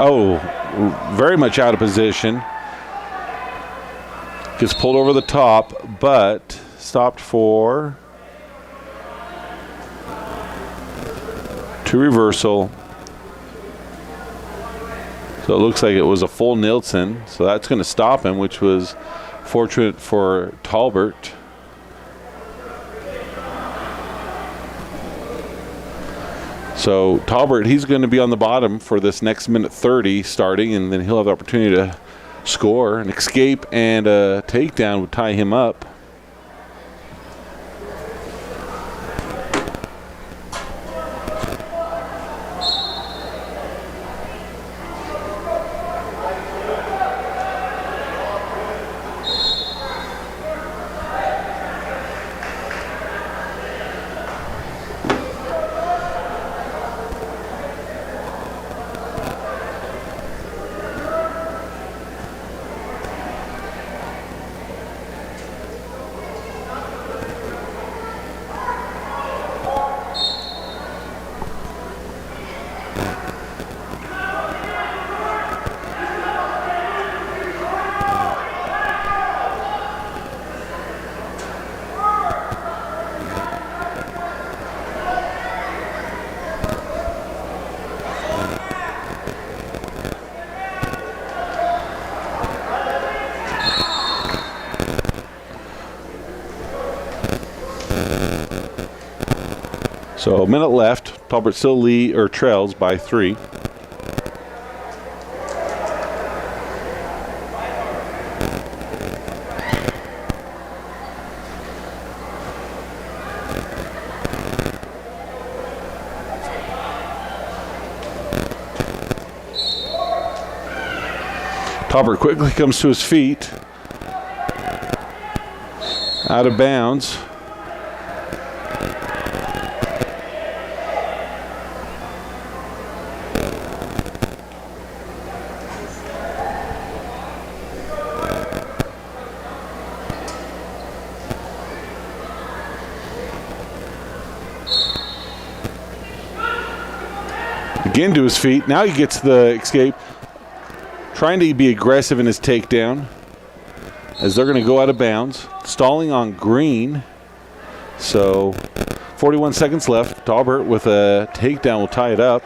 Oh, very much out of position. Gets pulled over the top, but stopped for two reversal. So it looks like it was a full Nielsen. So that's going to stop him, which was fortunate for Talbert. So Talbert, he's going to be on the bottom for this next minute 30 starting, and then he'll have the opportunity to score. An escape and a takedown would tie him up. So a minute left. Talbot still trails by 3. Talbot quickly comes to his feet. Out of bounds. Again to his feet. Now he gets the escape. Trying to be aggressive in his takedown as they're going to go out of bounds. Stalling on green. So 41 seconds left. Talbot with a takedown will tie it up.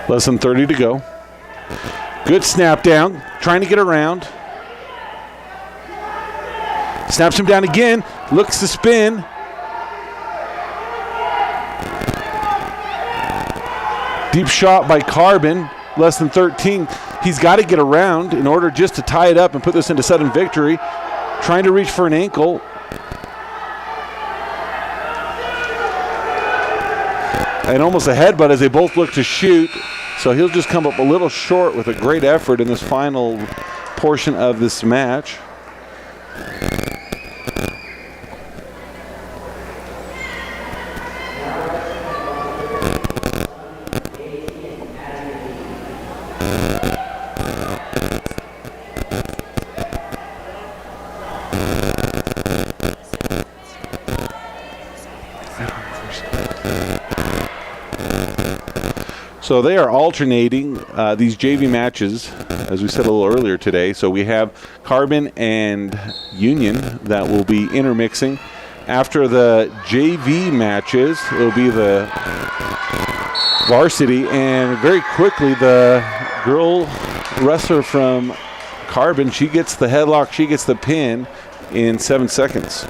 Less than 30 to go. Good snap down, trying to get around. Snaps him down again, looks to spin. Deep shot by Carbon, less than 13. He's got to get around in order just to tie it up and put this into sudden victory. Trying to reach for an ankle. And almost a headbutt as they both look to shoot. So he'll just come up a little short with a great effort in this final portion of this match. So they are alternating these JV matches, as we said a little earlier today. So we have Carbon and Union that will be intermixing. After the JV matches, it'll be the varsity. And very quickly, the girl wrestler from Carbon, she gets the headlock, she gets the pin in 7 seconds.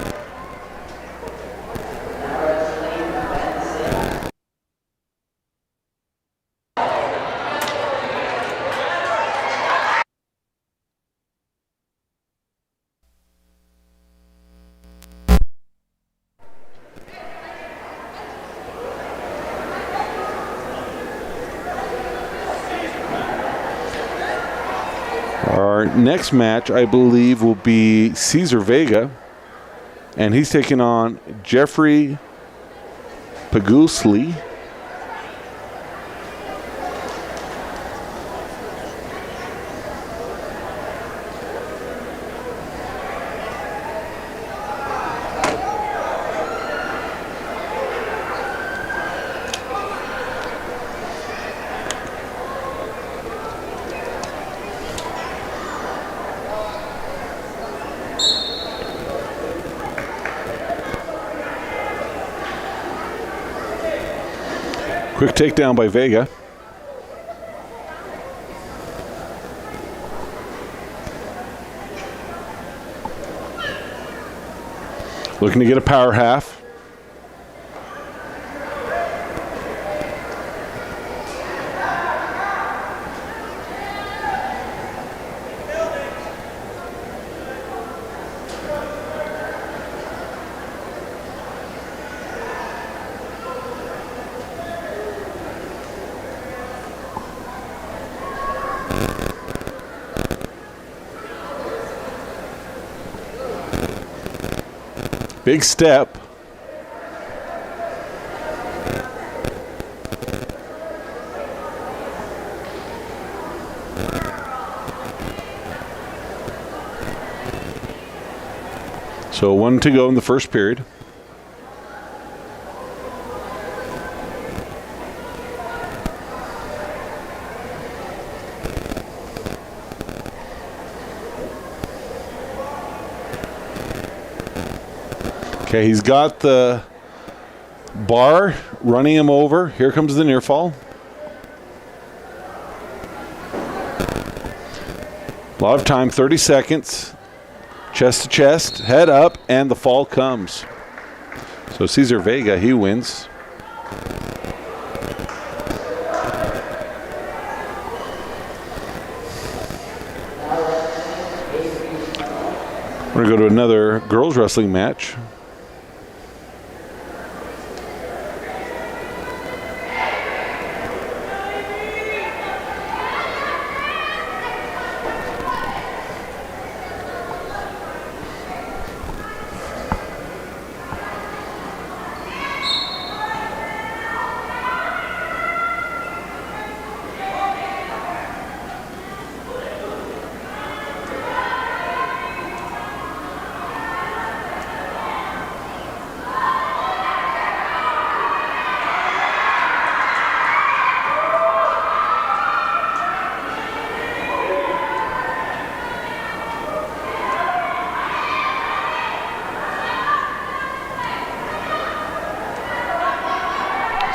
Our next match, I believe, will be Cesar Vega, and he's taking on Jeffrey Pagusli. Quick takedown by Vega. Looking to get a power half. Big step. So 1 to go in the first period. Okay, he's got the bar running him over. Here comes the near fall. A lot of time, 30 seconds. Chest to chest, head up, and the fall comes. So Cesar Vega, he wins. We're going to go to another girls wrestling match.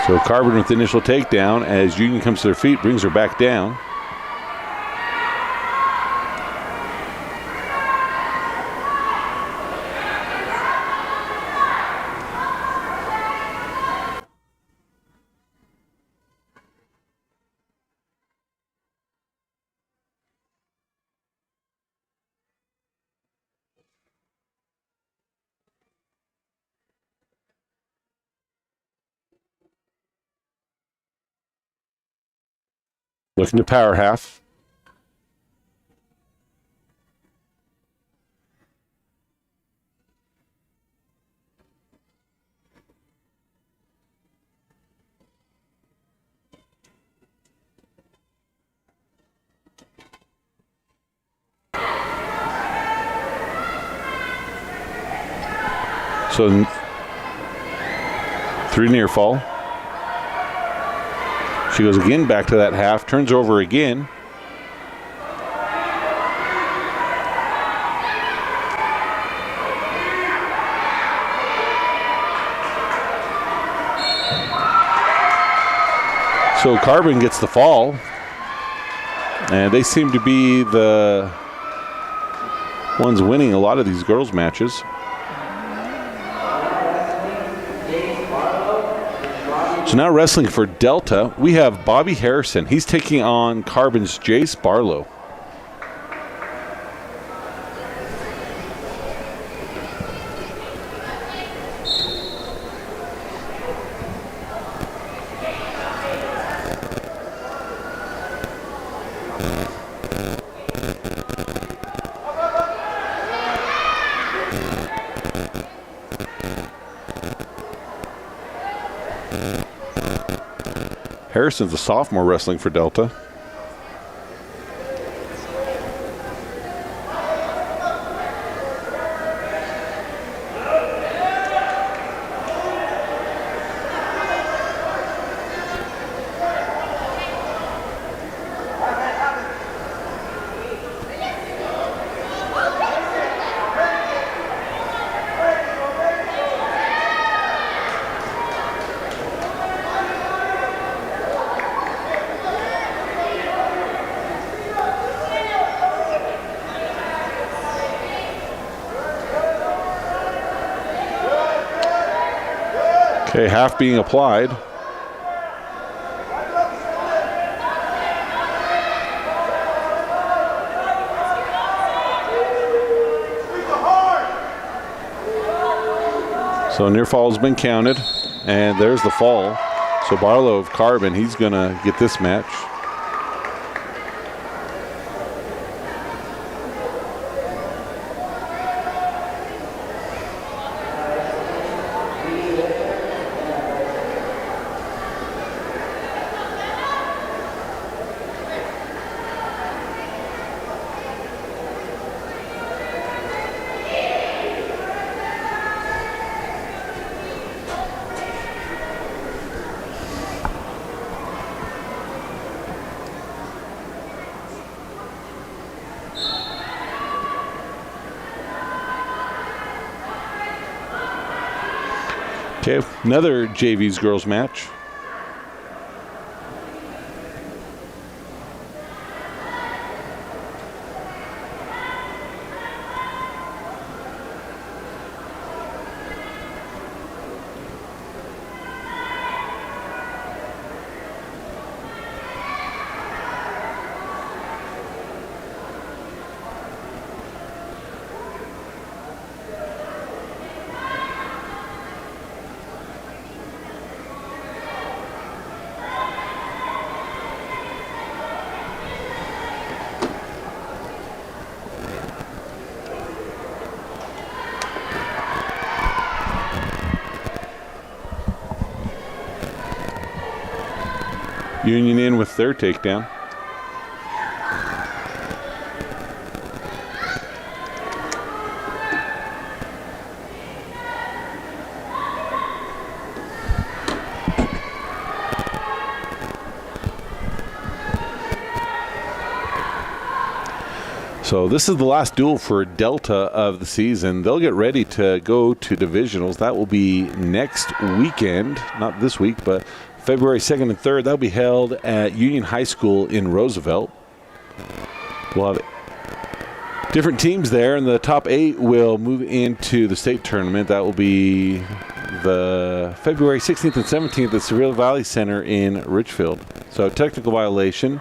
So Carbon with the initial takedown as Union comes to their feet, brings her back down. Looking to power half. So 3 near fall. She goes again back to that half, turns over again. So Carbon gets the fall. And they seem to be the ones winning a lot of these girls' matches. So now wrestling for Delta, we have Bobby Harrison. He's taking on Carbon's Jace Barlow. Harrison's a sophomore wrestling for Delta. Okay, half being applied. So near fall has been counted, and there's the fall. So Barlow of Carbon, he's going to get this match. Okay, another JV's girls match. Union in with their takedown. So this is the last duel for Delta of the season. They'll get ready to go to divisionals. That will be next weekend, not this week, but February 2nd and 3rd. That'll be held at Union High School in Roosevelt. We'll have different teams there, and the top 8 will move into the state tournament. That will be the February 16th and 17th at Seville Valley Center in Richfield. So technical violation.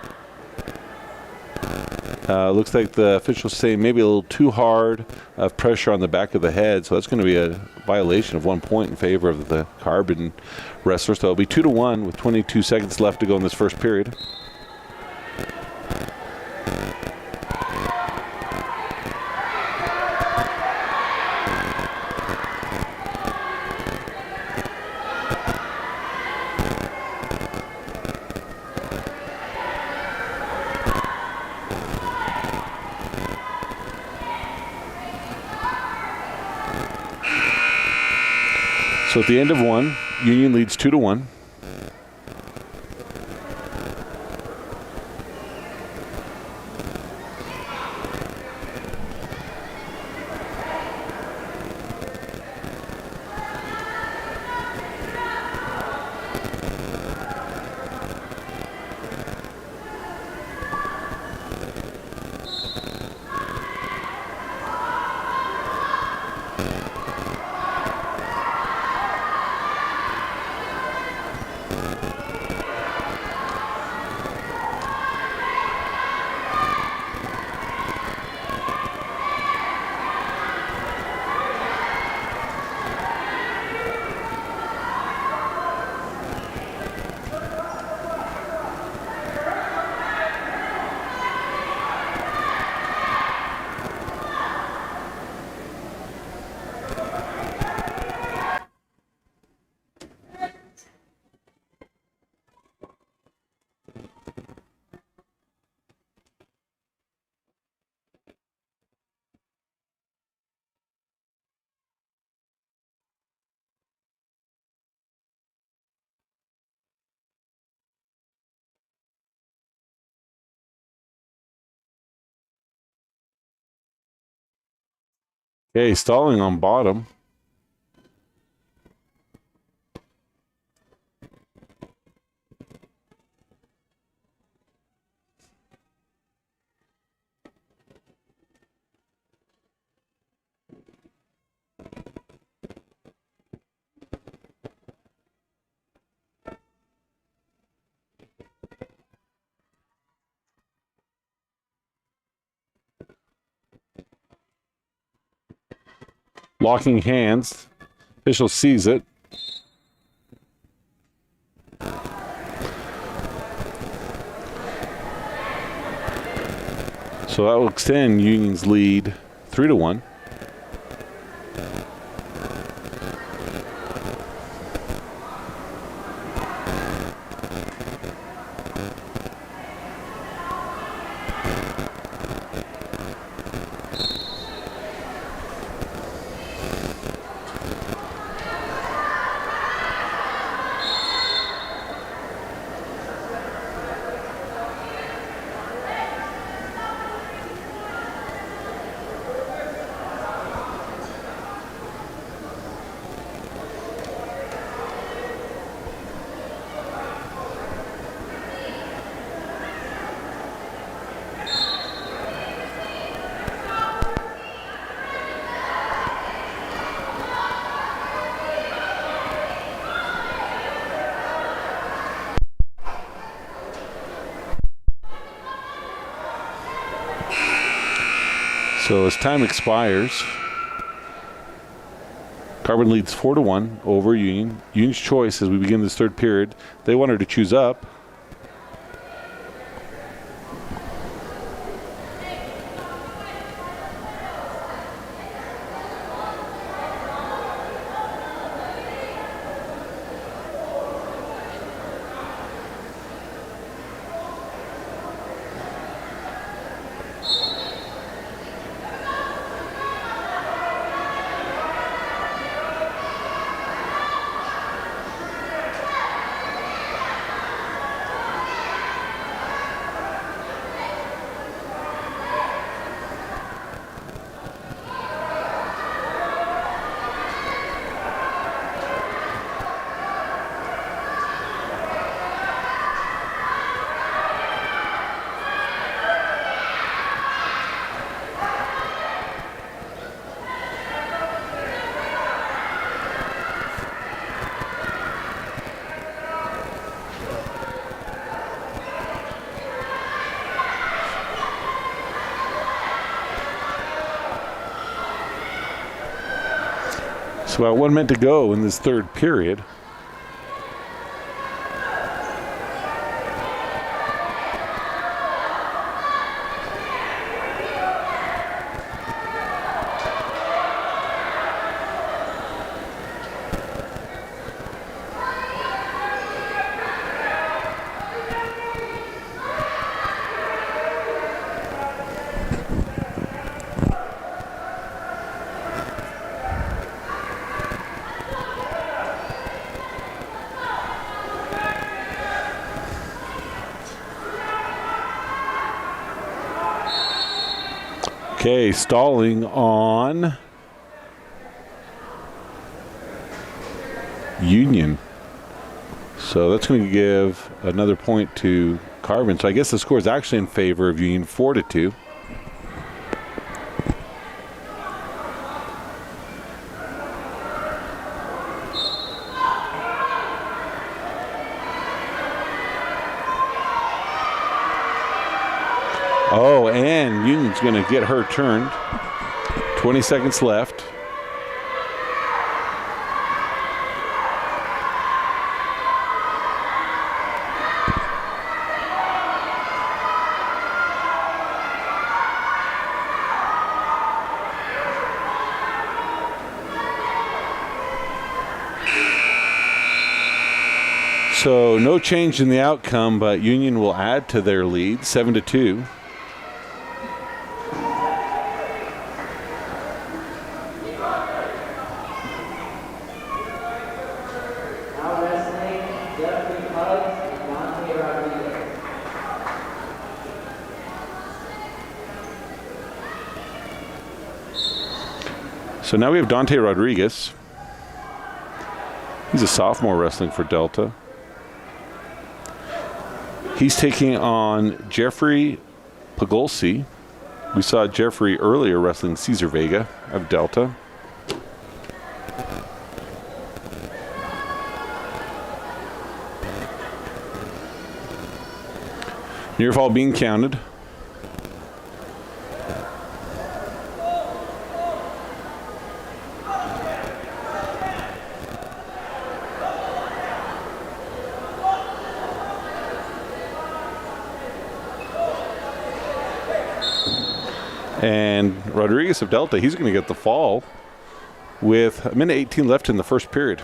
Looks like the officials say maybe a little too hard of pressure on the back of the head, so that's going to be a violation of 1 point in favor of the Carbon wrestlers. So it'll be 2-1 with 22 seconds left to go in this first period. So at the end of one, Union leads 2-1. Okay, stalling on bottom. Locking hands. Official sees it. So that will extend Union's lead 3-1. So as time expires, Carbon leads 4-1 over Union. Union's choice as we begin this third period. They wanted to choose up. So about 1 minute to go in this third period. Okay, stalling on Union. So that's going to give another point to Carbon. So I guess the score is actually in favor of Union, 4-2. Oh, and Union's going to get her turned. 20 seconds left. So no change in the outcome, but Union will add to their lead, 7-2. So now we have Dante Rodriguez. He's a sophomore wrestling for Delta. He's taking on Jeffrey Pagolsi. We saw Jeffrey earlier wrestling Cesar Vega of Delta. Near fall being counted. And Rodriguez of Delta, he's going to get the fall with 1:18 left in the first period.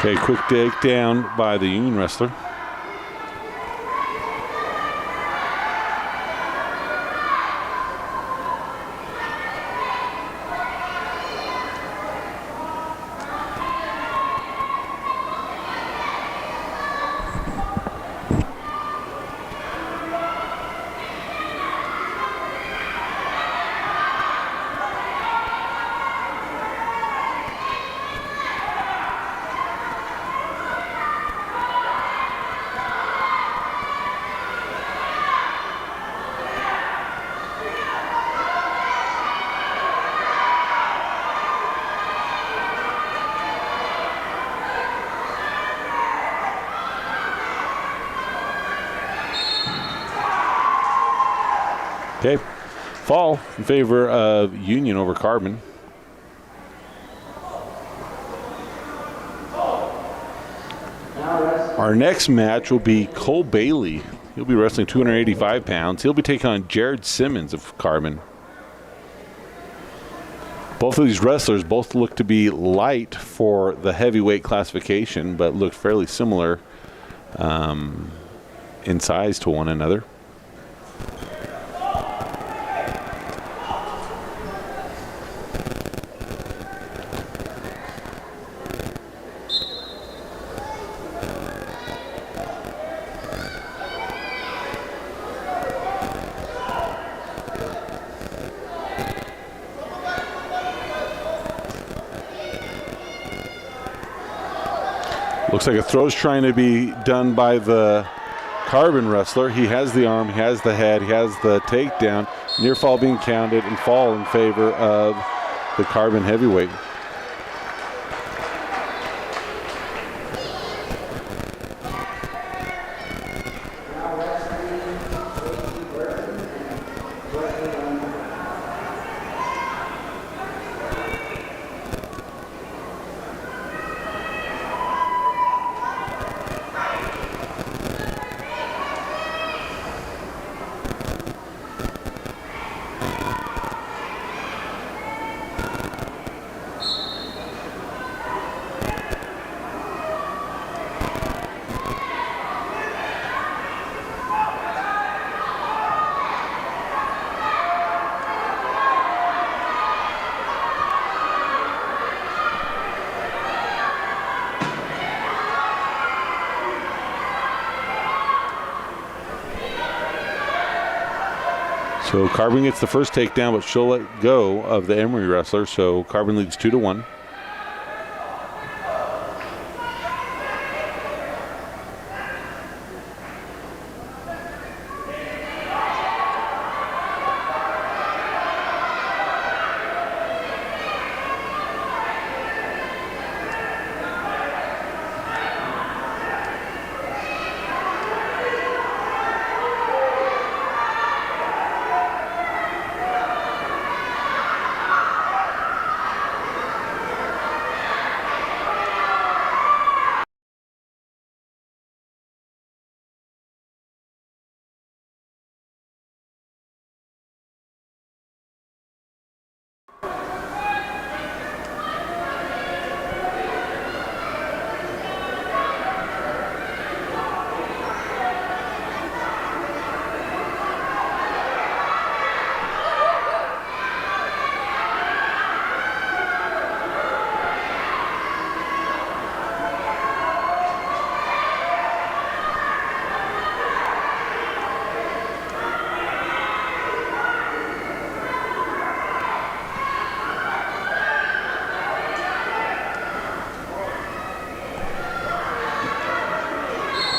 Okay, quick takedown by the Union wrestler. Okay, fall in favor of Union over Carbon. Our next match will be Cole Bailey. He'll be wrestling 285 pounds. He'll be taking on Jared Simmons of Carbon. Both of these wrestlers both look to be light for the heavyweight classification, but look fairly similar in size to one another. Looks like a throw's trying to be done by the Carbon wrestler. He has the arm, he has the head, he has the takedown. Near fall being counted and fall in favor of the Carbon heavyweight. So Carbon gets the first takedown, but she'll let go of the Emory wrestler. So Carbon leads 2-1.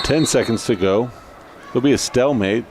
10 seconds to go. There'll be a stalemate.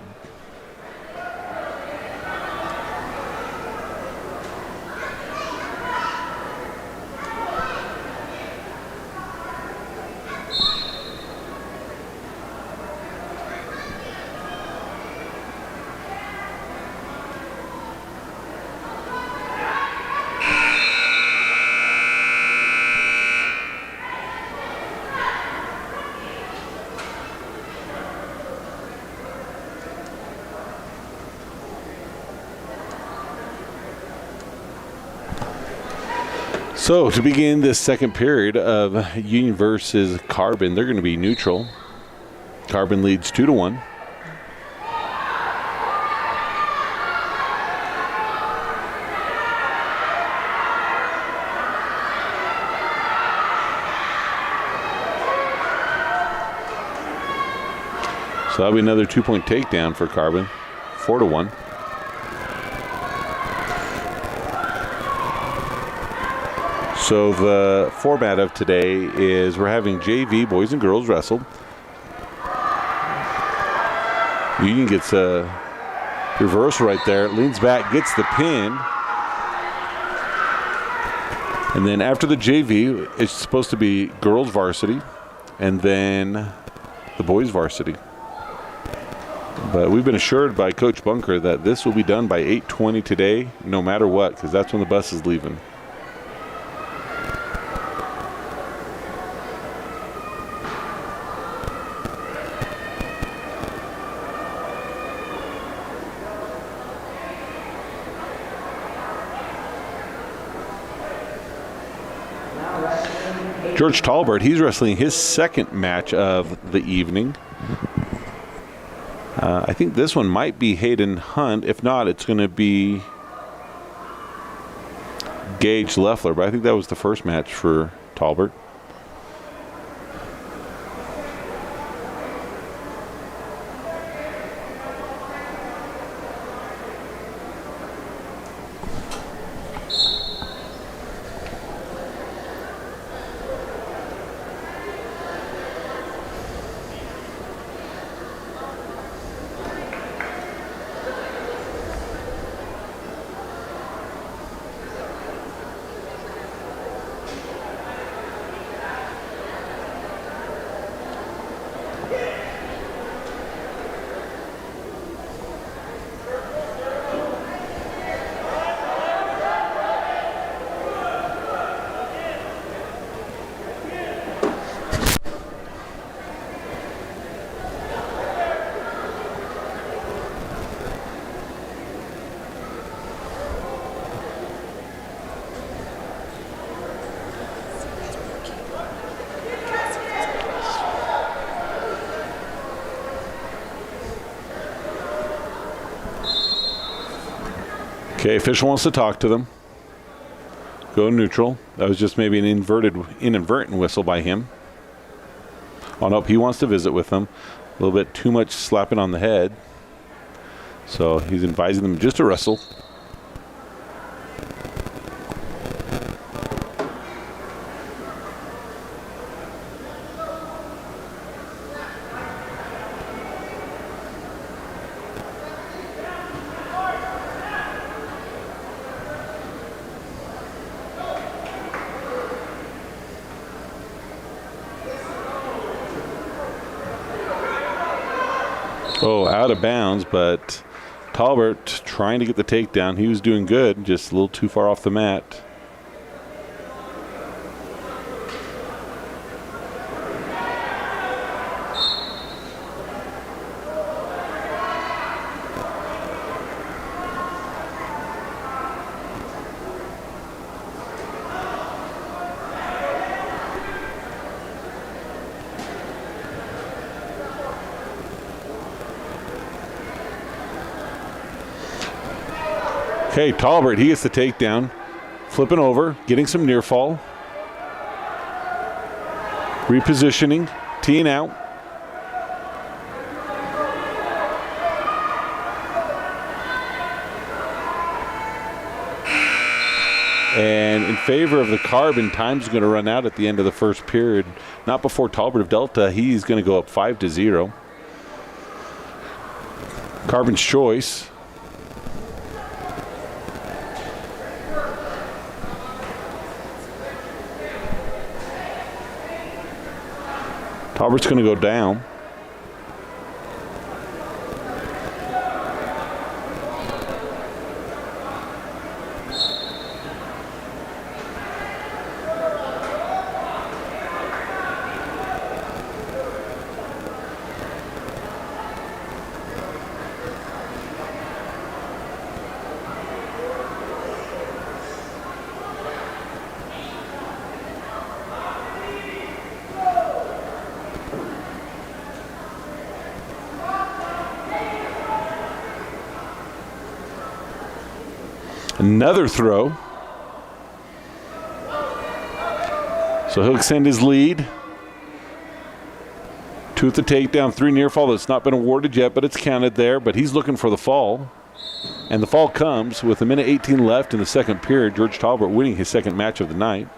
So to begin this second period of Union versus Carbon, they're going to be neutral. Carbon leads 2-1. So that'll be another 2-point takedown for Carbon, 4-1. So the format of today is we're having JV boys and girls wrestle. Union gets a reversal right there, leans back, gets the pin. And then after the JV, it's supposed to be girls varsity and then the boys varsity. But we've been assured by Coach Bunker that this will be done by 8:20 today, no matter what, because that's when the bus is leaving. George Talbert, he's wrestling his second match of the evening. I think this one might be Hayden Hunt. If not, it's going to be Gage Leffler. But I think that was the first match for Talbert. Okay, official wants to talk to them. Go neutral. That was just maybe an inadvertent whistle by him. Oh, nope, he wants to visit with them. A little bit too much slapping on the head. So he's advising them just to wrestle. Oh, out of bounds, but Talbert trying to get the takedown. He was doing good, just a little too far off the mat. Okay, Talbert, he gets the takedown. Flipping over, getting some near fall. Repositioning, teeing out. And in favor of the Carbon. Time's going to run out at the end of the first period. Not before Talbot of Delta. He's going to go up 5-0. Carbon's choice. Talbot's going to go down. Another throw. So he'll extend his lead. 2 at the takedown, 3 near fall. That's not been awarded yet, but it's counted there. But he's looking for the fall. And the fall comes with 1:18 left in the second period. George Talbot winning his second match of the night.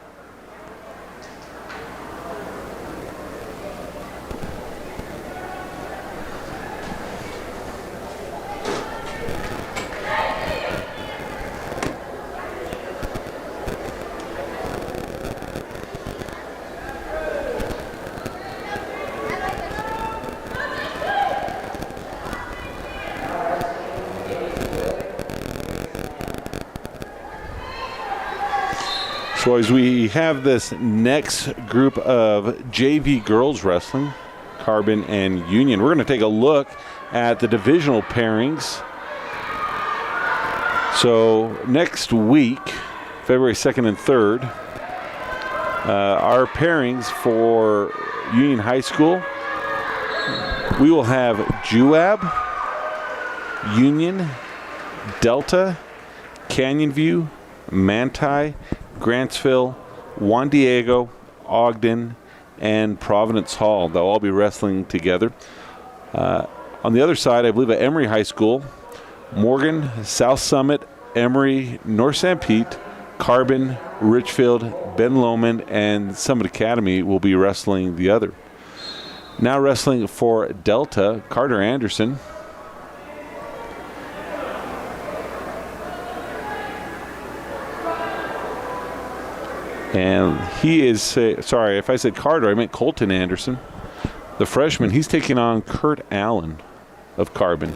So as we have this next group of JV girls wrestling, Carbon and Union, we're going to take a look at the divisional pairings. So next week, February 2nd and 3rd, our pairings for Union High School, we will have Juab, Union, Delta, Canyon View, Manti, Grantsville, Juan Diego, Ogden, and Providence Hall. They'll all be wrestling together. On the other side, I believe at Emory High School, Morgan, South Summit, Emory, North St. Pete, Carbon, Richfield, Ben Lomond, and Summit Academy will be wrestling the other. Now wrestling for Delta, Carter Anderson. And he is, sorry, if I said Carter, I meant Colton Anderson. The freshman, he's taking on Kurt Allen of Carbon.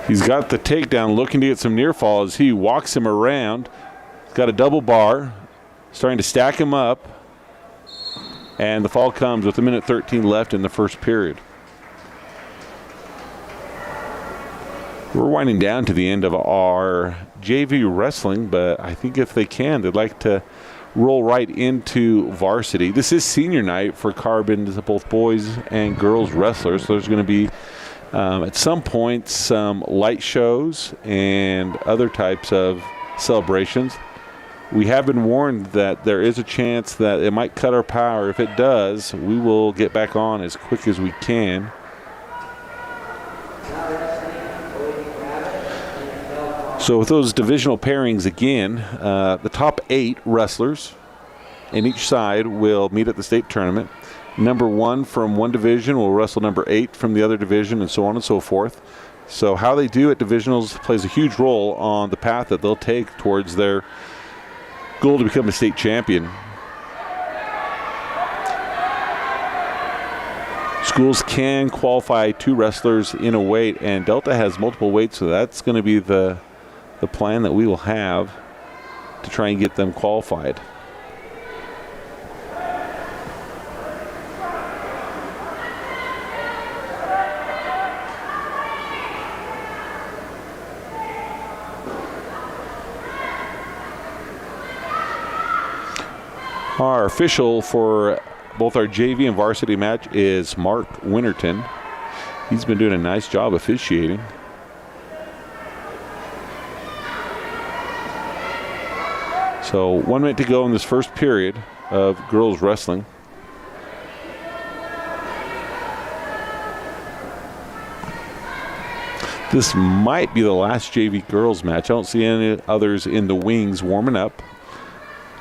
He's got the takedown, looking to get some near fall as he walks him around. He's got a double bar, starting to stack him up. And the fall comes with 1:13 left in the first period. We're winding down to the end of our JV wrestling, but I think if they can, they'd like to roll right into varsity. This is senior night for Carbon, both boys and girls wrestlers, so there's going to be at some point some light shows and other types of celebrations. We have been warned that there is a chance that it might cut our power. If it does, we will get back on as quick as we can. So with those divisional pairings again, the top 8 wrestlers in each side will meet at the state tournament. Number 1 from one division will wrestle number 8 from the other division, and so on and so forth. So how they do at divisionals plays a huge role on the path that they'll take towards their goal to become a state champion. Schools can qualify 2 wrestlers in a weight, and Delta has multiple weights, so that's going to be the plan that we will have to try and get them qualified. Our official for both our JV and varsity match is Mark Winterton. He's been doing a nice job officiating. So 1 minute to go in this first period of girls wrestling. This might be the last JV girls match. I don't see any others in the wings warming up.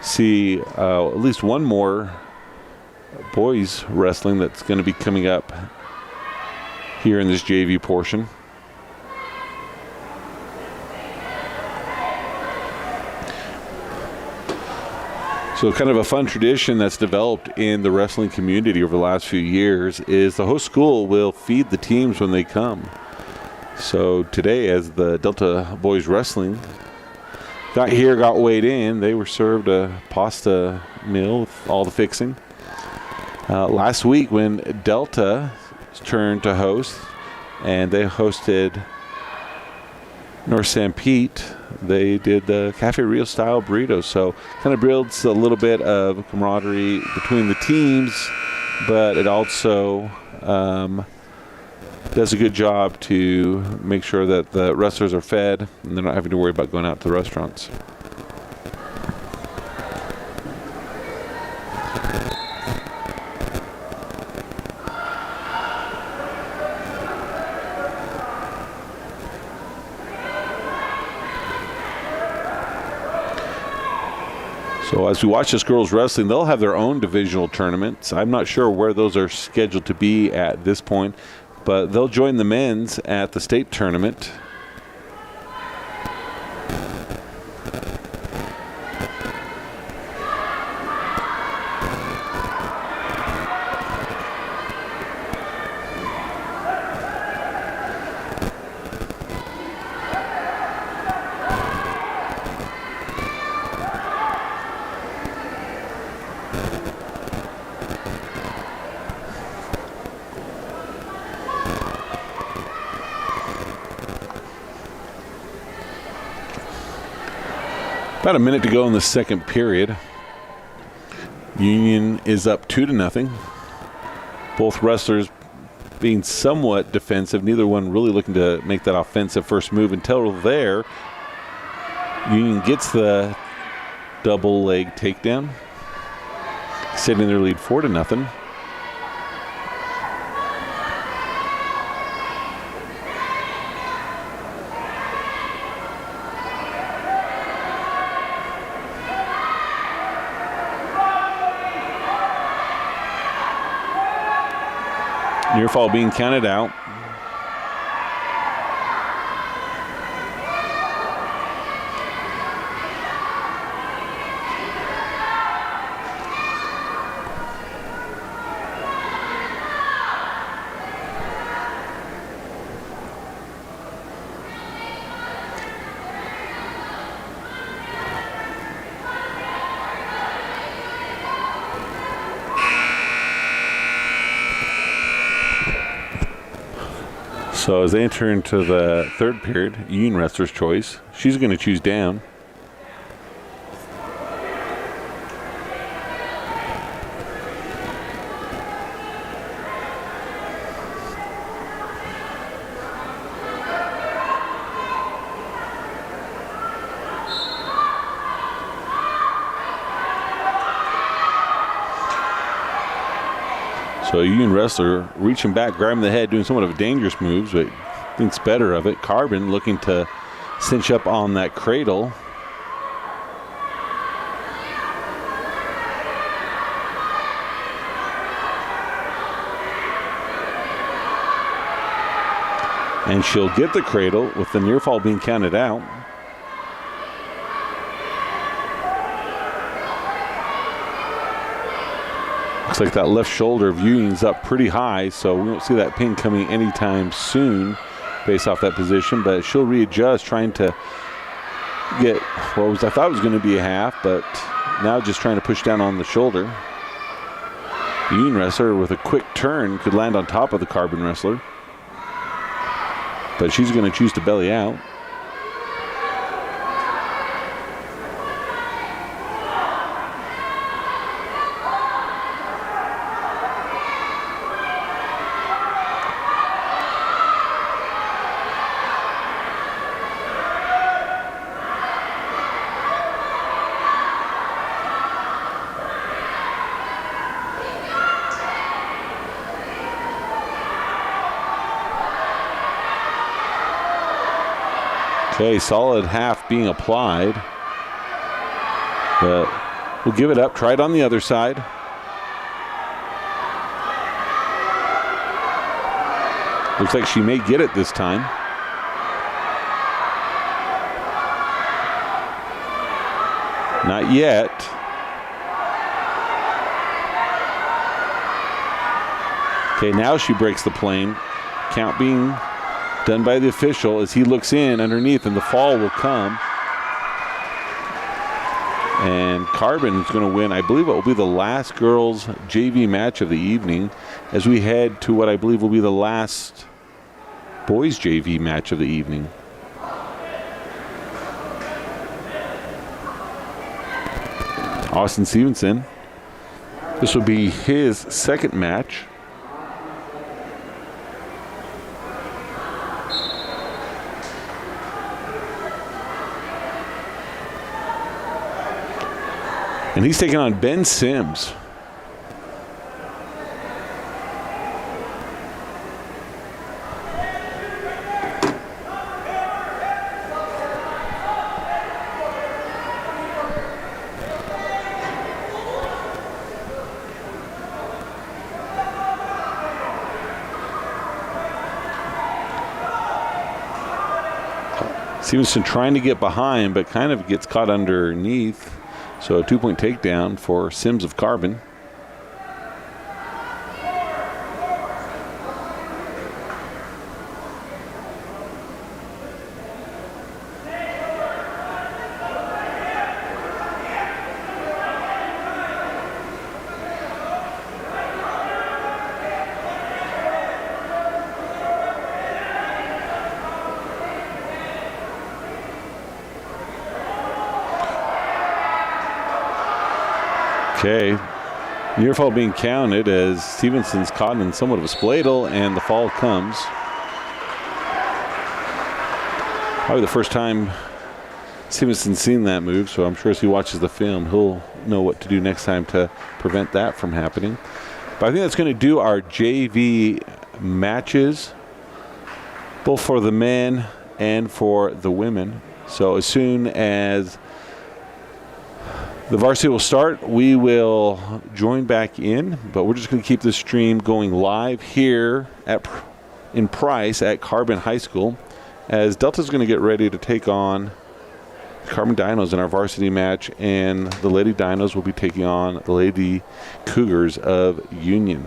See at least one more boys wrestling that's going to be coming up here in this JV portion. So kind of a fun tradition that's developed in the wrestling community over the last few years is the host school will feed the teams when they come. So today, as the Delta boys wrestling got here, got weighed in, they were served a pasta meal with all the fixing. Last week when Delta's turn to host, and they hosted North San Pete, they did the Cafe Rio style burritos. So kind of builds a little bit of camaraderie between the teams, but it also does a good job to make sure that the wrestlers are fed and they're not having to worry about going out to the restaurants. So as we watch this girls wrestling, they'll have their own divisional tournaments. I'm not sure where those are scheduled to be at this point, but they'll join the men's at the state tournament. About a minute to go in the second period. Union is up 2-0. Both wrestlers being somewhat defensive. Neither one really looking to make that offensive first move until there. Union gets the double leg takedown, extending their lead 4-0. Near fall being counted out. So as they enter into the third period, Union wrestler's choice. She's going to choose down. So a Union wrestler reaching back, grabbing the head, doing somewhat of a dangerous move, but thinks better of it. Carbon looking to cinch up on that cradle. And she'll get the cradle with the near fall being counted out. Looks like that left shoulder of Union's up pretty high, so we won't see that pin coming anytime soon based off that position, but she'll readjust, trying to get what was I thought was going to be a half, but now just trying to push down on the shoulder. The Union wrestler with a quick turn could land on top of the Carbon wrestler, but she's going to choose to belly out. Okay, solid half being applied. But we'll give it up. Try it on the other side. Looks like she may get it this time. Not yet. Okay, now she breaks the plane. Count being done by the official as he looks in underneath, and the fall will come. And Carbon is going to win, I believe, what will be the last girls' JV match of the evening as we head to what I believe will be the last boys' JV match of the evening. Austin Stevenson, this will be his second match. And he's taking on Ben Sims. Stevenson trying to get behind, but kind of gets caught underneath. So a 2-point takedown for Sims of Carbon. Okay, near fall being counted as Stevenson's caught in somewhat of a spladle, and the fall comes. Probably the first time Stevenson's seen that move, so I'm sure as he watches the film, he'll know what to do next time to prevent that from happening. But I think that's going to do our JV matches, both for the men and for the women. So as soon as the varsity will start, we will join back in, but we're just going to keep this stream going live here in Price at Carbon High School, as Delta's going to get ready to take on Carbon Dinos in our varsity match, and the Lady Dinos will be taking on the Lady Cougars of Union.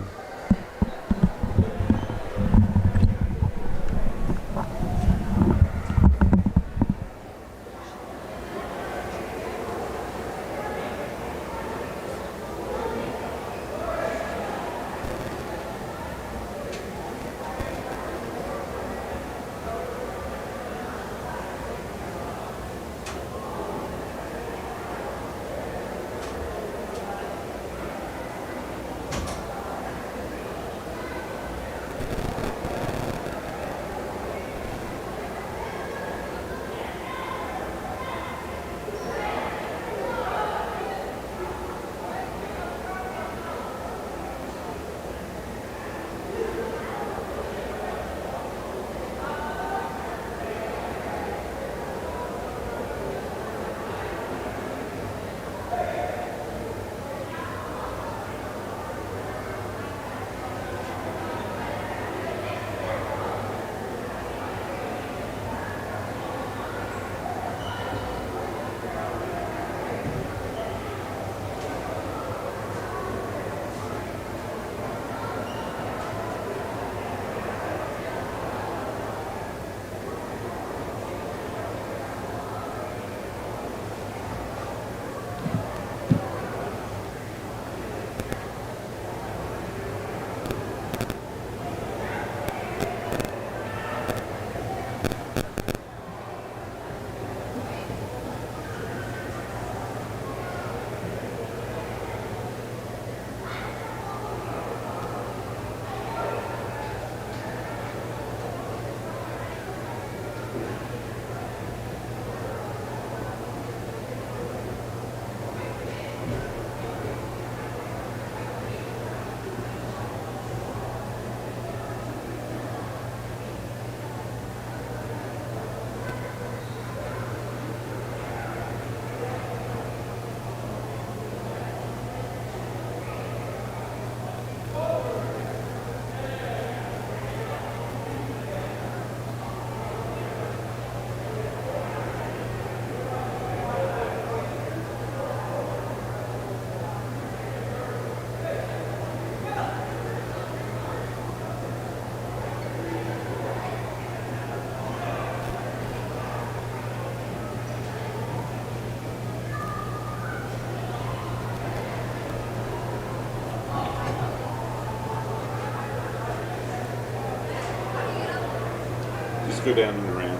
go down and around.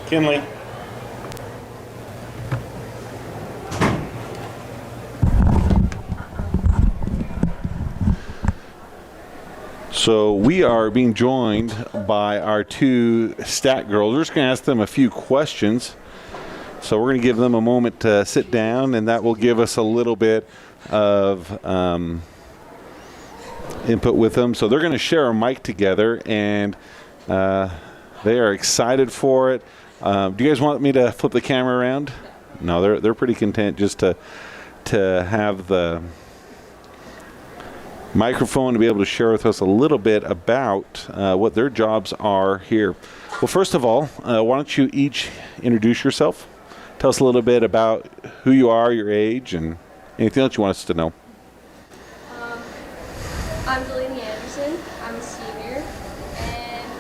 Kinley. So we are being joined by our two stat girls. We're just going to ask them a few questions. So we're going to give them a moment to sit down, and that will give us a little bit of input with them. So they're going to share a mic together, and they are excited for it. Do you guys want me to flip the camera around? No, they're pretty content just to have the microphone to be able to share with us a little bit about what their jobs are here. Well, first of all, why don't you each introduce yourself? Tell us a little bit about who you are, your age, and anything else you want us to know. I'm Delaney Anderson. I'm a senior, and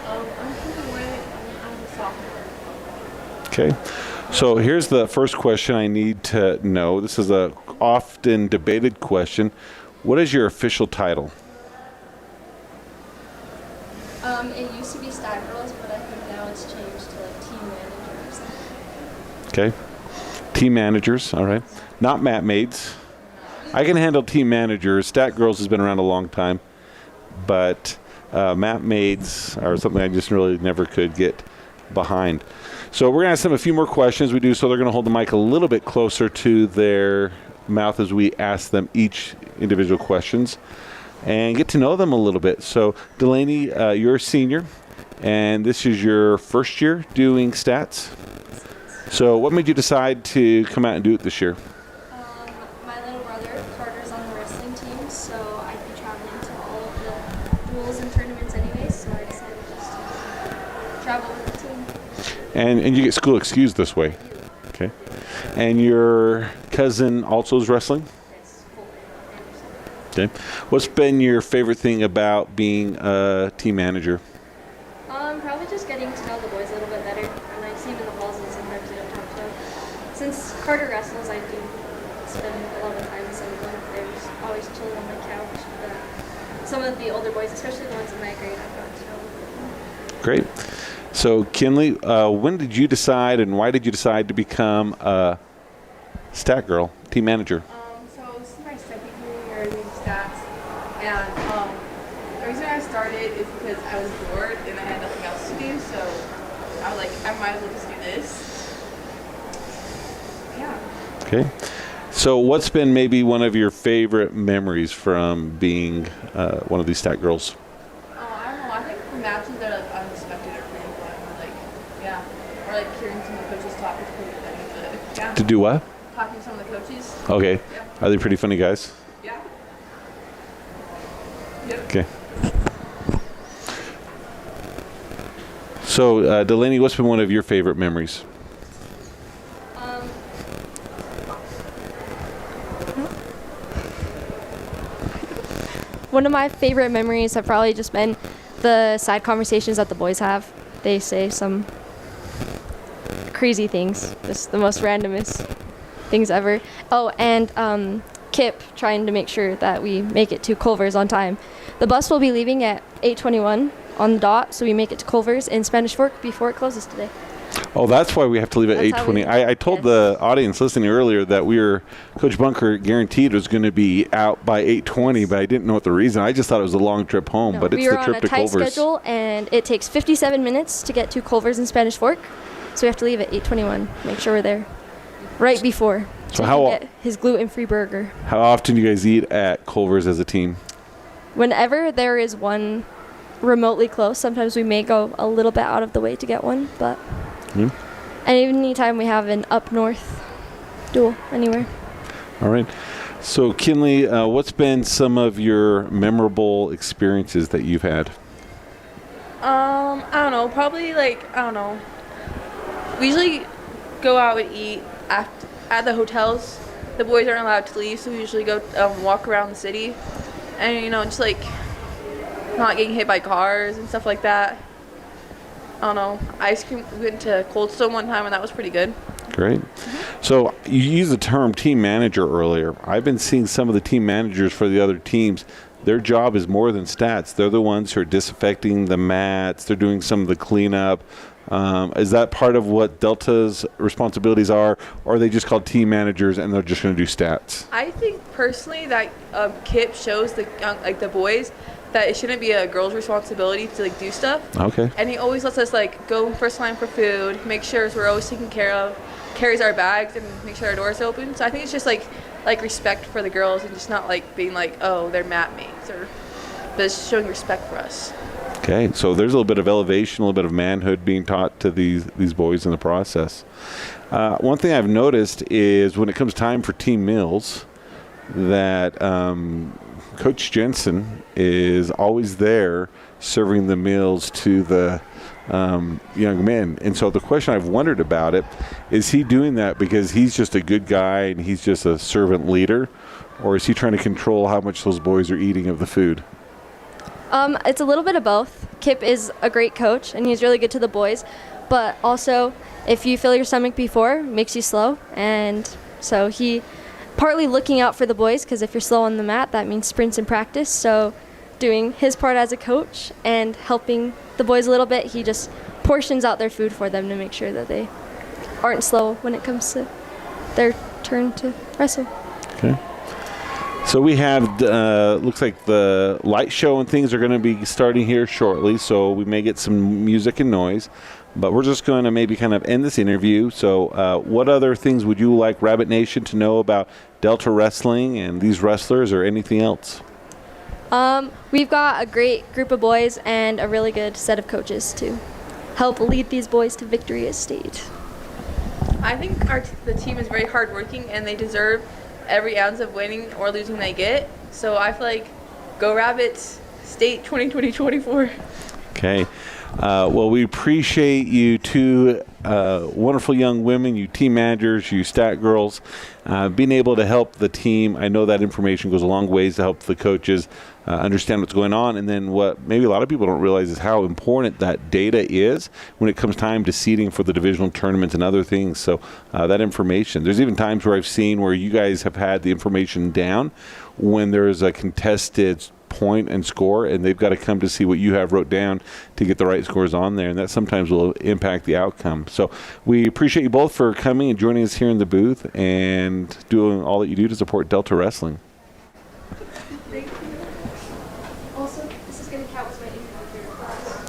I'm a sophomore. Okay. So here's the first question I need to know. This is a often debated question. What is your official title? It used to be Stat Girls, but I think now it's changed to like team manager or something. Okay. Team managers, all right. Not mat maids. I can handle team managers. Stat Girls has been around a long time, but mat maids are something I just really never could get behind. So we're going to ask them a few more questions. We do so they're going to hold the mic a little bit closer to their mouth as we ask them each individual questions and get to know them a little bit. So Delaney, you're a senior, and this is your first year doing stats. So what made you decide to come out and do it this year? My little brother, Carter's on the wrestling team, so I'd be traveling to all of the duels and tournaments anyway, so I decided just to travel with the team. And you get school excused this way. Okay. And your cousin also is wrestling? Yes, Okay. What's been your favorite thing about being a team manager? Probably just getting to know the boys a little bit better, and I see them in the halls and sometimes I don't talk to them. Since Carter wrestles, I do spend a lot of time with some of them. They're just always chilling on the couch. But some of the older boys, especially the ones in my grade, I've got to know a little bit more. Great. So Kinley, when did you decide and why did you decide to become a stat girl, team manager? So this is my second year doing stats, and the reason I started is because I was bored and I had nothing else to do, so I was like, I might as well just do this. Yeah. Okay. So what's been maybe one of your favorite memories from being one of these stat girls? I don't know. I think the matches that are like unexpected are pretty fun. Or like, yeah, or like hearing some of the coaches talk is pretty funny. But yeah, To do what? talking to some of the coaches. Okay. Yeah. Are they pretty funny guys? Yeah. Yep. Okay. So Delaney, what's been one of your favorite memories? One of my favorite memories have probably just been the side conversations that the boys have. They say some crazy things, just the most randomest things ever. Oh, and Kip trying to make sure that we make it to Culver's on time. The bus will be leaving at 8:21 on the dot, so we make it to Culver's in Spanish Fork before it closes today. Oh, that's why we have to leave at That's how 8:20. we- I told yes. the audience listening earlier that Coach Bunker guaranteed was going to be out by 8:20, but I didn't know what the reason. I just thought it was a long trip home, No, but it's we were the trip on to a tight Culver's. schedule, and it takes 57 minutes to get to Culver's in Spanish Fork, so we have to leave at 8:21. Make sure we're there right before. So he how- can get his gluten-free burger. How often do you guys eat at Culver's as a team? Whenever there is one remotely close, sometimes we may go a little bit out of the way to get one, but anytime we have an up north duel anywhere. All right. So Kinley, what's been some of your memorable experiences that you've had? I don't know. Probably like, I don't know. We usually go out and eat at the hotels. The boys aren't allowed to leave, so we usually go walk around the city, and just like not getting hit by cars and stuff like that. I don't know. Ice cream. We went to Cold Stone one time, and that was pretty good. Great. So you used the term team manager earlier. I've been seeing some of the team managers for the other teams. Their job is more than stats. They're the ones who are disinfecting the mats. They're doing some of the cleanup. Is that part of what Delta's responsibilities are, or are they just called team managers and they're just going to do stats? I think personally that Kip shows the boys that it shouldn't be a girl's responsibility to do stuff. Okay. And he always lets us go first line for food, make sure we're always taken care of, carries our bags and make sure our doors open. So I think it's just like respect for the girls and just not being oh, they're mat mates, but it's showing respect for us. Okay, so there's a little bit of elevation, a little bit of manhood being taught to these boys in the process. One thing I've noticed is when it comes time for team meals, that Coach Jensen is always there serving the meals to the young men. And so the question I've wondered about it, is he doing that because he's just a good guy and he's just a servant leader, or is he trying to control how much those boys are eating of the food? It's a little bit of both. Kip is a great coach, and he's really good to the boys. But also, if you fill your stomach before, it makes you slow. And so he partly looking out for the boys, because if you're slow on the mat, that means sprints in practice. So doing his part as a coach and helping the boys a little bit, he just portions out their food for them to make sure that they aren't slow when it comes to their turn to wrestle. Okay. So we have, looks like the light show and things are going to be starting here shortly, so we may get some music and noise. But we're just going to maybe kind of end this interview. So what other things would you like Rabbit Nation to know about Delta Wrestling and these wrestlers, or anything else? We've got a great group of boys and a really good set of coaches to help lead these boys to victory at state. I think the team is very hardworking, and they deserve every ounce of winning or losing they get. So I feel like go Rabbits, state 2020-24. Okay. Well, we appreciate you two wonderful young women, you team managers, you stat girls, being able to help the team. I know that information goes a long ways to help the coaches understand what's going on. And then what maybe a lot of people don't realize is how important that data is when it comes time to seeding for the divisional tournaments and other things. So that information, there's even times where I've seen where you guys have had the information down when there's a contested point and score, and they've got to come to see what you have wrote down to get the right scores on there, and that sometimes will impact the outcome. So we appreciate you both for coming and joining us here in the booth and doing all that you do to support Delta Wrestling. Thank you. Also, this is going to count as my interview class.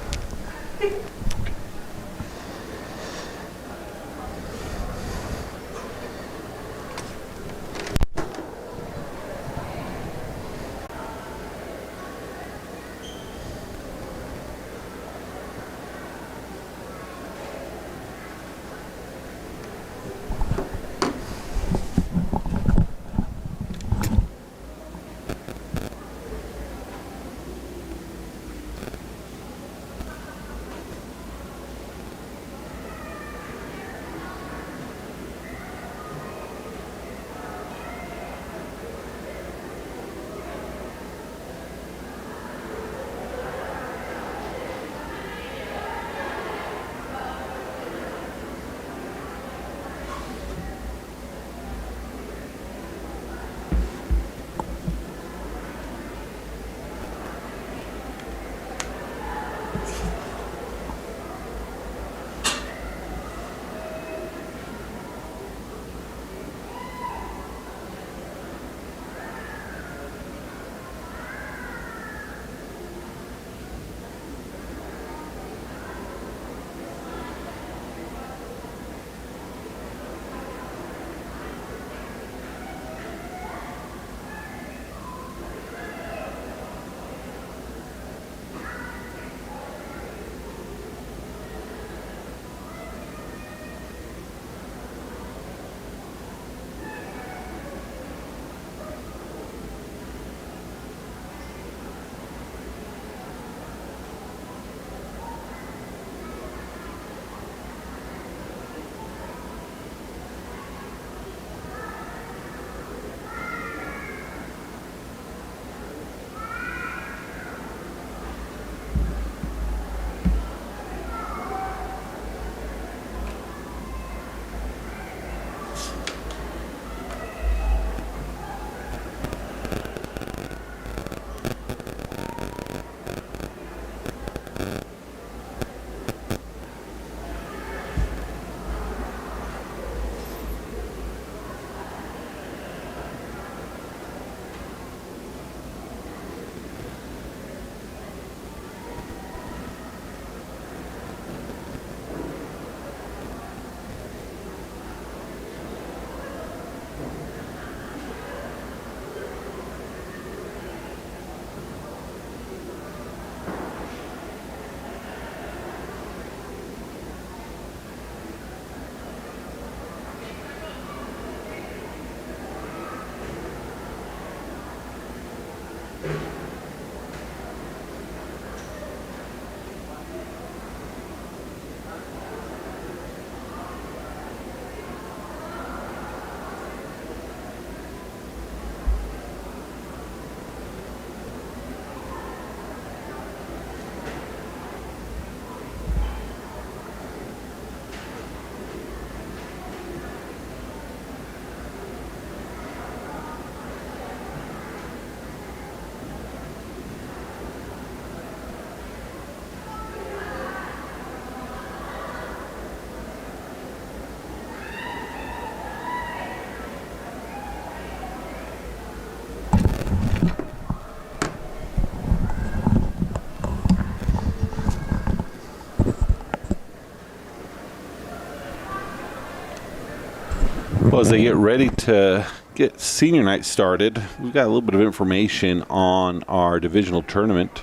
Well, as they get ready to get senior night started, we've got a little bit of information on our divisional tournament,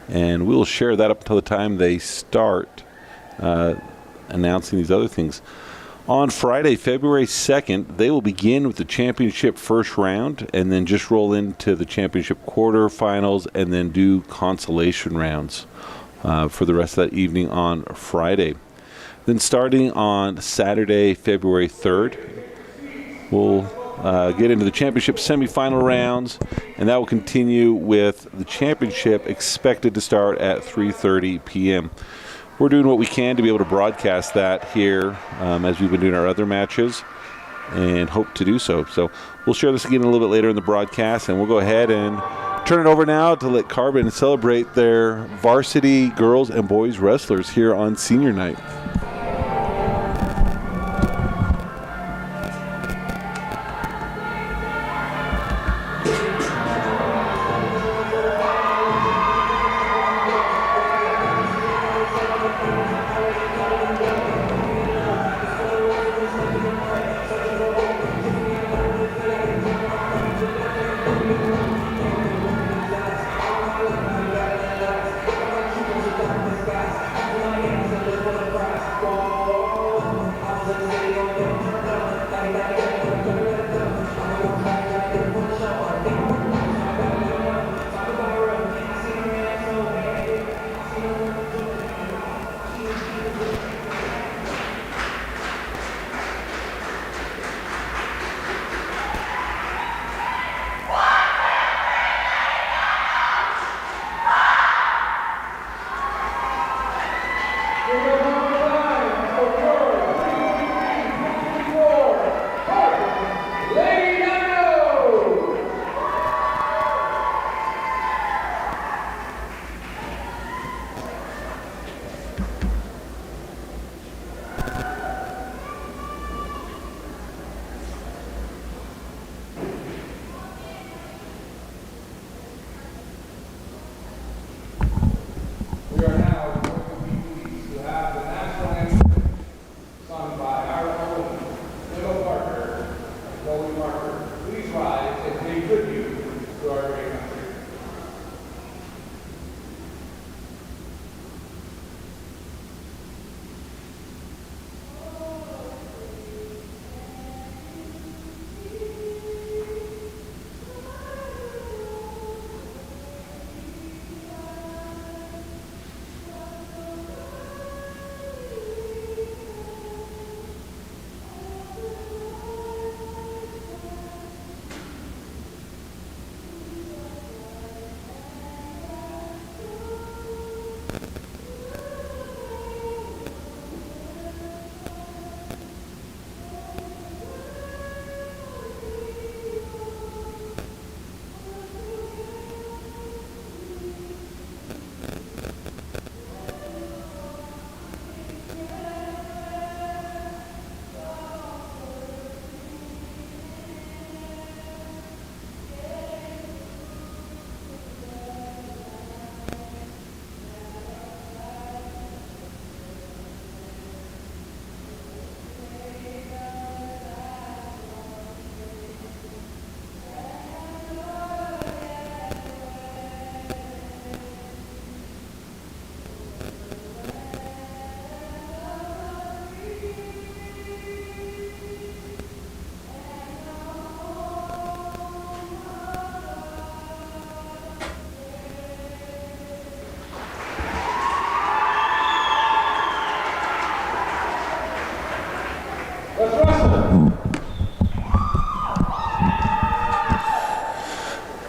and we'll share that up until the time they start announcing these other things. On Friday, February 2nd, they will begin with the championship first round and then just roll into the championship quarterfinals and then do consolation rounds for the rest of that evening on Friday. Then starting on Saturday, February 3rd, we'll get into the championship semifinal rounds, and that will continue with the championship expected to start at 3:30 p.m. We're doing what we can to be able to broadcast that here as we've been doing our other matches, and hope to do so. So we'll share this again a little bit later in the broadcast, and we'll go ahead and turn it over now to let Carbon celebrate their varsity girls and boys wrestlers here on senior night.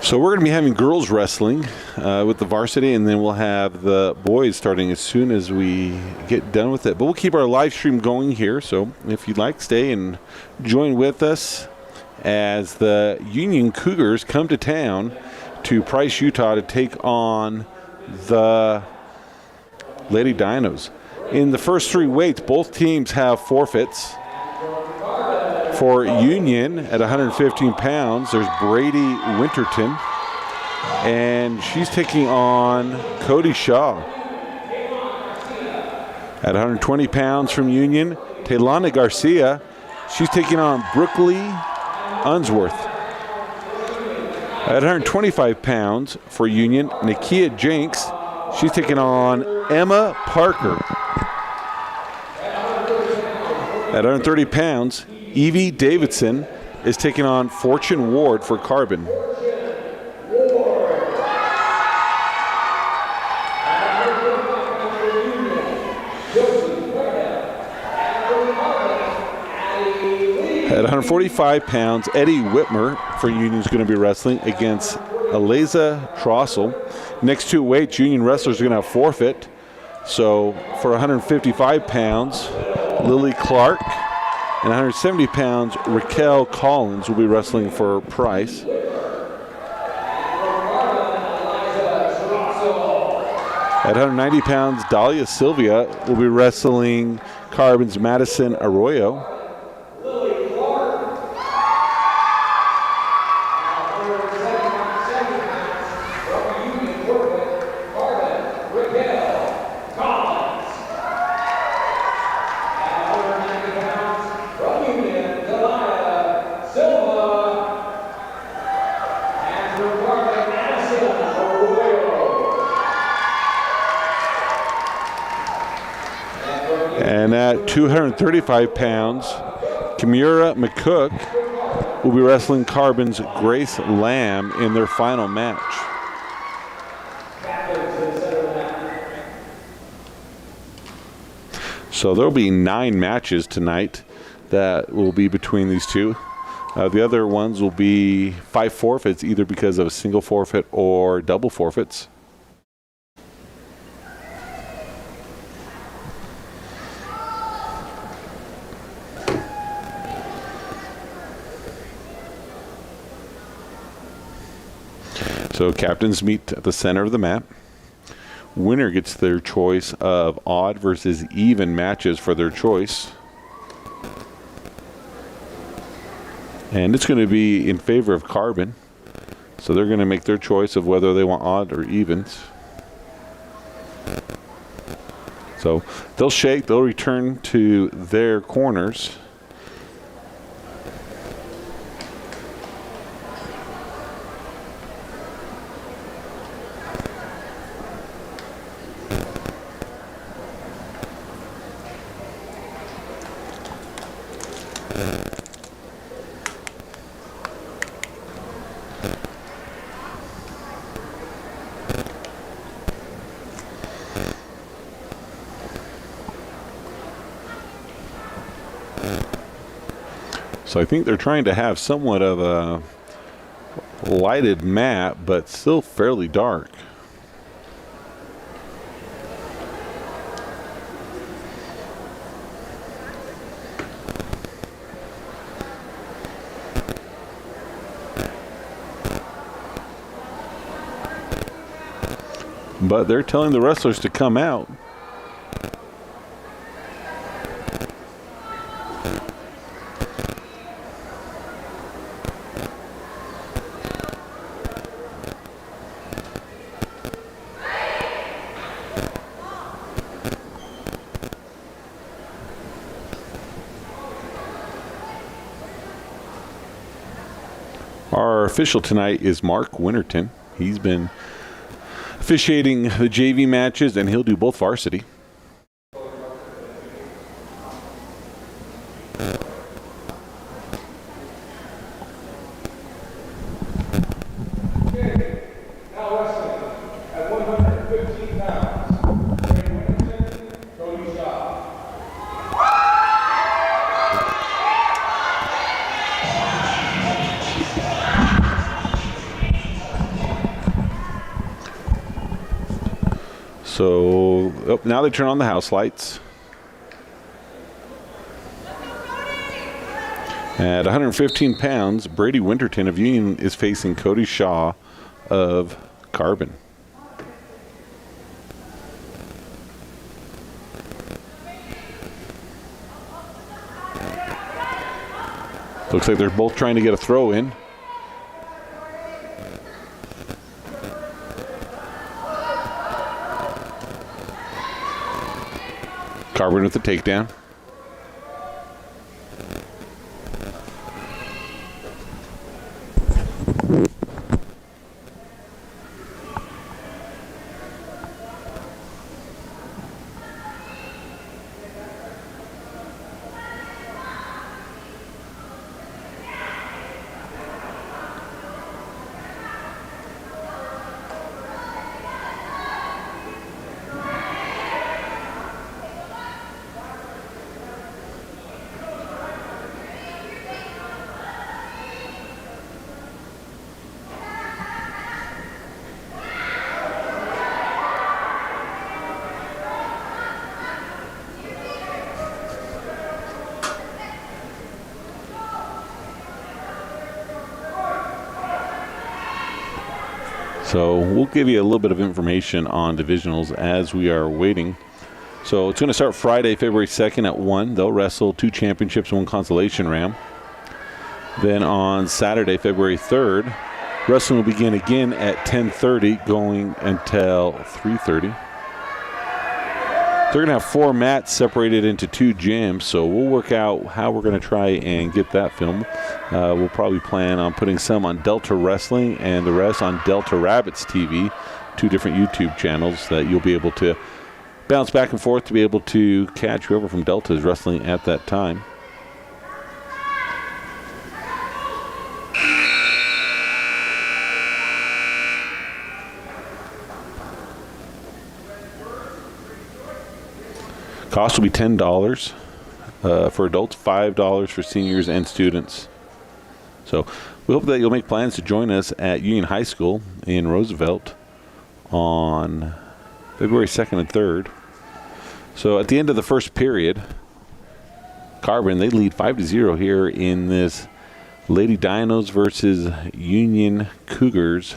So we're going to be having girls wrestling with the varsity, and then we'll have the boys starting as soon as we get done with it. But we'll keep our live stream going here, so if you'd like, stay and join with us as the Union Cougars come to town to Price, Utah to take on the Lady Dinos. In the first 3 weights, both teams have forfeits. For Union at 115 pounds, there's Brady Winterton, and she's taking on Cody Shaw. At 120 pounds from Union, Taylana Garcia, she's taking on Brookley Unsworth. At 125 pounds for Union, Nakia Jenks, she's taking on Emma Parker. At 130 pounds, Evie Davidson is taking on Fortune Ward for Carbon. At 145 pounds, Eddie Whitmer for Union is going to be wrestling against Eliza Trossel. Next 2 weights, Union wrestlers are going to have forfeit. So for 155 pounds, Lily Clark, and 170 pounds, Raquel Collins will be wrestling for Price. At 190 pounds, Dahlia Sylvia will be wrestling Carbon's Madison Arroyo. And at 235 pounds, Kimura McCook will be wrestling Carbon's Grace Lamb in their final match. So there'll be 9 matches tonight that will be between these two. The other ones will be 5 forfeits, either because of a single forfeit or double forfeits. So captains meet at the center of the mat. Winner gets their choice of odd versus even matches for their choice. And it's going to be in favor of Carbon. So they're going to make their choice of whether they want odd or evens. So they'll shake, they'll return to their corners. So I think they're trying to have somewhat of a lighted mat, but still fairly dark. But they're telling the wrestlers to come out. Our official tonight is Mark Winterton. He's been officiating the JV matches, and he'll do both varsity. So now they turn on the house lights. At 115 pounds, Brady Winterton of Union is facing Cody Shaw of Carbon. Looks like they're both trying to get a throw in. Carbon with the takedown. So we'll give you a little bit of information on divisionals as we are waiting. So it's going to start Friday, February 2nd at 1. They'll wrestle 2 championships, 1 consolation ram. Then on Saturday, February 3rd, wrestling will begin again at 10:30, going until 3:30. They're going to have 4 mats separated into 2 gyms, so we'll work out how we're going to try and get that film. We'll probably plan on putting some on Delta Wrestling and the rest on Delta Rabbits TV, 2 different YouTube channels that you'll be able to bounce back and forth to be able to catch whoever from Delta is wrestling at that time. Cost will be $10 for adults, $5 for seniors and students. So we hope that you'll make plans to join us at Union High School in Roosevelt on February 2nd and 3rd. So at the end of the first period, Carbon, they lead 5-0 here in this Lady Dinos versus Union Cougars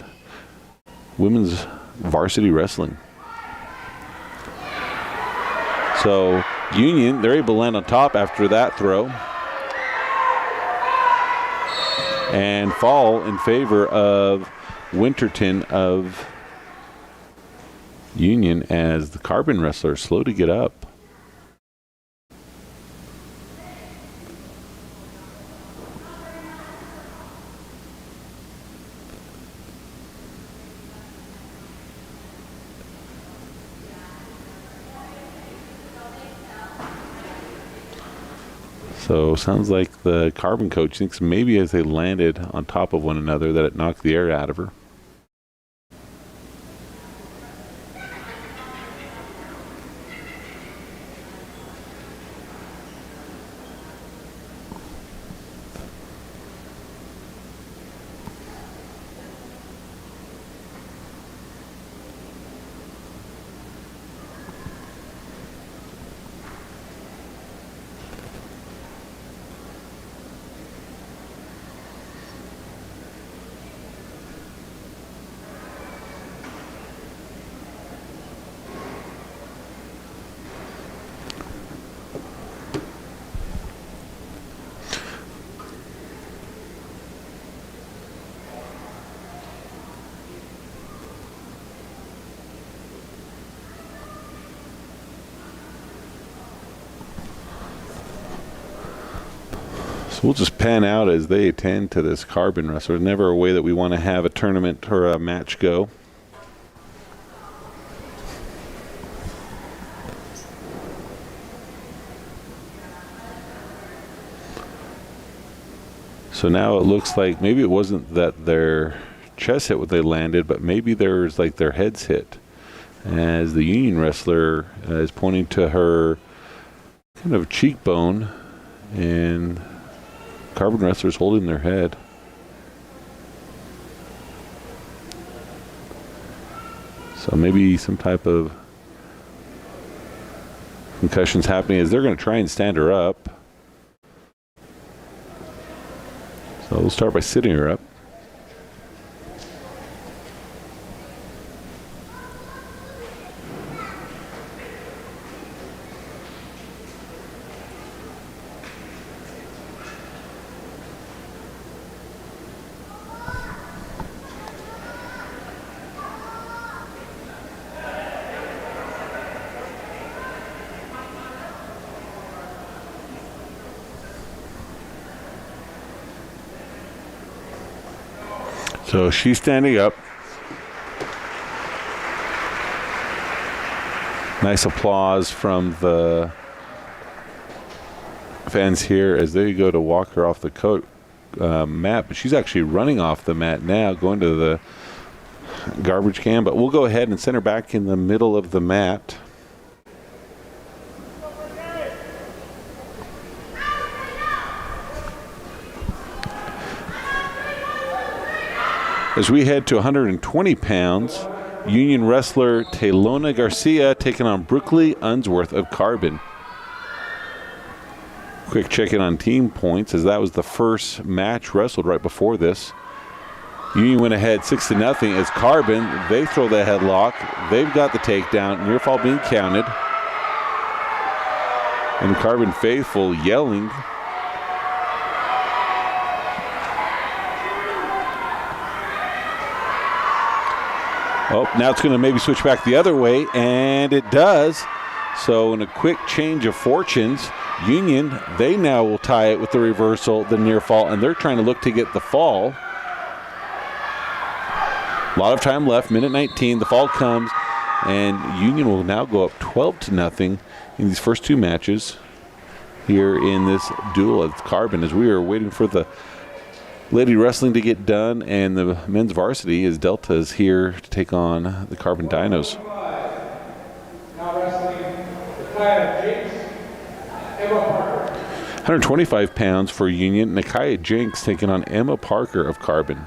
women's varsity wrestling. So Union, they're able to land on top after that throw and fall in favor of Winterton of Union as the Carbon wrestler is slow to get up. So sounds like the Carbon coach thinks maybe as they landed on top of one another that it knocked the air out of her. So we'll just pan out as they attend to this Carbon wrestler. There's never a way that we want to have a tournament or a match go. So now it looks like maybe it wasn't that their chest hit what they landed, but maybe there's like their heads hit. As the Union wrestler is pointing to her kind of cheekbone, and Carbon wrestlers holding their head. So maybe some type of Concussions happening as they're going to try and stand her up. So we'll start by sitting her up. So she's standing up. Nice applause from the fans here as they go to walk her off the mat. But she's actually running off the mat now, going to the garbage can. But we'll go ahead and send her back in the middle of the mat. As we head to 120 pounds, Union wrestler Taylona Garcia taking on Brooklyn Unsworth of Carbon. Quick check-in on team points, as that was the first match wrestled right before this. Union went ahead 6-0 as Carbon, they throw the headlock. They've got the takedown, near fall being counted. And Carbon faithful yelling. Oh, now it's going to maybe switch back the other way, and it does. So in a quick change of fortunes, Union, they now will tie it with the reversal, the near fall, and they're trying to look to get the fall. A lot of time left, minute 19. The fall comes, and Union will now go up 12-0 in these first two matches here in this duel at Carbon, as we are waiting for the lady wrestling to get done, and the men's varsity is Delta is here to take on the Carbon Dinos. Now wrestling Nakaya Jinx, Emma Parker. 125 pounds for Union. Nakaya Jinx taking on Emma Parker of Carbon.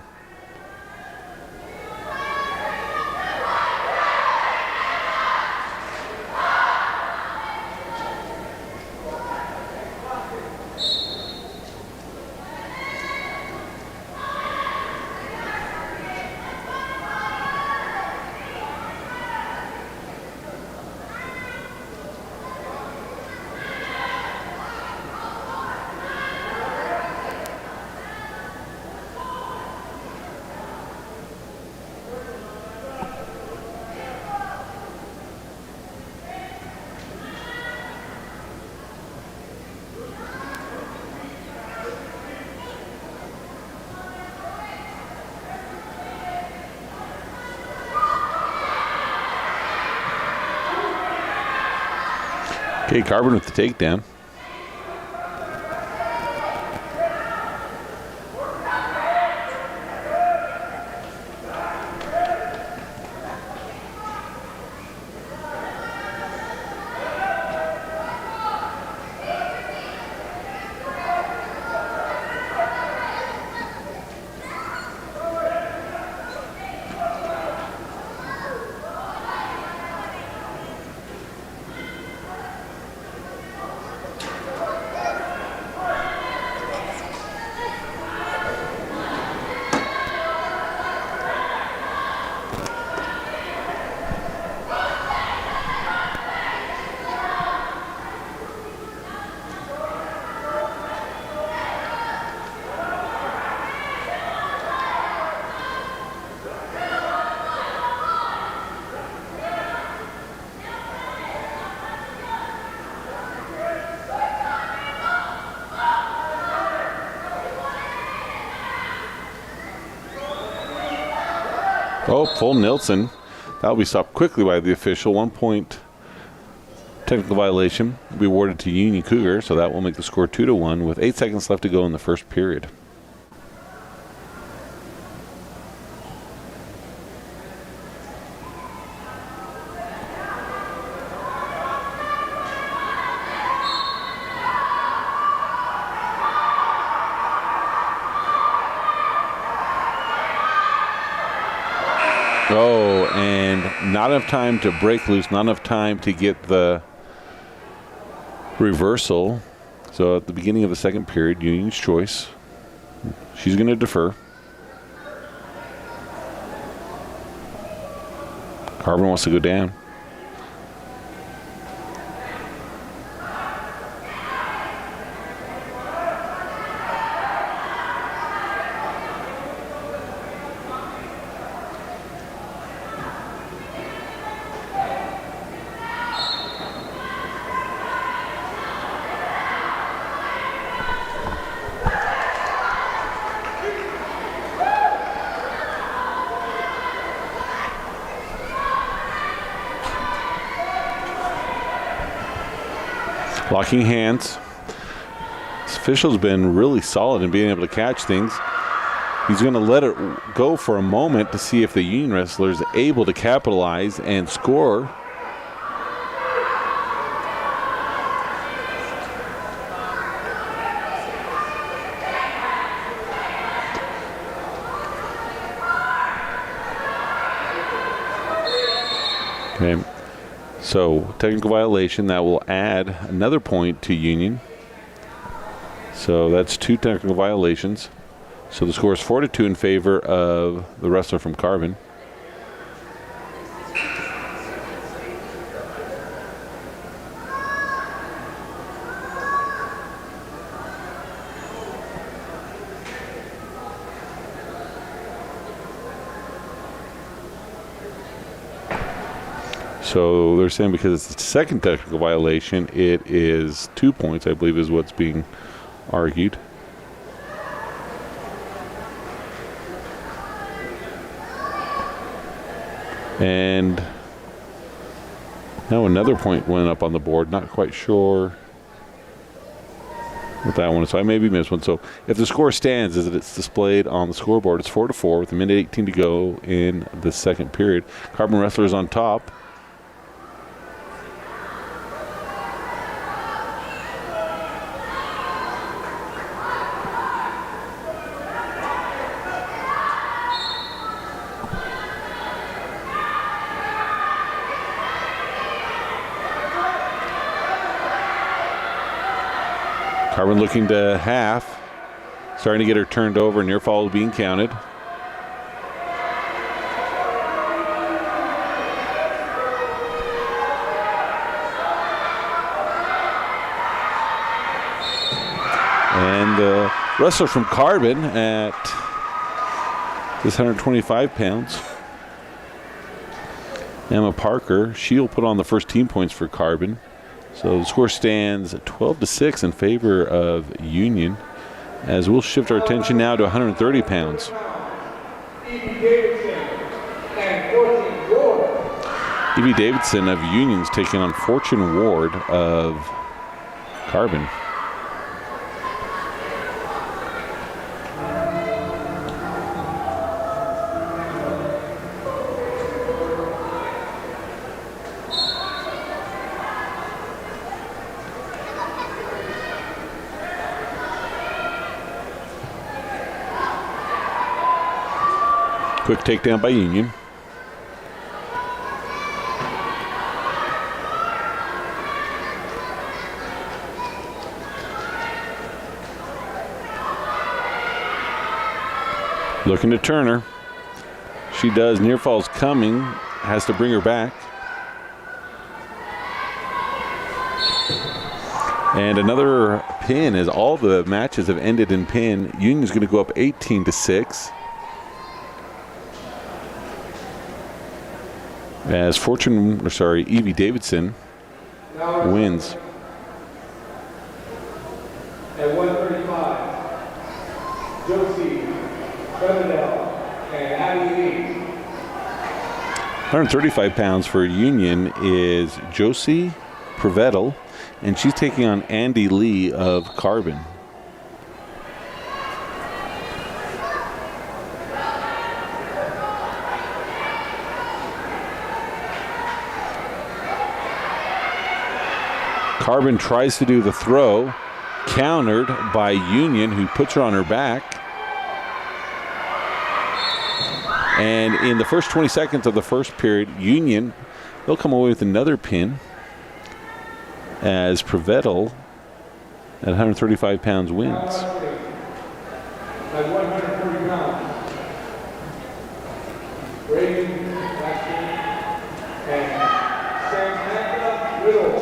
Okay, Carbon with the takedown. Oh, full Nilsson. That'll be stopped quickly by the official. 1 point technical violation will be awarded to Union Cougar, so that will make the score 2-1 with 8 seconds left to go in the first period. Oh, and not enough time to break loose, not enough time to get the Reversal. So at the beginning of the second period, Union's choice. She's going to defer. Carbon wants to go down. Locking hands. This official's been really solid in being able to catch things. He's going to let it go for a moment to see if the Union wrestler is able to capitalize and score. Okay. So, technical violation, that will add another point to Union. So that's 2 technical violations. So the score is 4-2 in favor of the wrestler from Carbon. So they're saying because it's the second technical violation, it is 2 points, I believe is what's being argued. And now another point went up on the board. Not quite sure what that one is. So I maybe missed one. So if the score stands as it's displayed on the scoreboard, it's 4-4 with a minute 18 to go in the second period. Carbon wrestlers on top. Carbon looking to half, starting to get her turned over, near fall being counted. And the wrestler from Carbon at this 125 pounds, Emma Parker, she'll put on the first team points for Carbon. So the score stands 12-6 in favor of Union, as we'll shift our attention now to 130 pounds. Evie Davidson of Union's taking on Fortune Ward of Carbon. Quick takedown by Union. Looking to turn her. She does. Near fall's coming. Has to bring her back. And another pin, as all the matches have ended in pin. Union's going to go up 18-6. As Evie Davidson wins. At 135, Josie Prevedel and Abby Lee. 135 pounds for Union is Josie Prevedel, and she's taking on Andy Lee of Carbon. Carbon tries to do the throw, countered by Union, who puts her on her back. And in the first 20 seconds of the first period, Union, they'll come away with another pin. as Prevedel at 135 pounds wins. At 130 pounds, Reagan Bastian and Samantha Riddle.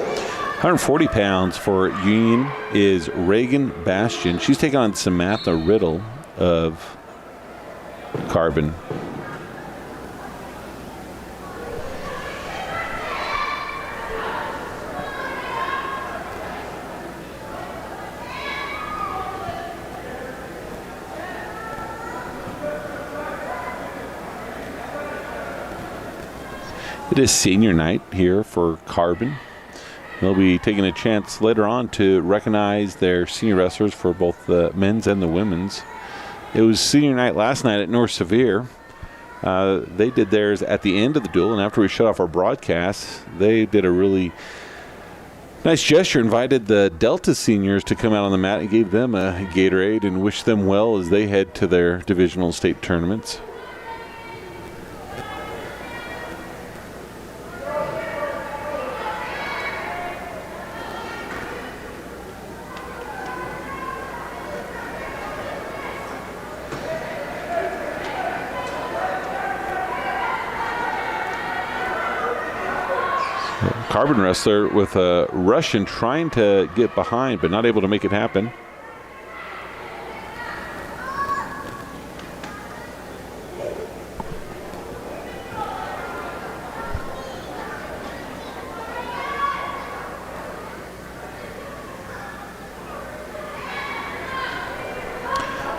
140 pounds for Union is Reagan Bastian. She's taking on Samantha Riddle of Carbon. It is senior night here for Carbon. They'll be taking a chance later on to recognize their senior wrestlers for both the men's and the women's. It was senior night last night at North Sevier. They did theirs at the end of the duel, and after we shut off our broadcast, they did a really nice gesture, invited the Delta seniors to come out on the mat and gave them a Gatorade and wished them well as they head to their divisional state tournaments. Carbon wrestler with a Russian trying to get behind, but not able to make it happen.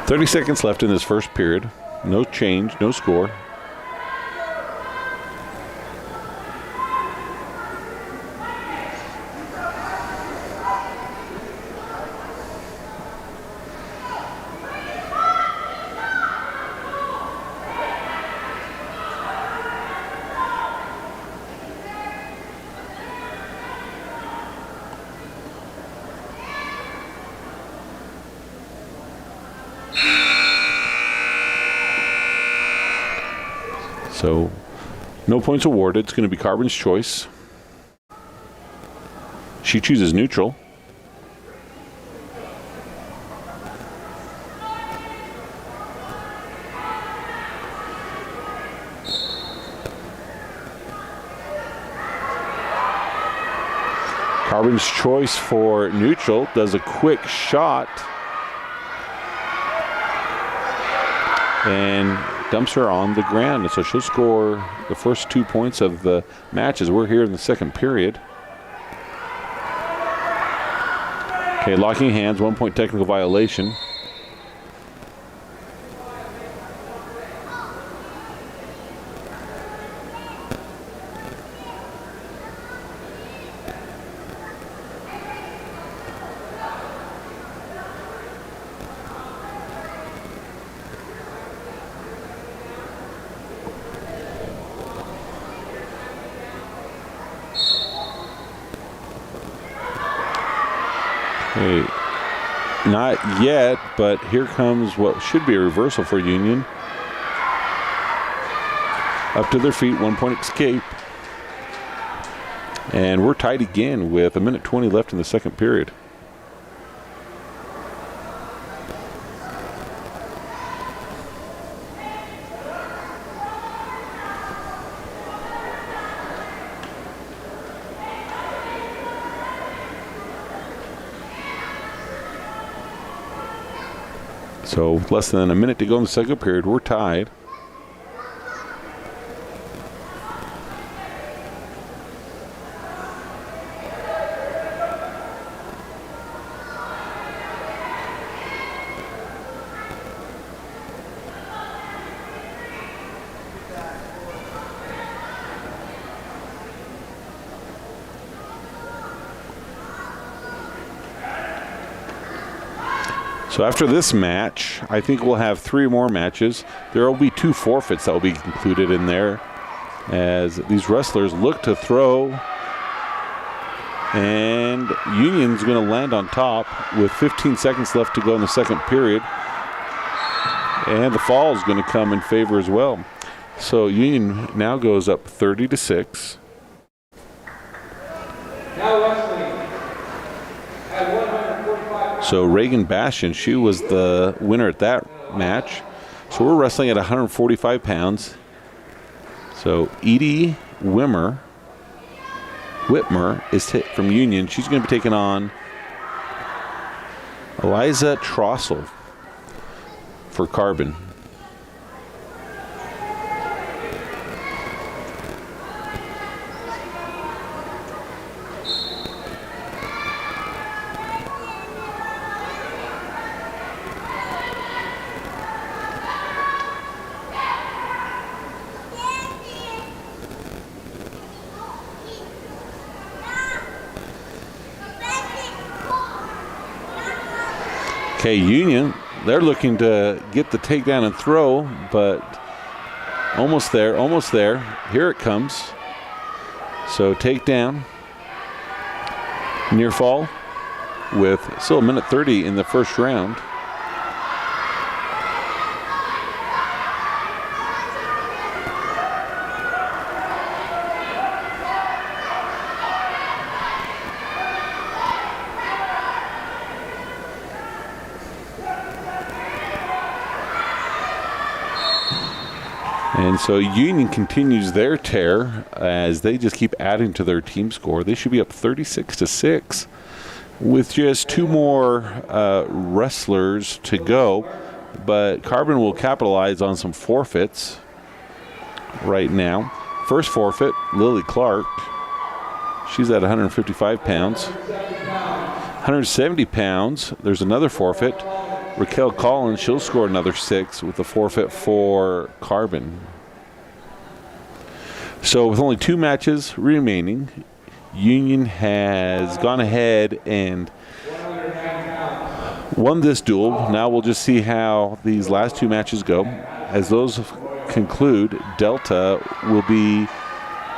"30 seconds left in this first period. No change, no score. So, no points awarded. It's going to be Carbon's choice. She chooses neutral. Carbon's choice for neutral does a quick shot and dumps her on the ground. And so she'll score the first 2 points of the match as we're here in the second period. Okay, locking hands, 1 point technical violation. Okay, not yet, but here comes what should be a reversal for Union. Up to their feet, 1 point escape. And we're tied again with 1:20 left in the second period. So less than a minute to go in the second period. We're tied. So after this match, I think we'll have 3 more matches. There will be 2 forfeits that will be included in there as these wrestlers look to throw. And Union's going to land on top with 15 seconds left to go in the second period. And the fall is going to come in favor as well. So Union now goes up 30-6. Now wrestling So Reagan Bastian, she was the winner at that match. So we're wrestling at 145 pounds. So Edie Whitmer is from Union. She's going to be taking on Eliza Trossel for Carbon. Okay, Union, they're looking to get the takedown and throw, but almost there, almost there. Here it comes. So takedown, near fall, with still a minute 30 in the first round. And so Union continues their tear as they just keep adding to their team score. They should be up 36-6 with just two more wrestlers to go. But Carbon will capitalize on some forfeits right now. First forfeit, Lily Clark. She's at 155 pounds. 170 pounds, there's another forfeit. Raquel Collins, she'll score another 6 with the forfeit for Carbon. So with only 2 matches remaining, Union has gone ahead and won this duel. Now we'll just see how these last 2 matches go. As those conclude, Delta will be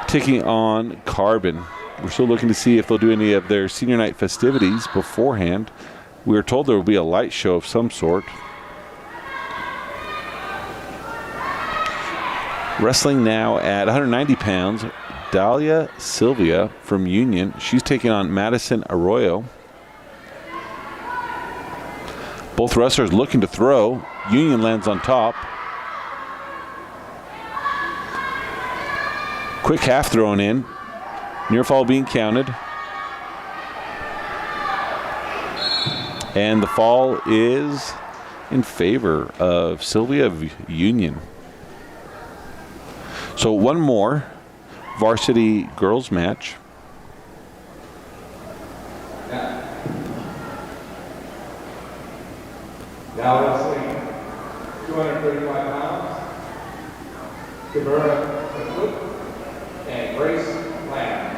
taking on Carbon. We're still looking to see if they'll do any of their senior night festivities beforehand. We were told there will be a light show of some sort. Wrestling now at 190 pounds, Dahlia Sylvia from Union. She's taking on Madison Arroyo. Both wrestlers looking to throw. Union lands on top. Quick half thrown in. Near fall being counted. And the fall is in favor of Sylvia of Union. So one more varsity girls match. Now wrestling 235 pounds, Cabrera McCook and Grace Lamb.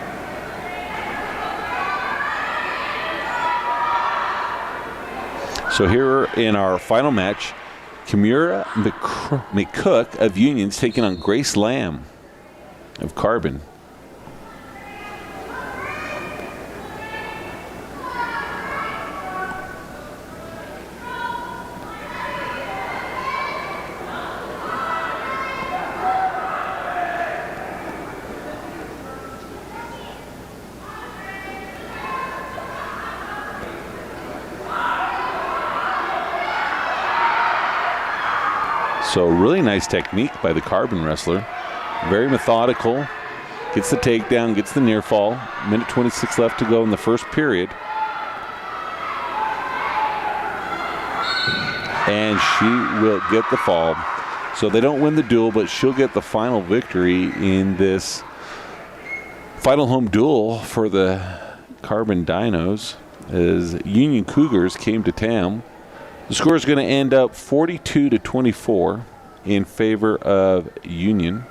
So here in our final match, Kimura McCook of Union's taking on Grace Lamb of Carbon. So really nice technique by the Carbon wrestler. Very methodical. Gets the takedown, gets the near fall. Minute 26 left to go in the first period. And she will get the fall. So they don't win the duel, but she'll get the final victory in this final home duel for the Carbon Dinos as Union Cougars came to town. The score is going to end up 42-24 in favor of Union.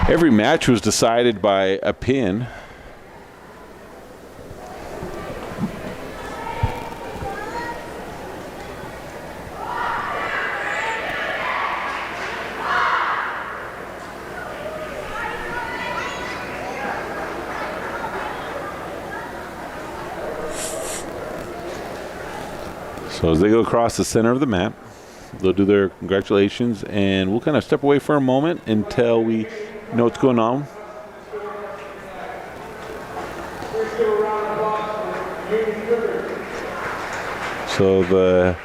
Every match was decided by a pin. So as they go across the center of the map, they'll do their congratulations, and we'll kind of step away for a moment until we know what's going on. So the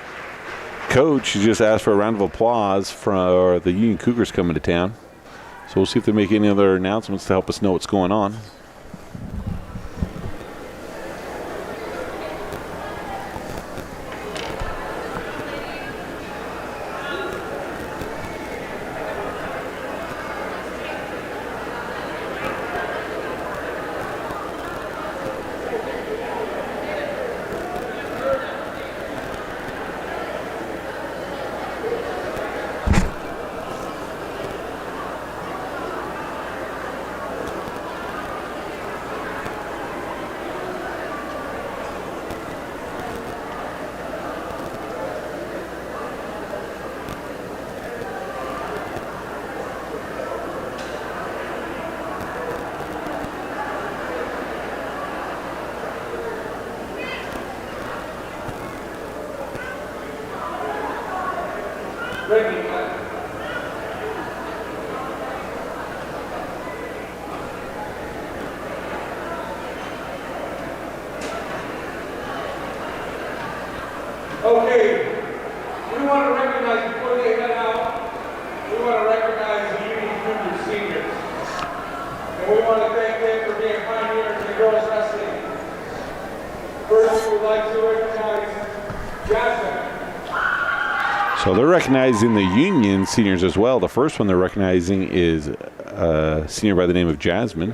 coach just asked for a round of applause for the Union Cougars coming to town. So we'll see if they make any other announcements to help us know what's going on. Okay, we want to recognize, before they head out, we want to recognize the Union Cougars seniors. And we want to thank them for being pioneers in girls wrestling. First, we would like to recognize Jasmine. So they're recognizing the Union seniors as well. The first one they're recognizing is a senior by the name of Jasmine.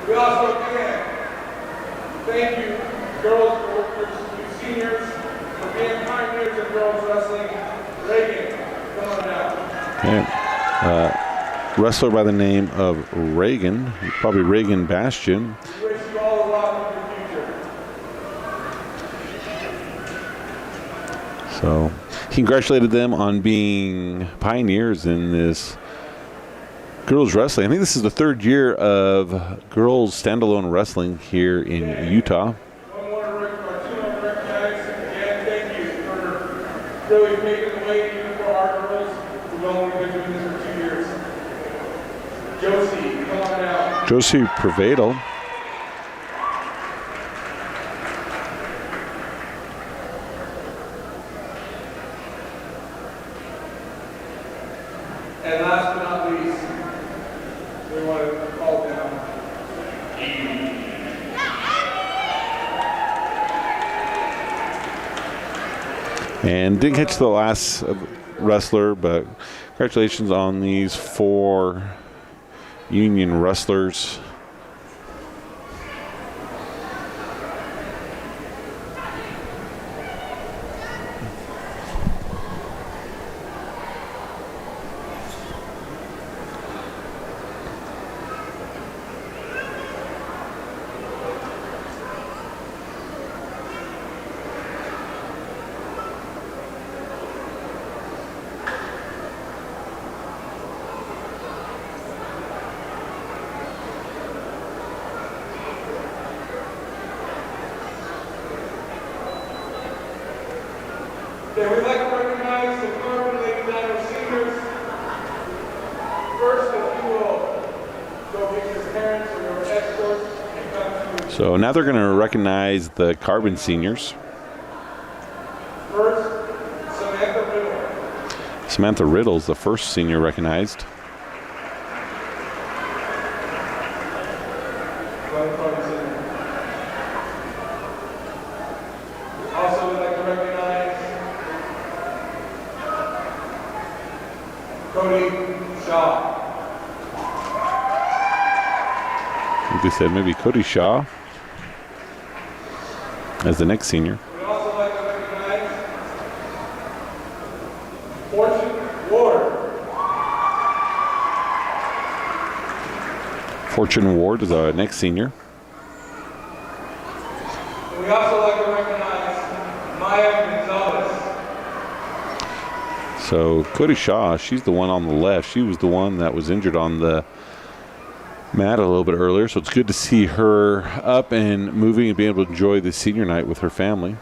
We also can thank you, seniors, for being pioneers in girls wrestling. Reagan, come on down. Okay. Wrestler by the name of Reagan, probably Reagan Bastion. We wish you all the luck in your future. So he congratulated them on being pioneers in this girls wrestling. I think this is the third year of girls standalone wrestling here in Utah. One more to recognize, again, thank you for really making the way even for our girls who've only been doing this for 2 years. Josie, come on out. Josie Prevadel. And last but not least, we want to call down And didn't catch the last wrestler, but congratulations on these 4 Union wrestlers. Okay, we'd like to recognize the current Lady Dino seniors. First, if you will go get your parents or your escorts and come to. So now they're going to recognize the Carbon seniors. First, Samantha Riddle. Samantha Riddle's the first senior recognized. Also, we'd like to recognize Cody Shaw. I think they said maybe Cody Shaw as the next senior. We'd also like to recognize Fortune Ward. Fortune Ward is our next senior. And we also like to recognize Maya Gonzalez. So Cody Shaw, she's the one on the left. She was the one that was injured on the Matt a little bit earlier, so it's good to see her up and moving and being able to enjoy the senior night with her family.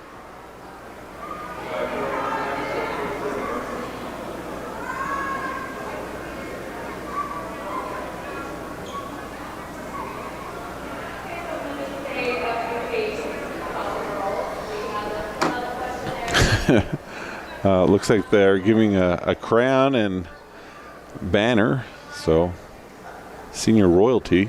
Looks like they're giving a crown and banner, so senior royalty.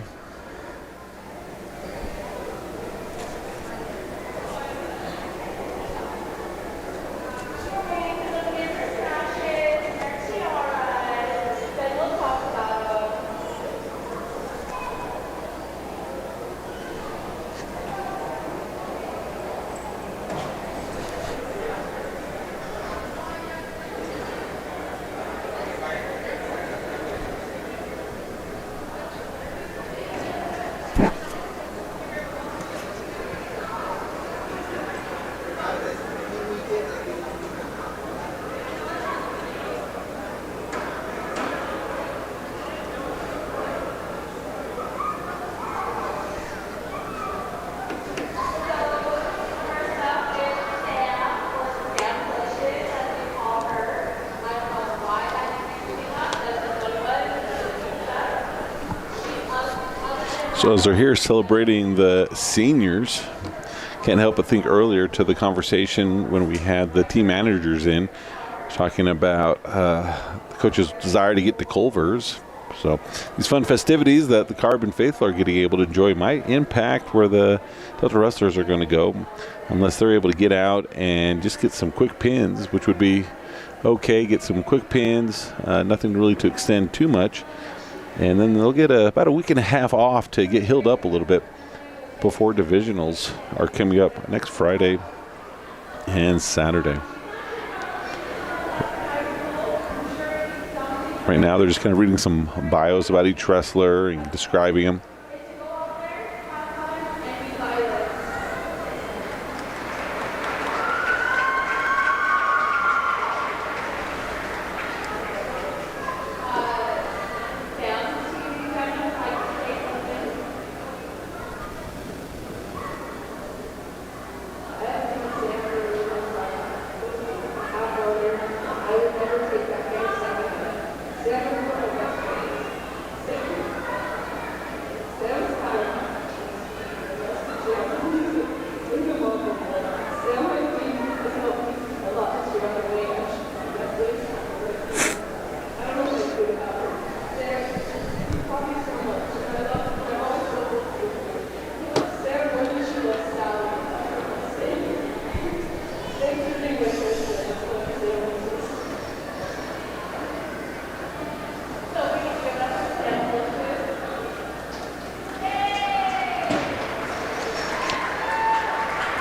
So as they're here celebrating the seniors, can't help but think earlier to the conversation when we had the team managers in, talking about the coach's desire to get to Culver's. So these fun festivities that the Carbon faithful are getting able to enjoy might impact where the Delta wrestlers are going to go, unless they're able to get out and just get some quick pins, which would be okay. Get some quick pins, nothing really to extend too much. And then they'll get about a week and a half off to get healed up a little bit before divisionals are coming up next Friday and Saturday. Right now, they're just kind of reading some bios about each wrestler and describing them.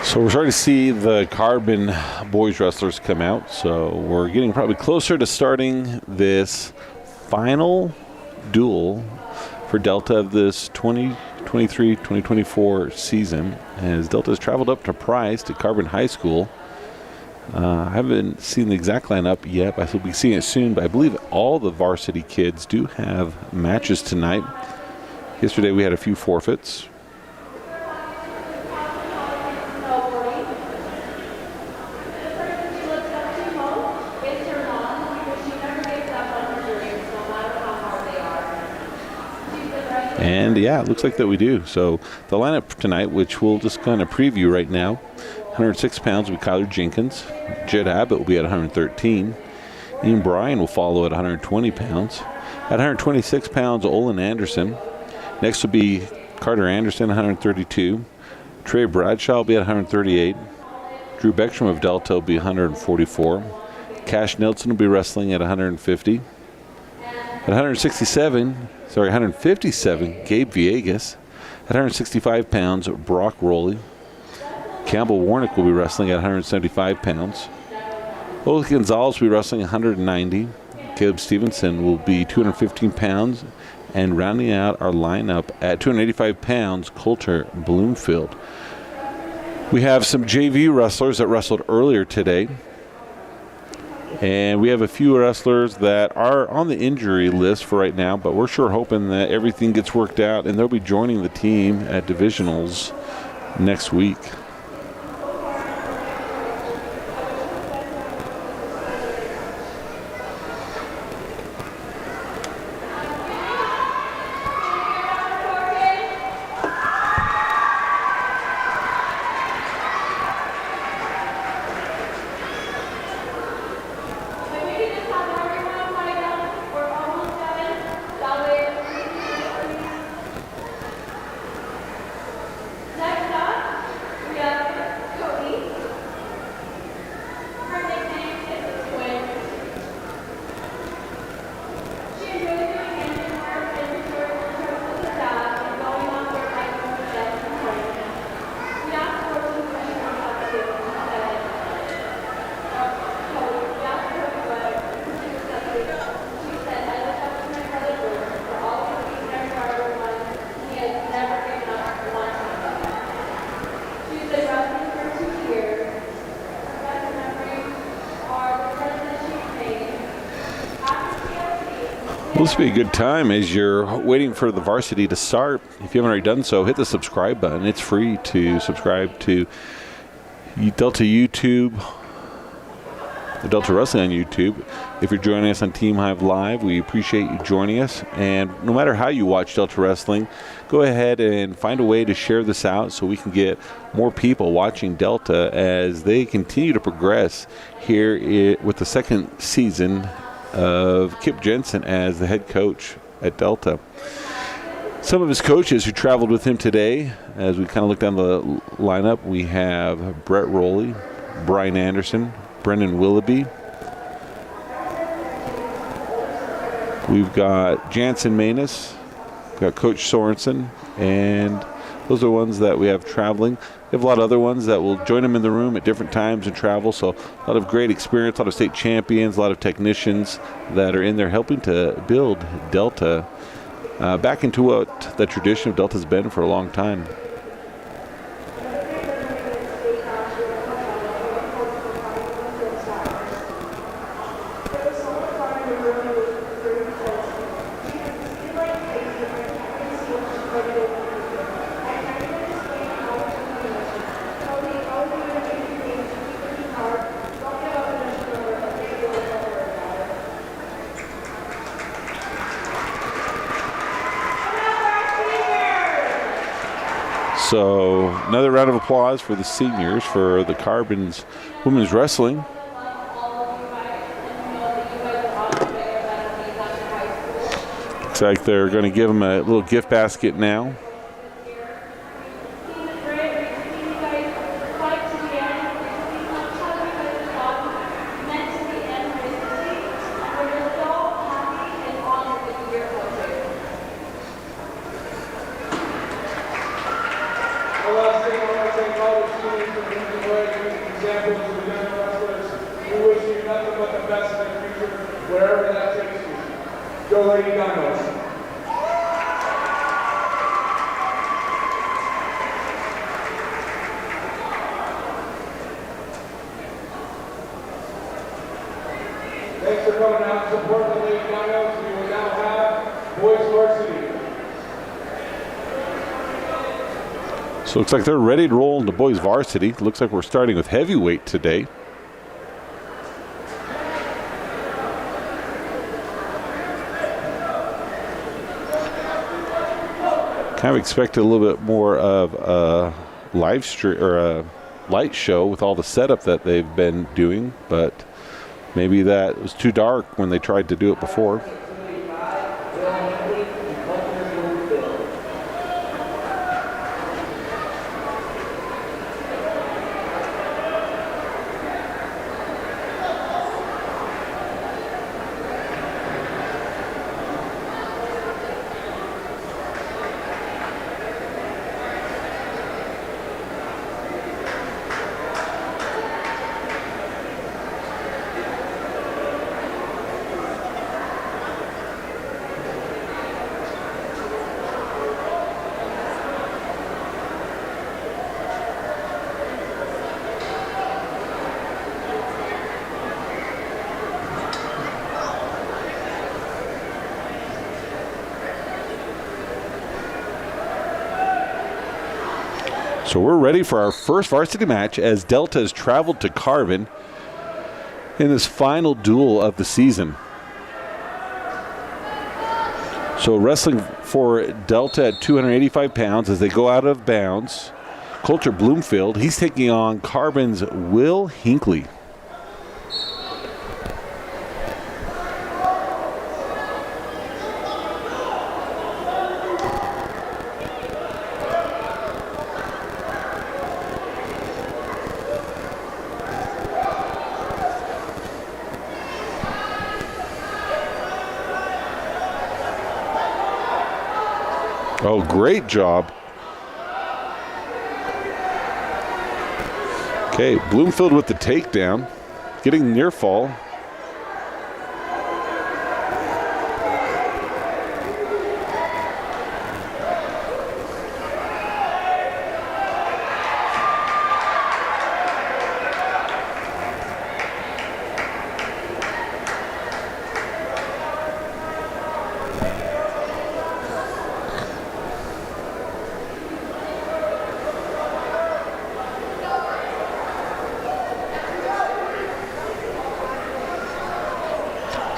So we're starting to see the Carbon boys wrestlers come out. So we're getting probably closer to starting this final duel for Delta of this 2023-2024 season, as Delta has traveled up to Price to Carbon High School. I haven't seen the exact lineup yet, but we'll be seeing it soon. But I believe all the varsity kids do have matches tonight. Yesterday we had a few forfeits. And yeah, it looks like that we do. So the lineup tonight, which we'll just kind of preview right now: 106 pounds will be Kyler Jenkins. Jed Abbott will be at 113. Ian Bryan will follow at 120 pounds. At 126 pounds, Olin Anderson. Next will be Carter Anderson, 132. Trey Bradshaw will be at 138. Drew Beckstrom of Delta will be 144. Cash Nelson will be wrestling at 150. At 157, Gabe Villegas. At 165 pounds, Brock Rowley. Campbell Warnick will be wrestling at 175 pounds. Ole Gonzalez will be wrestling 190. Caleb Stevenson will be 215 pounds. And rounding out our lineup at 285 pounds, Coulter Bloomfield. We have some JV wrestlers that wrestled earlier today. And we have a few wrestlers that are on the injury list for right now, but we're sure hoping that everything gets worked out and they'll be joining the team at divisionals next week. Well, this will be a good time as you're waiting for the varsity to start. If you haven't already done so, hit the subscribe button. It's free to subscribe to Delta YouTube, the Delta Wrestling on YouTube. If you're joining us on Team Hive Live, we appreciate you joining us. And no matter how you watch Delta Wrestling, go ahead and find a way to share this out so we can get more people watching Delta as they continue to progress here with the second season of Kip Jensen as the head coach at Delta. Some of his coaches who traveled with him today, as we kind of look down the lineup, we have Brett Rowley, Brian Anderson, Brendan Willoughby. We've got Jansen Manus, we've got Coach Sorensen, and those are ones that we have traveling. We have a lot of other ones that will join them in the room at different times and travel. So a lot of great experience, a lot of state champions, a lot of technicians that are in there helping to build Delta back into what the tradition of Delta has been for a long time. So another round of applause for the seniors for the Carbons women's wrestling. Looks like they're going to give them a little gift basket now. Thanks for coming out and supporting the Lady Dinos. We will now have boys varsity. So it looks like they're ready to roll into boys varsity. Looks like we're starting with heavyweight today. Kind of expected a little bit more of a live stream or a light show with all the setup that they've been doing, but maybe that was too dark when they tried to do it before. So we're ready for our first varsity match as Delta has traveled to Carbon in this final duel of the season. So wrestling for Delta at 285 pounds as they go out of bounds. Coulter Bloomfield, he's taking on Carbon's Will Hinckley. Oh, great job. Okay, Bloomfield with the takedown, getting near fall.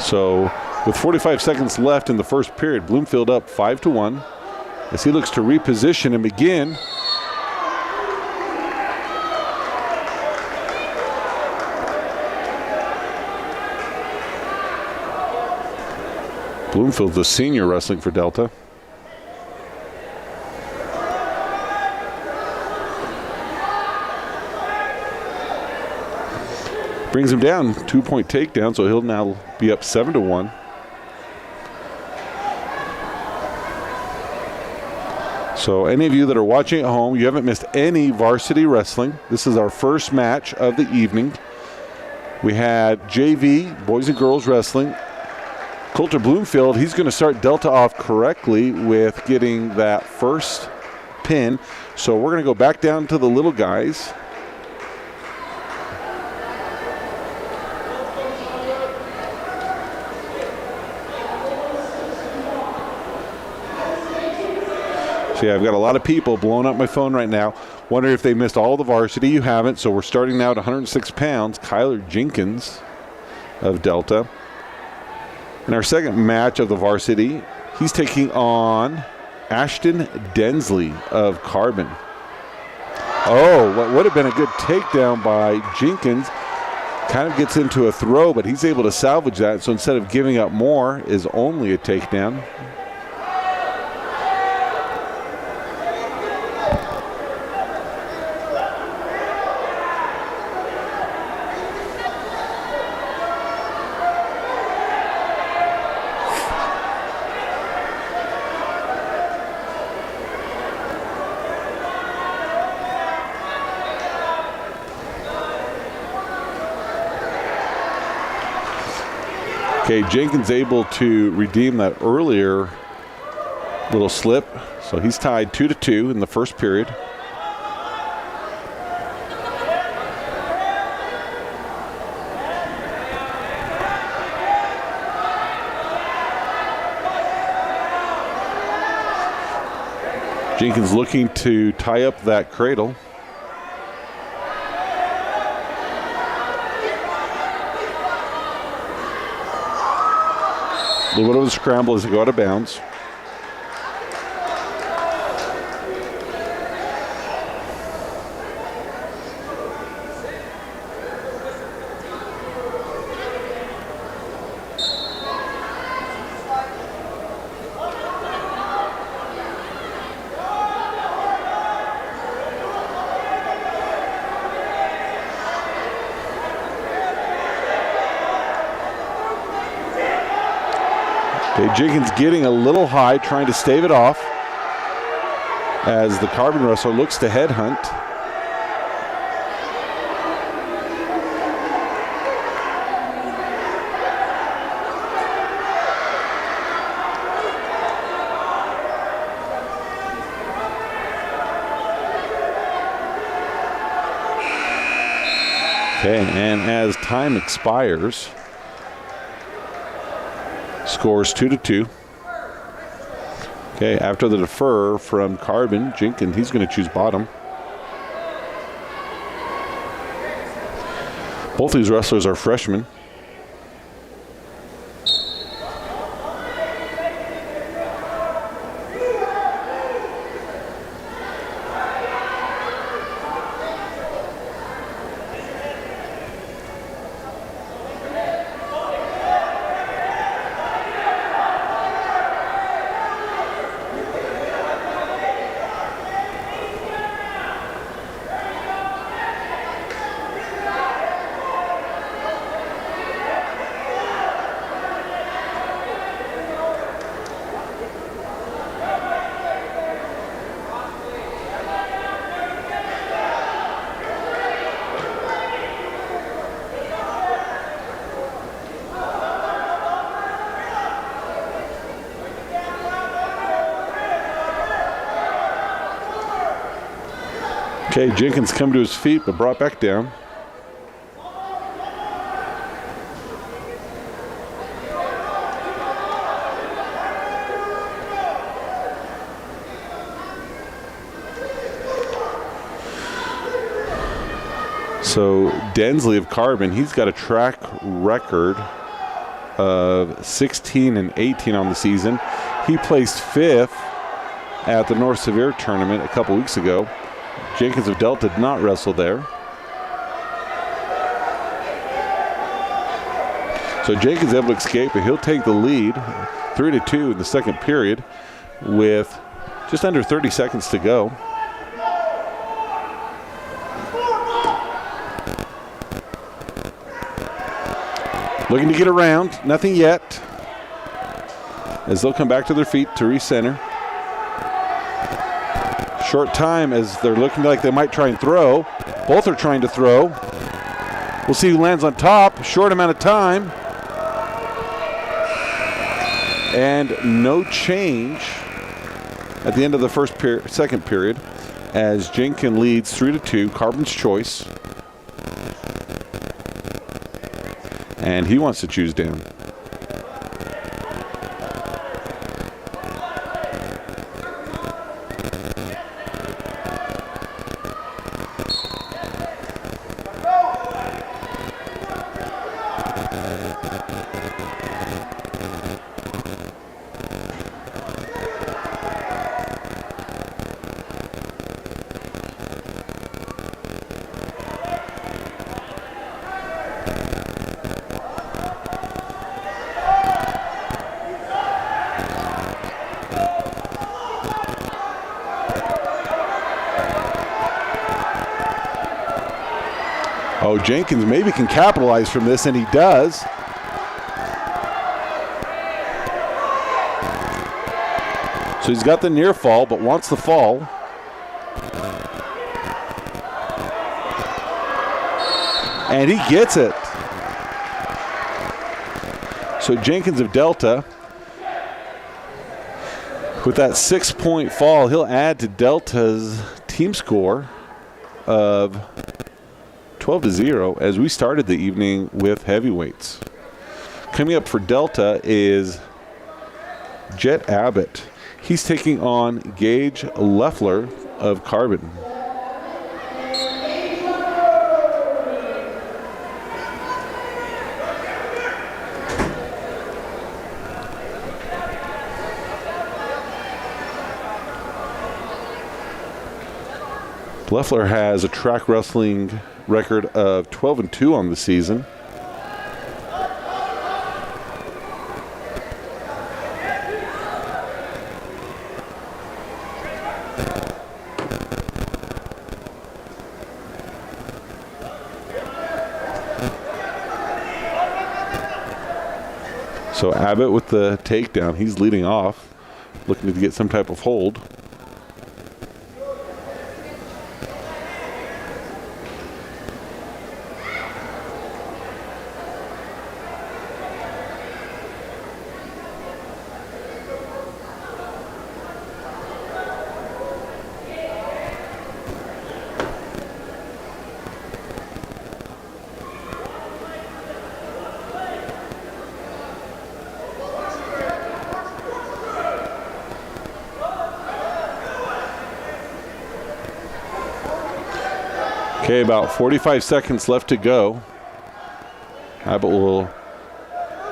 So with 45 seconds left in the first period, Bloomfield up 5-1 as he looks to reposition and begin. Bloomfield, the senior wrestling for Delta. Brings him down, 2-point takedown, so he'll now be up 7-1. So any of you that are watching at home, you haven't missed any varsity wrestling. This is our first match of the evening. We had JV, boys and girls wrestling. Coulter Bloomfield, he's going to start Delta off correctly with getting that first pin. So we're going to go back down to the little guys. So yeah, I've got a lot of people blowing up my phone right now, wondering if they missed all the varsity. You haven't, so we're starting now at 106 pounds. Kyler Jenkins of Delta. In our second match of the varsity, he's taking on Ashton Densley of Carbon. Oh, what would have been a good takedown by Jenkins. Kind of gets into a throw, but he's able to salvage that. So instead of giving up more, is only a takedown. Okay, Jenkins able to redeem that earlier little slip. So he's tied 2-2 in the first period. Jenkins looking to tie up that cradle. A little bit of a scramble as they go out of bounds. Okay, Jenkins getting a little high, trying to stave it off as the Carbon wrestler looks to headhunt. Okay, and as time expires, scores 2-2. Okay, after the defer from Carbon, Jenkins, he's going to choose bottom. Both these wrestlers are freshmen. Okay, Jenkins come to his feet, but brought back down. So Densley of Carbon, he's got a track record of 16 and 18 on the season. He placed 5th at the North Severe tournament a couple weeks ago. Jenkins of Delta did not wrestle there. So Jenkins able to escape, and he'll take the lead 3-2 in the second period with just under 30 seconds to go. Looking to get around, nothing yet, as they'll come back to their feet to recenter. Short time as they're looking like they might try and throw. Both are trying to throw. We'll see who lands on top. Short amount of time. And no change at the end of the second period as Jenkins leads 3-2, Carbon's choice. And he wants to choose down. Oh, Jenkins maybe can capitalize from this, and he does. So he's got the near fall, but wants the fall. And he gets it. So Jenkins of Delta, with that 6-point fall, he'll add to Delta's team score of 12-0 as we started the evening with heavyweights. Coming up for Delta is Jet Abbott. He's taking on Gage Leffler of Carbon. Leffler has a track wrestling record of 12-2 on the season. So Abbott with the takedown, he's leading off, looking to get some type of hold. Okay, about 45 seconds left to go Abbott will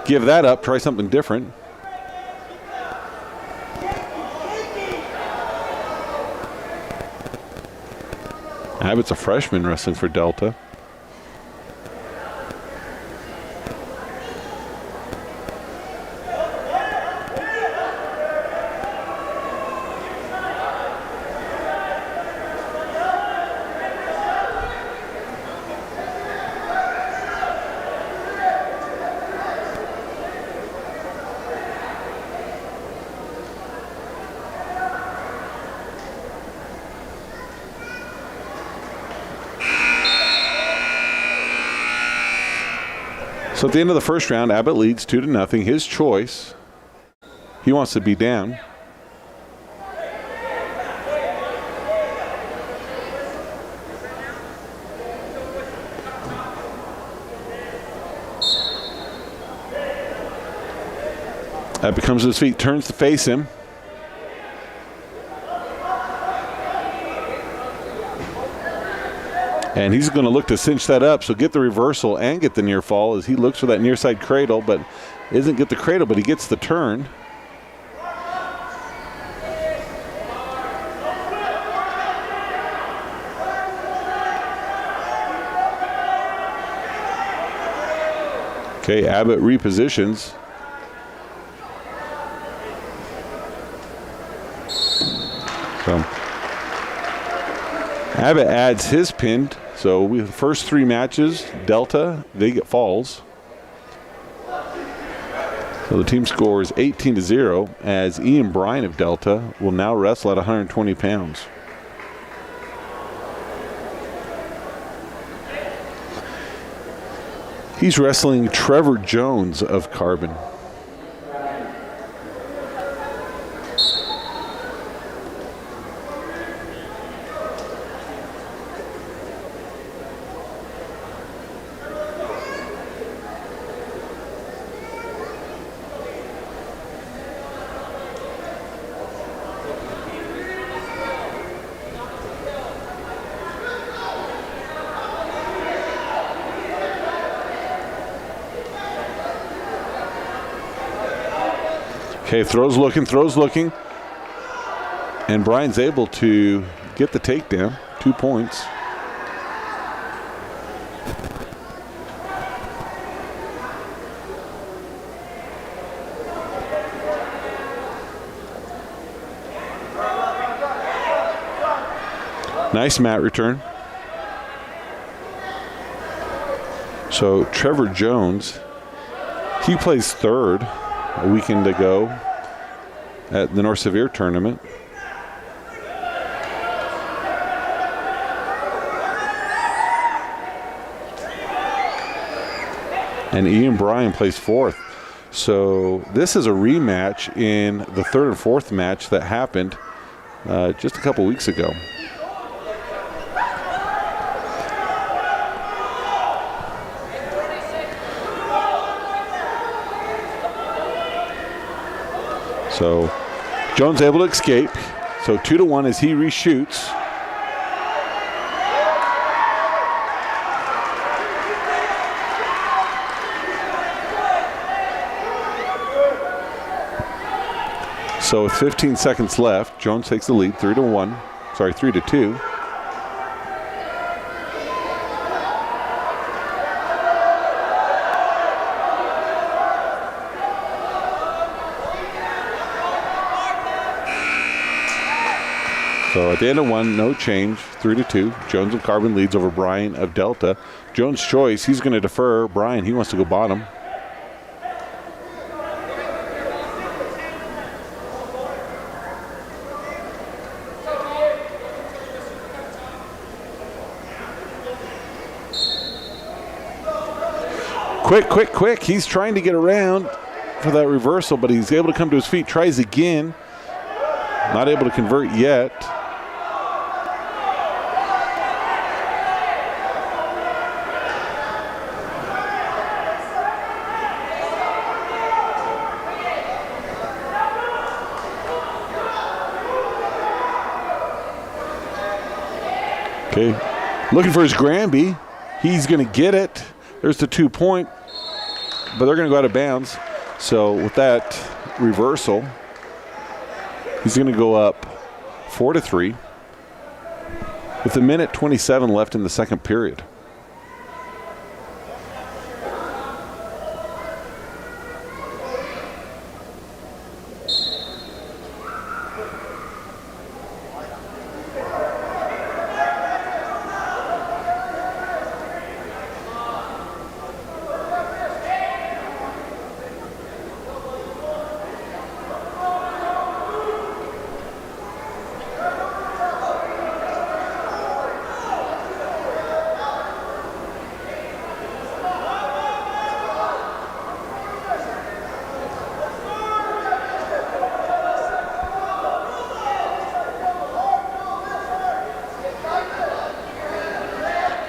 give that up, try something different. Abbott's a freshman wrestling for Delta. So at the end of the first round, Abbott leads 2-0. His choice. He wants to be down. Abbott comes to his feet, turns to face him. And he's going to look to cinch that up, so get the reversal and get the near fall as he looks for that near side cradle, but isn't get the cradle, but he gets the turn. Okay, Abbott repositions. So Abbott adds his pin. So we the first 3 matches, Delta, they get falls. So the team score is 18-0 as Ian Bryan of Delta will now wrestle at 120 pounds. He's wrestling Trevor Jones of Carbon. Okay, throws looking. And Brian's able to get the takedown, 2 points. Nice mat return. So Trevor Jones, he plays third a weekend ago at the North Severe tournament. And Ian Bryan plays fourth. So this is a rematch in the third and fourth match that happened just a couple weeks ago. So Jones able to escape. So 2-1 as he reshoots. So with 15 seconds left, Jones takes the lead, 3-2. So at the end of one, no change, 3-2. Jones of Carbon leads over Bryan of Delta. Jones' choice, he's going to defer. Bryan, he wants to go bottom. Quick. He's trying to get around for that reversal, but he's able to come to his feet. Tries again. Not able to convert yet. Okay. Looking for his Granby. He's going to get it. There's the 2 point. but they're going to go out of bounds. So with that reversal, he's going to go up 4-3 with 1:27 left in the second period.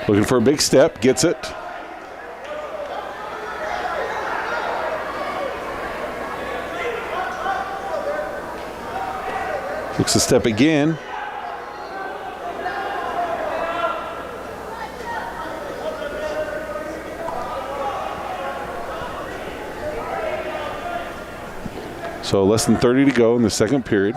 Looking for a big step, gets it. Looks to step again. So less than 30 to go in the second period.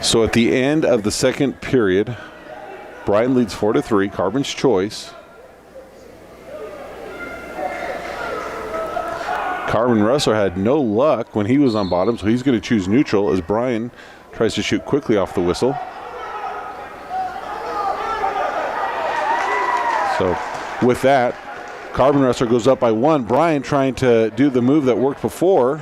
So at the end of the second period, Brian leads 4-3, Carbon's choice. Carbon Wrestler had no luck when he was on bottom, so he's going to choose neutral as Brian tries to shoot quickly off the whistle. So with that, Carbon Wrestler goes up by 1. Brian trying to do the move that worked before.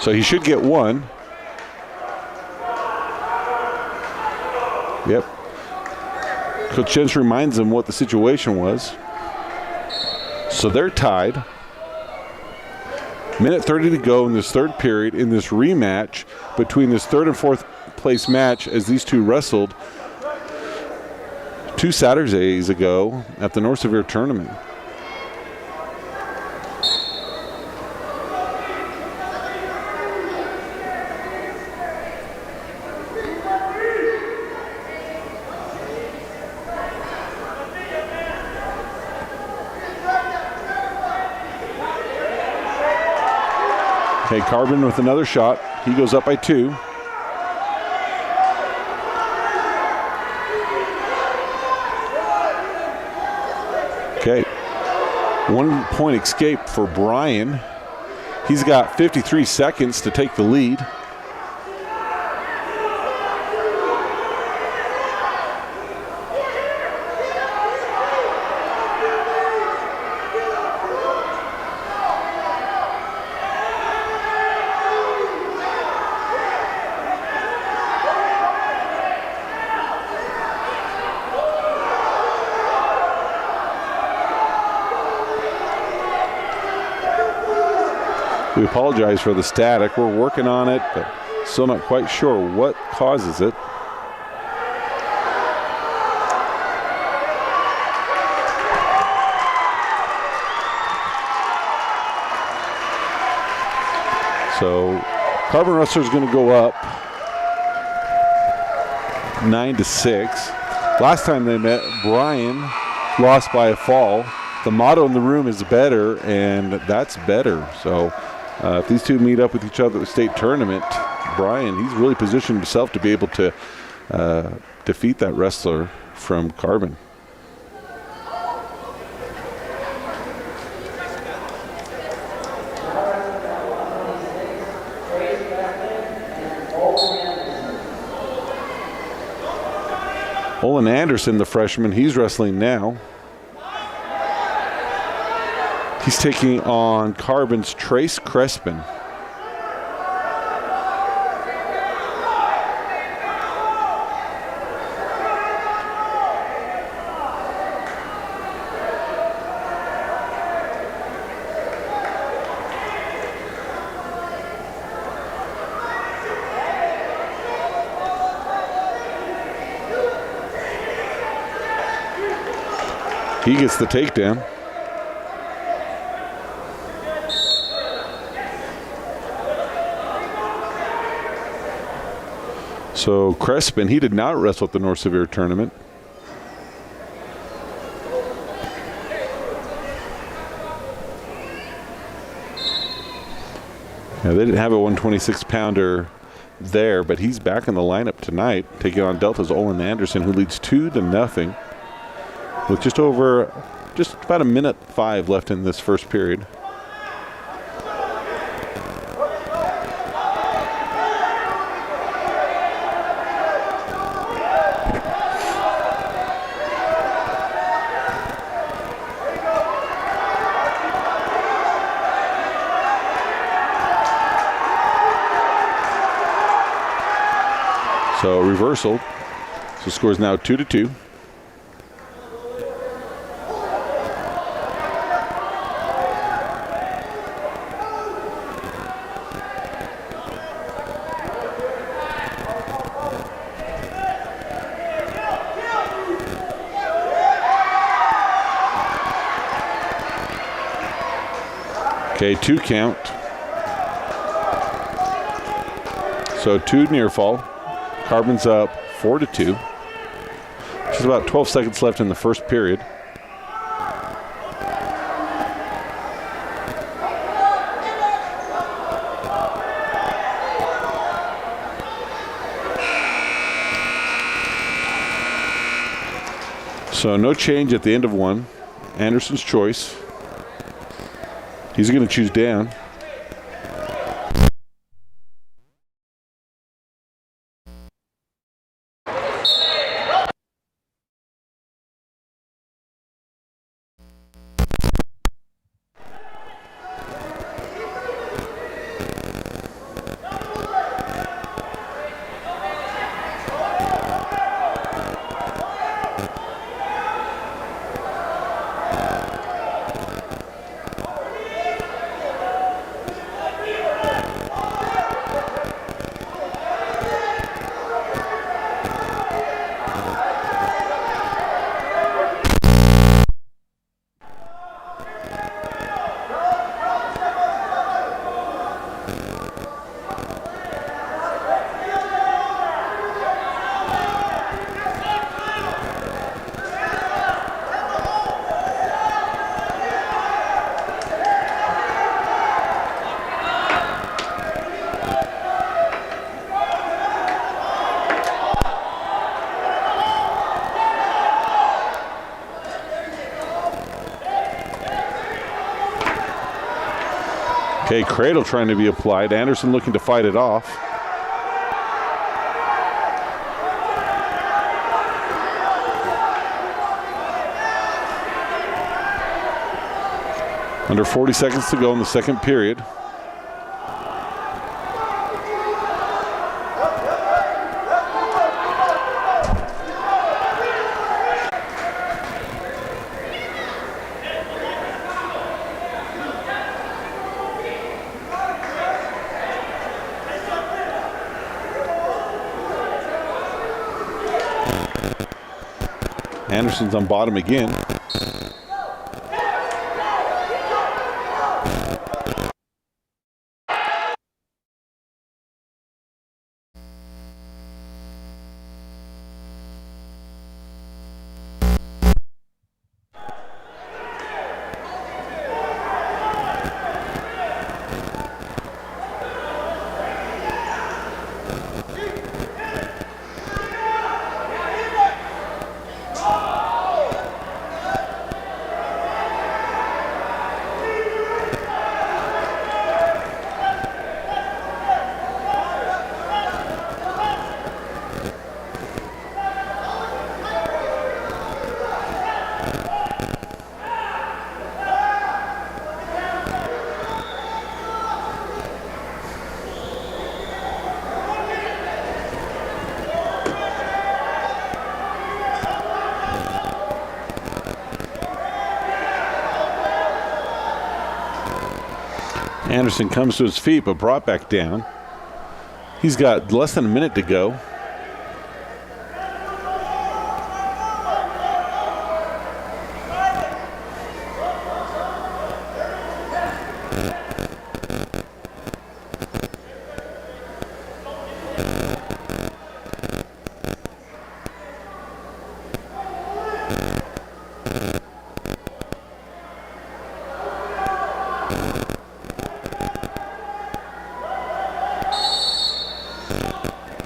So he should get 1. Yep. Coach Jens reminds him what the situation was. So they're tied. 1:30 to go in this third period in this rematch between this third and fourth place match as these two wrestled 2 Saturdays ago at the North Severe tournament. Okay, Carbon with another shot. He goes up by 2. Okay, 1 point escape for Brian. He's got 53 seconds to take the lead. We apologize for the static. We're working on it, but still not quite sure what causes it. So Carbon Wrestler is going to go up 9-6. Last time they met, Brian lost by a fall. The motto in the room is better, and that's better. So if these two meet up with each other at the state tournament, Brian, he's really positioned himself to be able to defeat that wrestler from Carbon. Olin Anderson, the freshman, he's wrestling now. He's taking on Carbon's Trace Crespin. He gets the takedown. So Crespin, he did not wrestle at the North Severe tournament. Yeah, they didn't have a 126-pounder there, but he's back in the lineup tonight, taking on Delta's Olin Anderson, who leads 2-0 with just about a minute 5 left in this first period. So reversal. So score is now 2-2. Okay, 2 count. So 2 near fall. Carbon's up 4-2. Just about 12 seconds left in the first period. So no change at the end of one. Anderson's choice. He's going to choose down. Okay, cradle trying to be applied. Anderson looking to fight it off. Under 40 seconds to go in the second period. Anderson's on bottom again. Anderson comes to his feet, but brought back down. He's got less than a minute to go.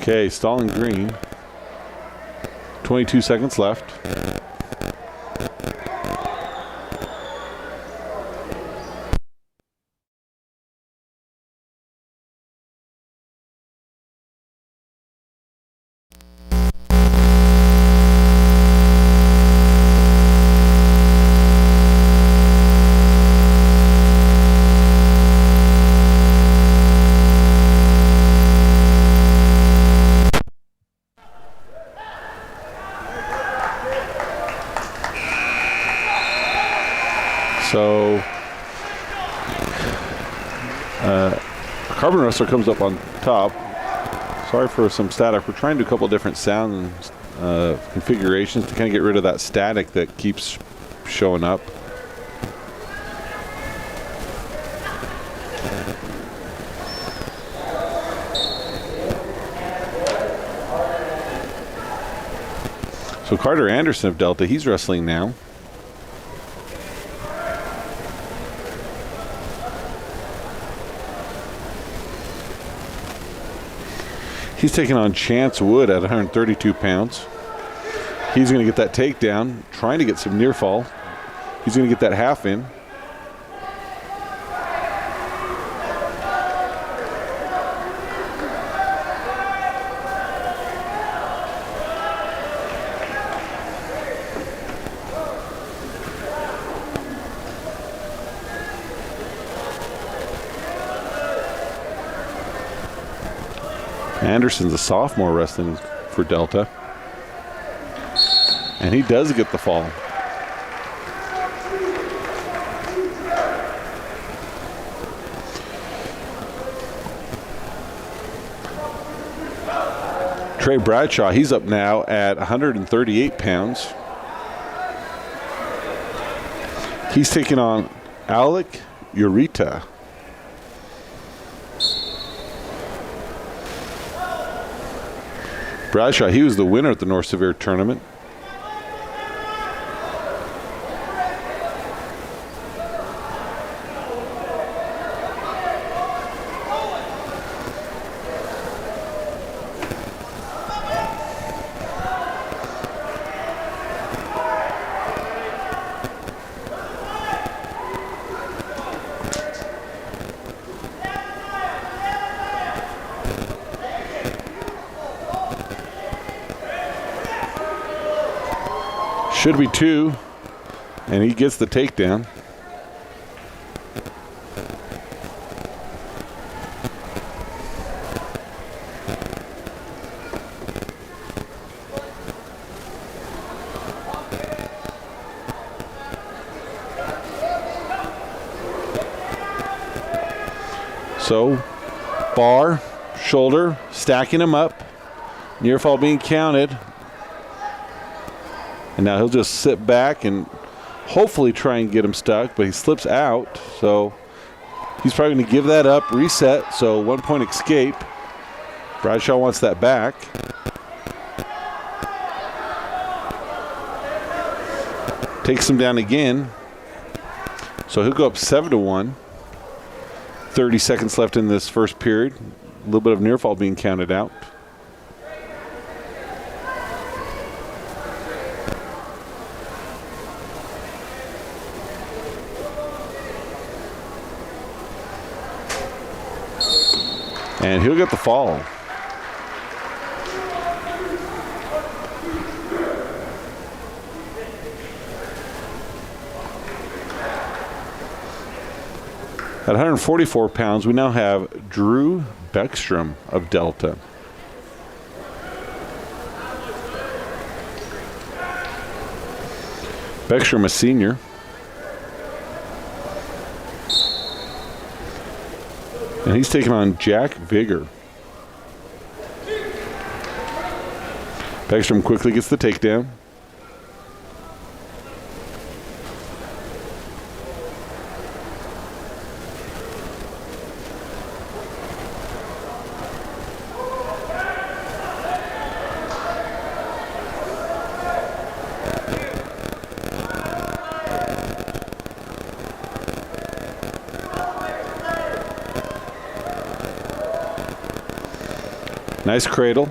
Okay, stalling green. 22 seconds left. So, Carbon Wrestler comes up on top. Sorry for some static. We're trying to do a couple different sound configurations to kind of get rid of that static that keeps showing up. So Carter Anderson of Delta, he's wrestling now. He's taking on Chance Wood at 132 pounds. He's going to get that takedown, trying to get some near fall. He's going to get that half in. Anderson's a sophomore wrestling for Delta. And he does get the fall. Trey Bradshaw, he's up now at 138 pounds. He's taking on Alec Ureta. Bradshaw, he was the winner at the North Severe tournament. Should be two, and he gets the takedown. So, bar, shoulder, stacking him up, near fall being counted. And now he'll just sit back and hopefully try and get him stuck, but he slips out. So he's probably going to give that up, reset. So 1 point escape. Bradshaw wants that back. Takes him down again. So he'll go up 7-1. 30 seconds left in this first period. A little bit of near fall being counted out. And he'll get the fall. At 144 pounds, we now have Drew Beckstrom of Delta. Beckstrom, a senior. And he's taking on Jack Vigor. Beckstrom quickly gets the takedown. Nice cradle.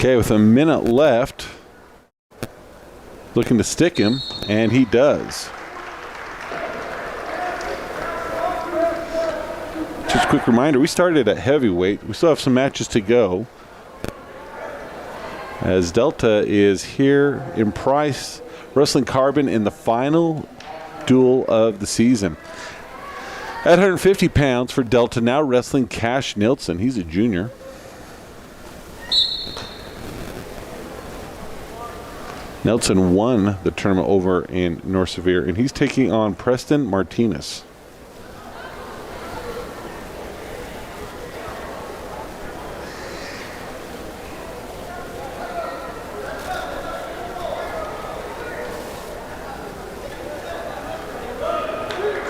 Okay, with a minute left, looking to stick him, and he does. Just a quick reminder, we started at heavyweight. We still have some matches to go, as Delta is here in Price wrestling Carbon in the final duel of the season. At 150 pounds for Delta, now wrestling Cash Nilsson. He's a junior. Nelson won the tournament over in North Severe, and he's taking on Preston Martinez.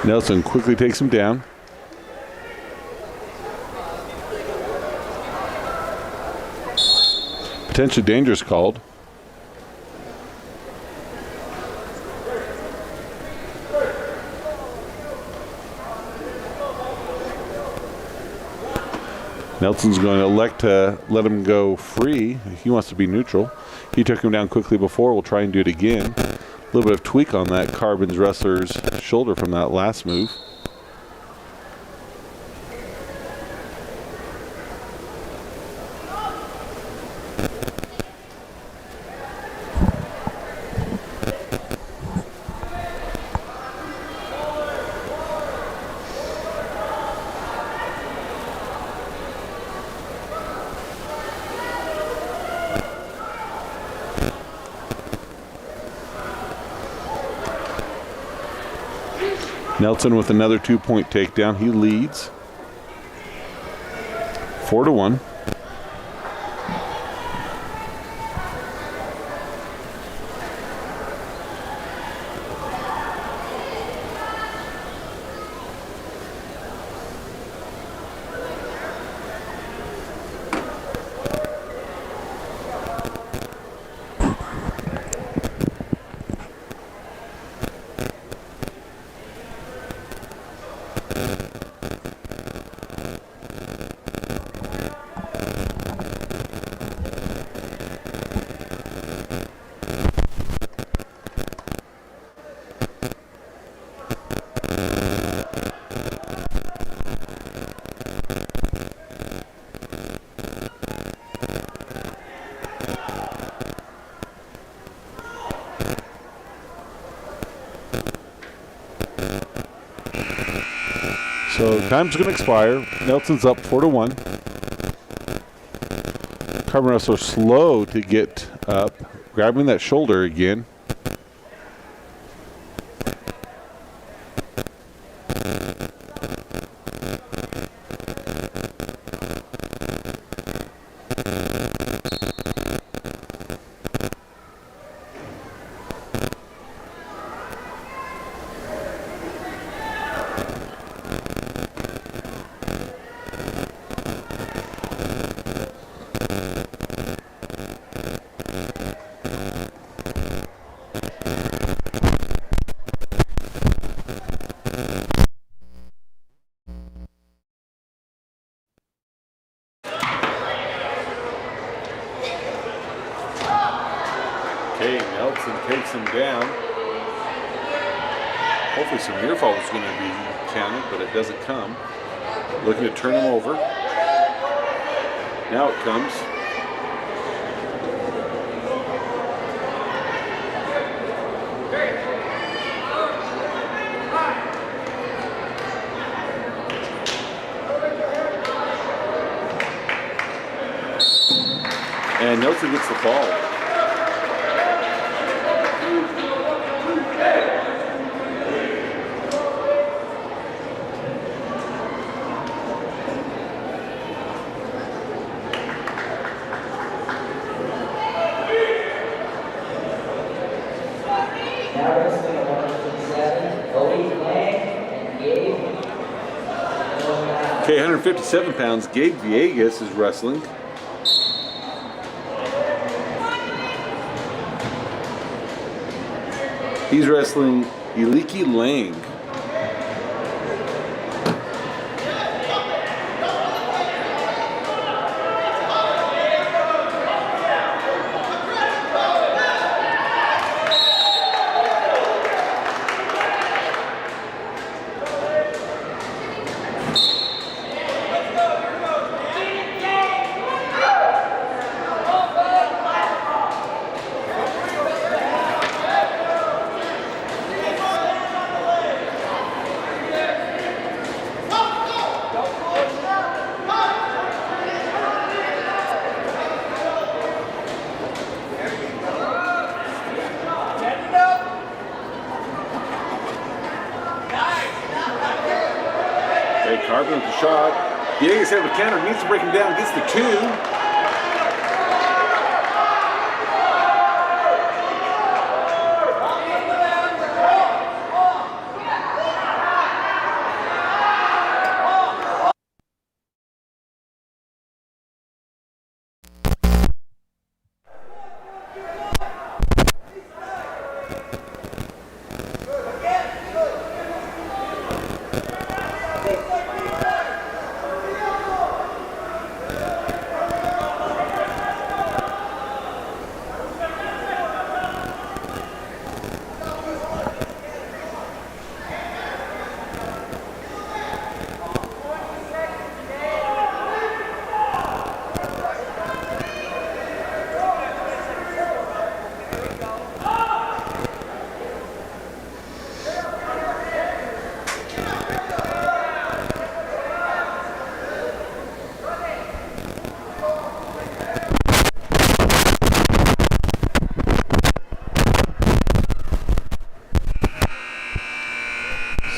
Nelson quickly takes him down. Potentially dangerous called. Nelson's going to elect to let him go free. He wants to be neutral. He took him down quickly before. We'll try and do it again. A little bit of tweak on that Carbon's wrestler's shoulder from that last move. Nelson with another 2-point takedown. He leads 4-1. So time's going to expire. Nelson's up 4-1. Carbon wrestler slow to get up, grabbing that shoulder again. Nelson takes him down. Hopefully some near fall is going to be counted, but it doesn't come. Looking to turn him over. Now it comes. And Nelson gets the fall. Okay, 157 pounds, Gabe Villegas is wrestling. He's wrestling Eliki Lang. shot. Villegas had the counter, needs to break him down, gets the 2.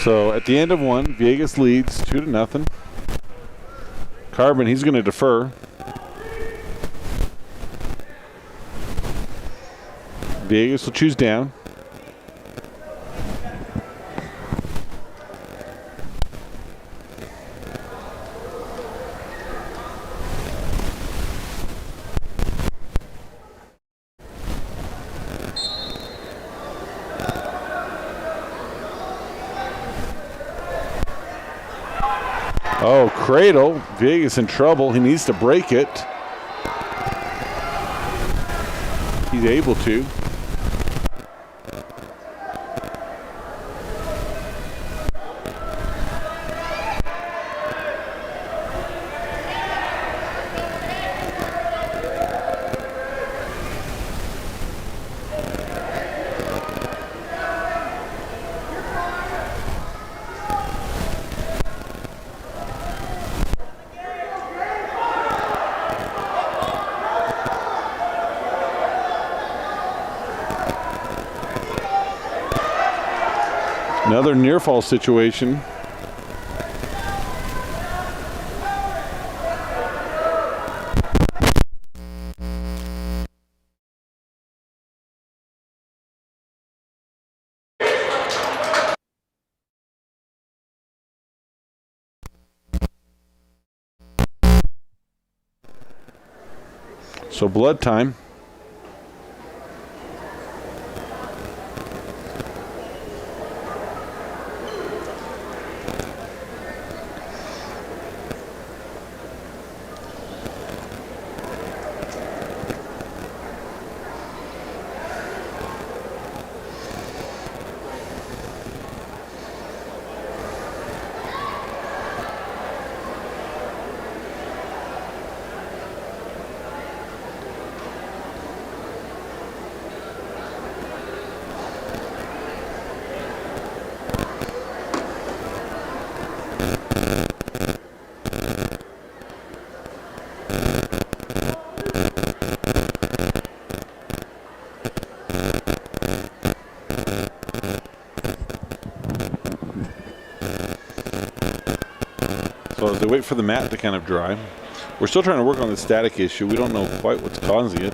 So at the end of one, Villegas leads 2-0. Carbon, he's going to defer. Villegas will choose down. Oh, cradle. Villegas in trouble. He needs to break it. He's able to. Another near fall situation. So blood time. So as they wait for the mat to kind of dry, we're still trying to work on the static issue. We don't know quite what's causing it.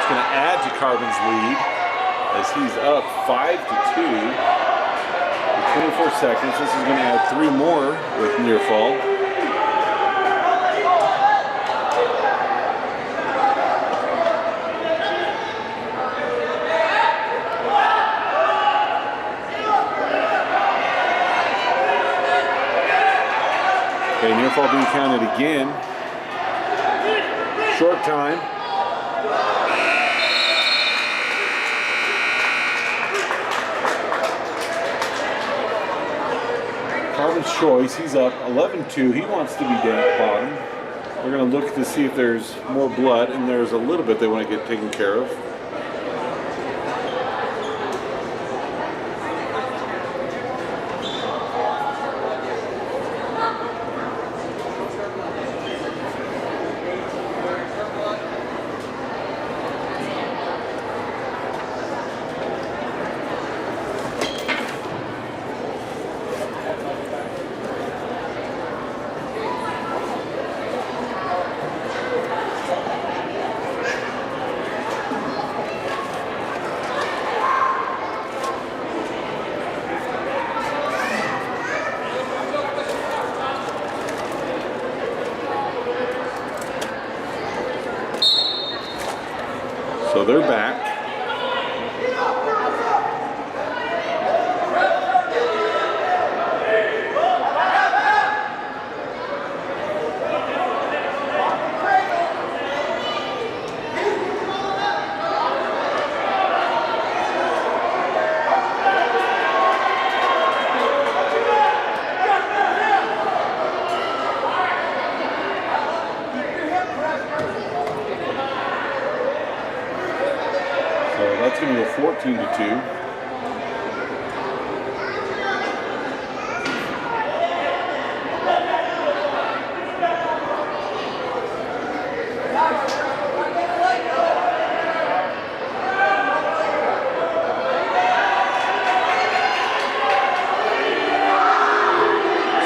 That's going to add to Carbon's lead as he's up 5-2 with 24 seconds. This is going to add 3 more with near fall. Okay, near fall being counted again. Short time. Carbon's choice, he's up 11-2. He wants to be down at bottom. We're going to look to see if there's more blood, and there's a little bit they want to get taken care of. So they're back. That's going to go 14-2.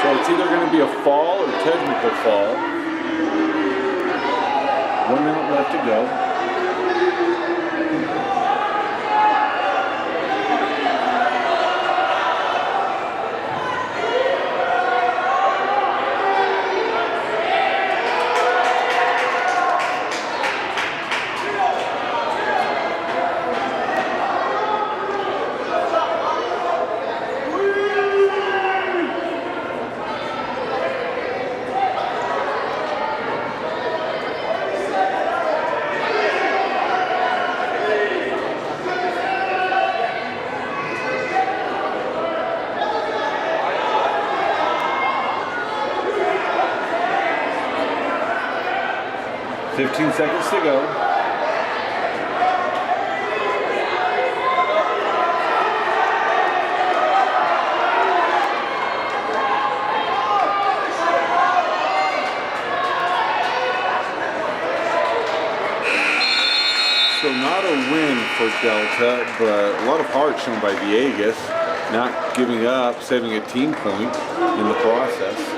So it's either going to be a fall or technical fall. 1 minute left to go. Fifteen seconds to go. So not a win for Delta, but a lot of heart shown by Villegas, not giving up, saving a team point in the process.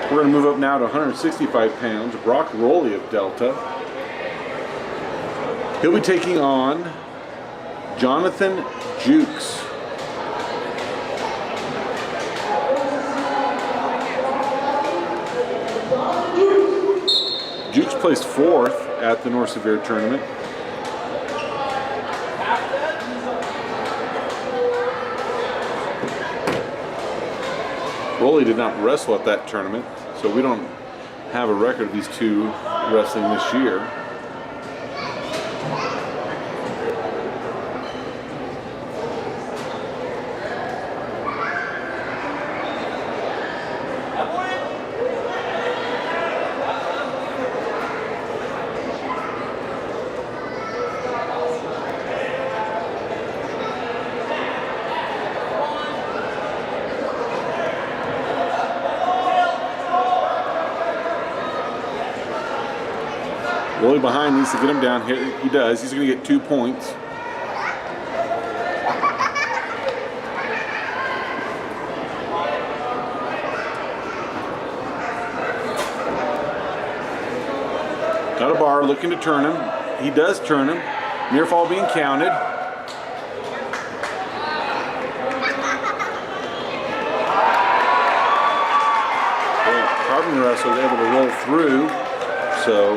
We're going to move up now to 165 pounds. Brock Rowley of Delta. He'll be taking on Jonathan Jukes. Jukes placed 4th at the North Severe tournament. Rowley did not wrestle at that tournament, so we don't have a record of these two wrestling this year. Rowley behind needs to get him down here. He does. He's going to get 2 points. Got a bar, looking to turn him. He does turn him. Near fall being counted. Carbon wrestler is able to roll through. So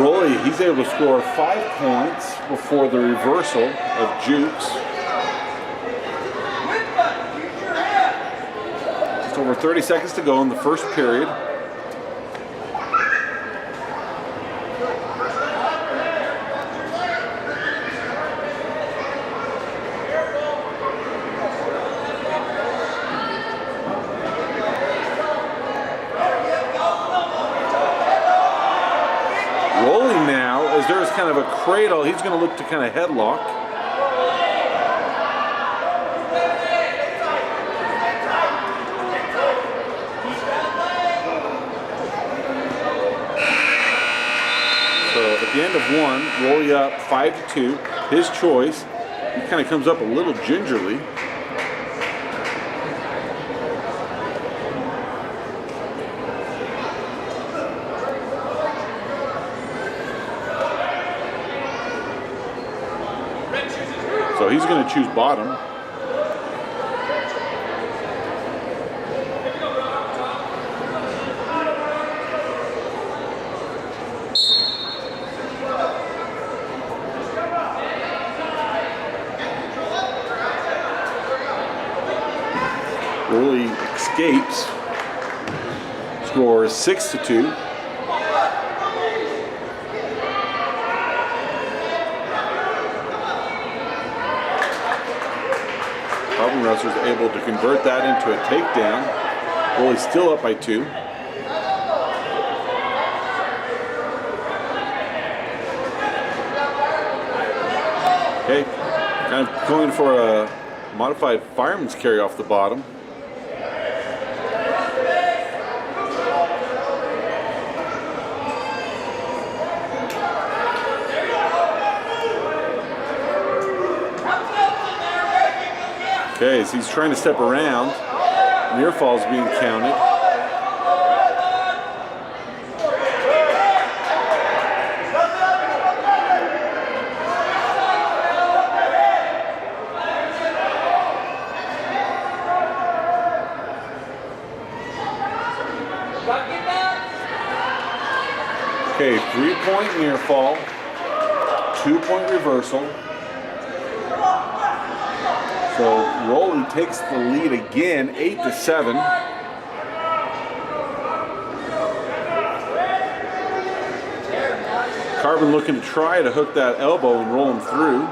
Rolly, he's able to score 5 points before the reversal of Jukes. Just over 30 seconds to go in the first period. Rolling now, as there's kind of a cradle, he's going to look to kind of headlock. So at the end of one, Rolly up 5-2. His choice. He kind of comes up a little gingerly. So he's going to choose bottom. Rolly escapes. Score is 6-2. Carbon wrestler's able to convert that into a takedown. Rolly's still up by 2. Okay, kind of going for a modified fireman's carry off the bottom. Okay, as he's trying to step around, near fall's being counted. Okay, 3-point near fall, 2-point reversal. So Rolly takes the lead again, 8-7. Carbon looking to try to hook that elbow and roll him through.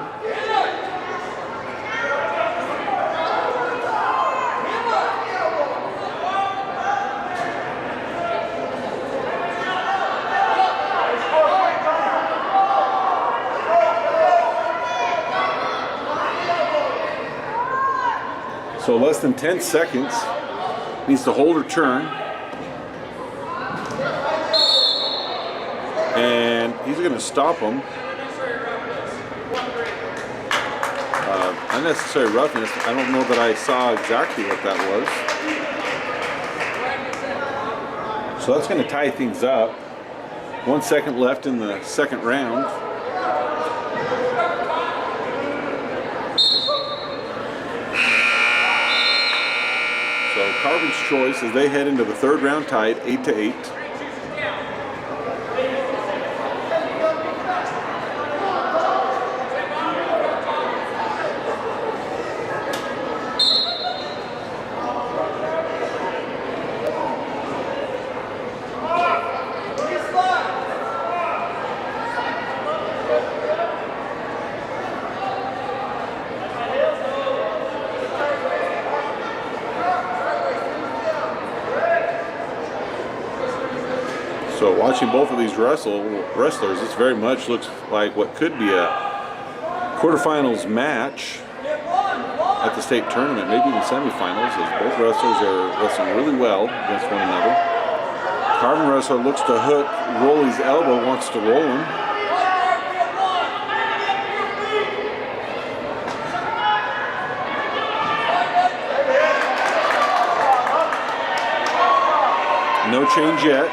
So less than 10 seconds. Needs to hold or turn. And he's going to stop him. Unnecessary roughness. I don't know that I saw exactly what that was. So that's going to tie things up. 1 second left in the second round. So Carbon's choice as they head into the third round tied, 8-8. So watching both of these wrestlers, this very much looks like what could be a quarterfinals match at the state tournament, maybe even semifinals, as both wrestlers are wrestling really well against one another. Carbon wrestler looks to hook Rolly's elbow, wants to roll him. No change yet.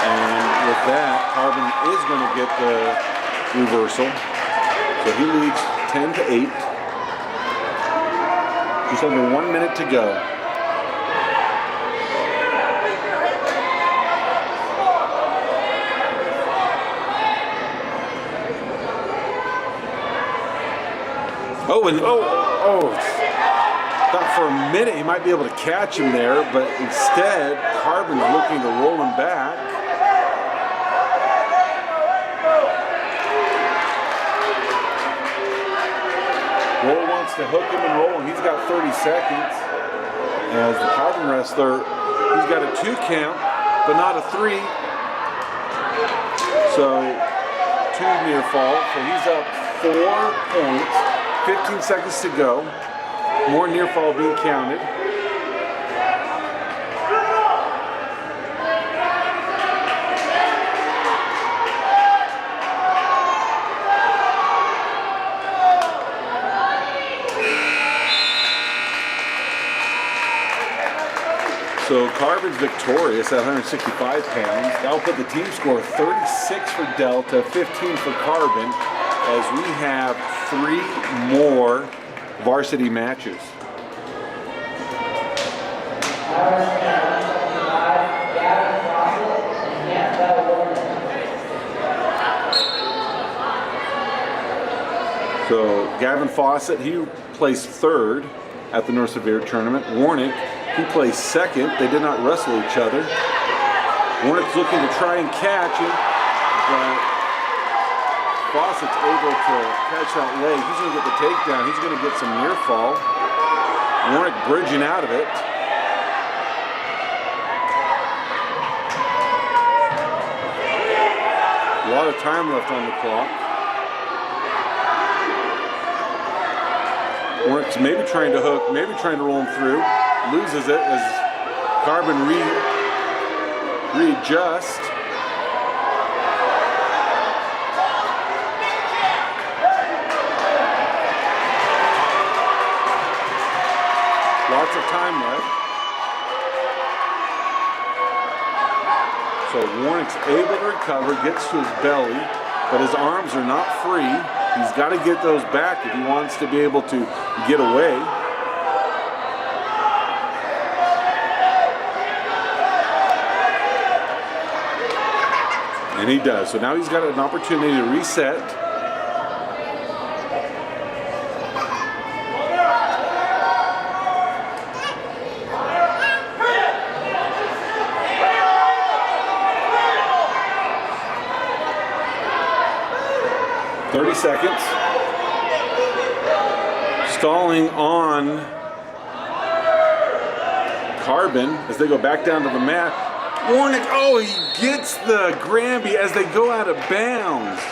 And with that, Carbon is going to get the reversal. So he leads 10-8. Just under 1 minute to go. Thought for a minute he might be able to catch him there, but instead, Carbon's looking to roll him back. Roll wants to hook him and roll, and he's got 30 seconds. As the Carbon wrestler, he's got a 2 count, but not a 3. So, 2 near fall, so he's up 4 points. 15 seconds to go. More near fall being counted. So Carbon's victorious at 165 pounds. That'll put the team score 36 for Delta, 15 for Carbon, as we have 3 more varsity matches. So Gavin Fawcett, he placed 3rd at the North Severe tournament. Warnick, he placed 2nd. They did not wrestle each other. Warnick's looking to try and catch him, but Fawcett's able to catch that leg. He's going to get the takedown. He's going to get some near fall. Warnick bridging out of it. A lot of time left on the clock. Warnick's maybe trying to hook, maybe trying to roll him through. Loses it as Carbon readjusts. Lots of time left. So Warnick's able to recover, gets to his belly, but his arms are not free. He's got to get those back if he wants to be able to get away. And he does. So now he's got an opportunity to reset. 30 seconds. Stalling on Carbon as they go back down to the mat. Warnick, oh, he gets the Granby as they go out of bounds.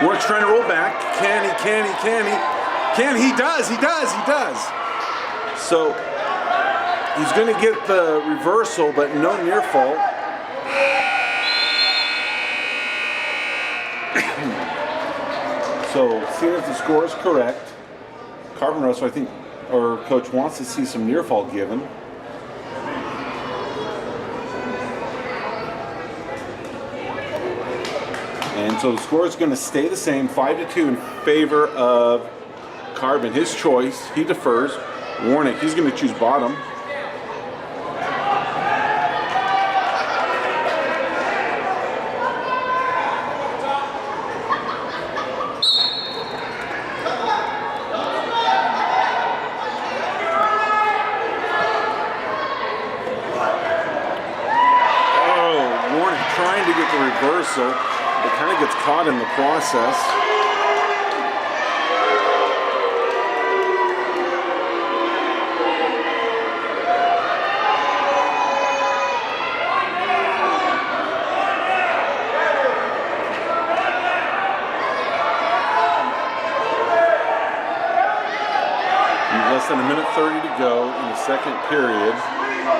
Warnick's trying to roll back. Can he? He does. So he's going to get the reversal, but no near fall. So seeing if the score is correct, Carbon wrestler, I think, or coach wants to see some near fall given. And so the score is going to stay the same, 5-2 in favor of Carbon. His choice, he defers. Warnick, he's going to choose bottom. Oh, Warnick trying to get the reversal. It kind of gets caught in the process. Less than 1:30 to go in the second period. Don't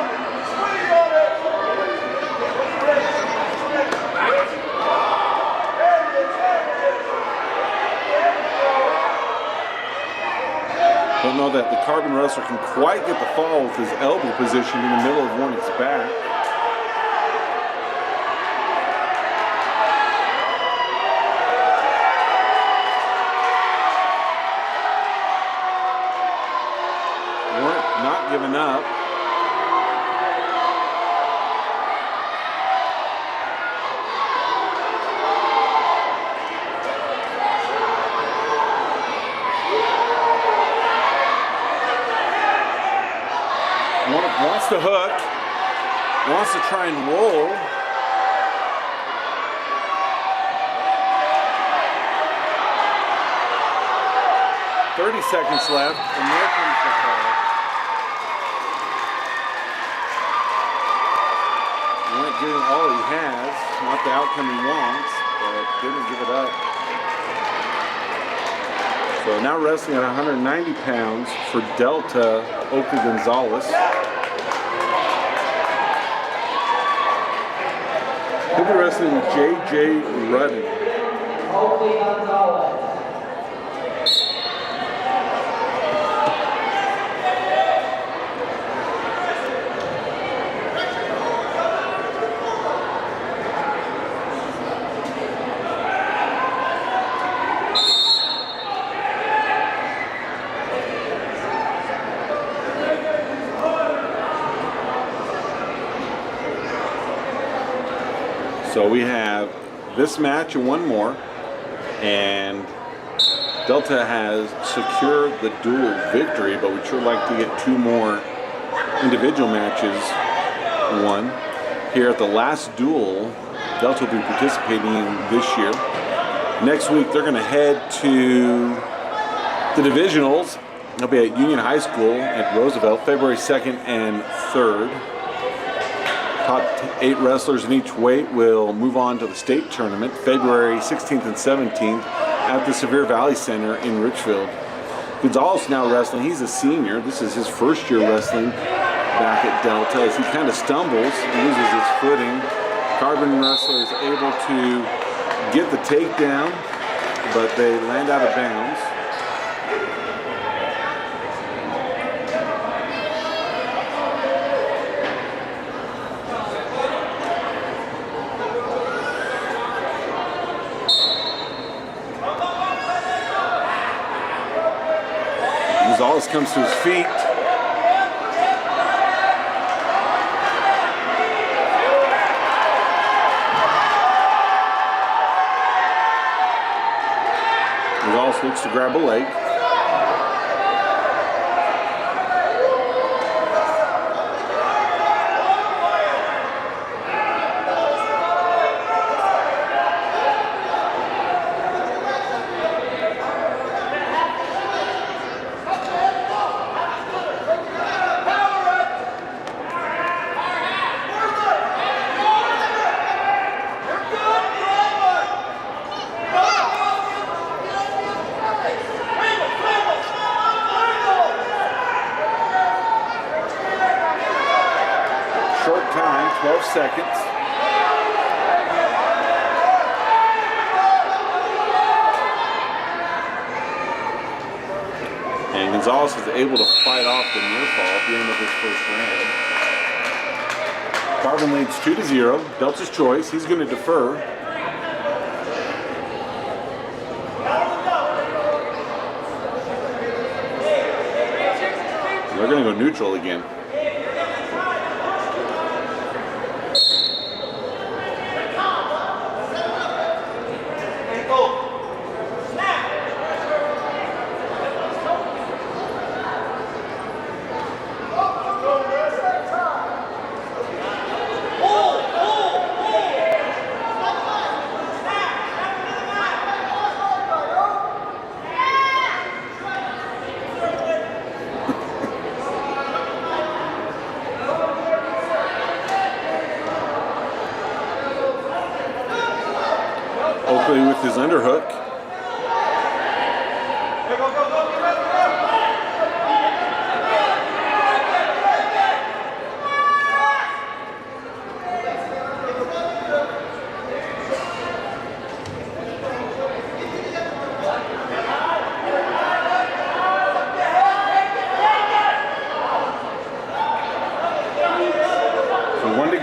know that the Carbon wrestler can quite get the fall with his elbow position in the middle of Warnick's back. Warnick not giving up. Wants to hook, wants to try and roll. "30 seconds left, and there comes the fall. Warnick giving all he has, not the outcome he wants, but didn't give it up. So now wrestling at 190 pounds for Delta, Oakley Gonzalez. He'll be wrestling J.J. Rudden. Oakley Gonzalez. So we have this match and one more, and Delta has secured the dual victory, but we'd sure like to get two more individual matches won. Here at the last duel, Delta will be participating in this year. Next week they're going to head to the divisionals. They'll be at Union High School at Roosevelt, February 2nd and 3rd. Top 8 wrestlers in each weight will move on to the state tournament February 16th and 17th at the Sevier Valley Center in Richfield. Gonzalez now wrestling. He's a senior. This is his first year wrestling back at Delta. As he kind of stumbles and loses his footing, Carbon wrestler is able to get the takedown, but they land out of bounds. Gonzalez comes to his feet. Gonzalez looks to grab a leg. Short time, 12 seconds. And Gonzalez is able to fight off the near fall at the end of his first round. Carbon leads 2-0. Delta's choice. He's going to defer. They're going to go neutral again. Oakley with his underhook.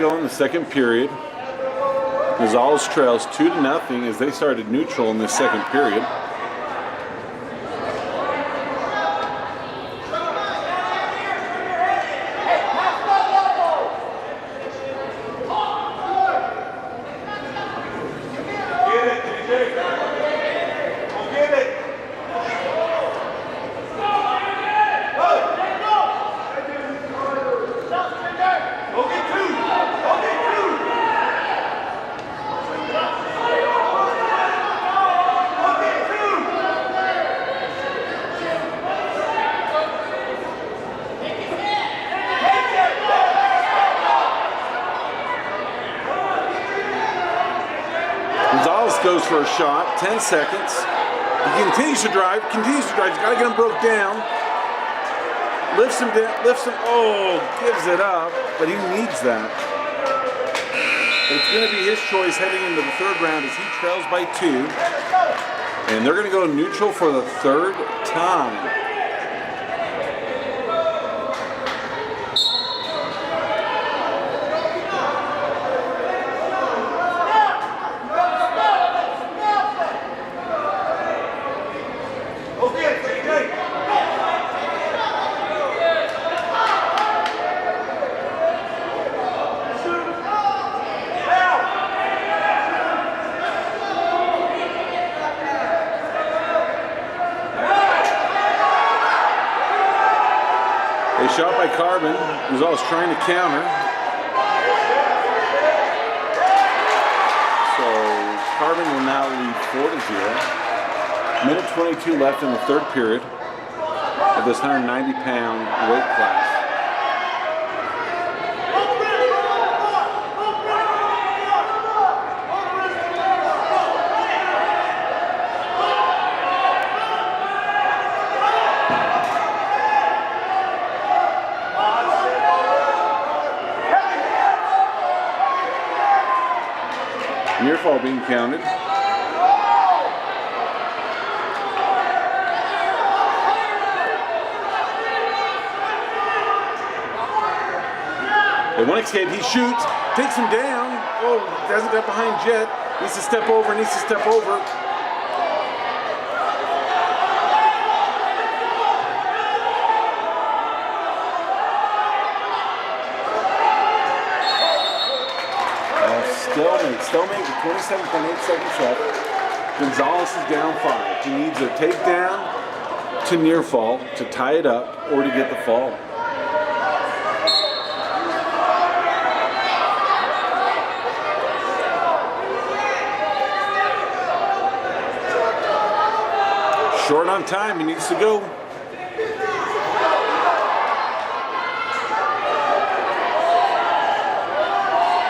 go in the second period. Gonzalez trails 2-0 as they started neutral in the second period. Goes for a shot, 10 seconds. He continues to drive, He's got to get him broke down. Lifts him down, gives it up, but he needs that. But it's going to be his choice heading into the third round as he trails by 2. And they're going to go neutral for the third time. Shot by Carbon, who's always trying to counter. So Carbon will now lead 4-0. Minute 22 left in the third period of this 190-pound weight class. Near fall being counted. And one escape, he shoots, takes him down. Oh, doesn't get behind Jet. Needs to step over, Stalemate with 27.8 seconds left. Gonzalez is down 5. He needs a takedown to near fall to tie it up or to get the fall. Short on time, he needs to go.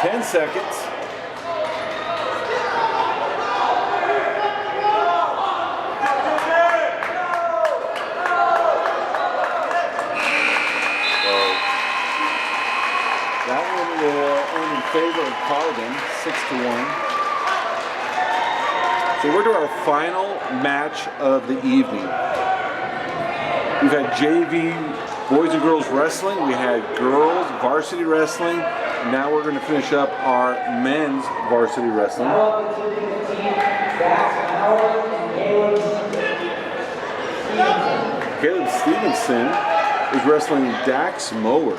Ten seconds. Favor of Carbon, 6-1. So we're to our final match of the evening. We've had JV boys and girls wrestling. We had girls varsity wrestling. Now we're going to finish up our men's varsity wrestling. Caleb Stevenson is wrestling Dax Mower.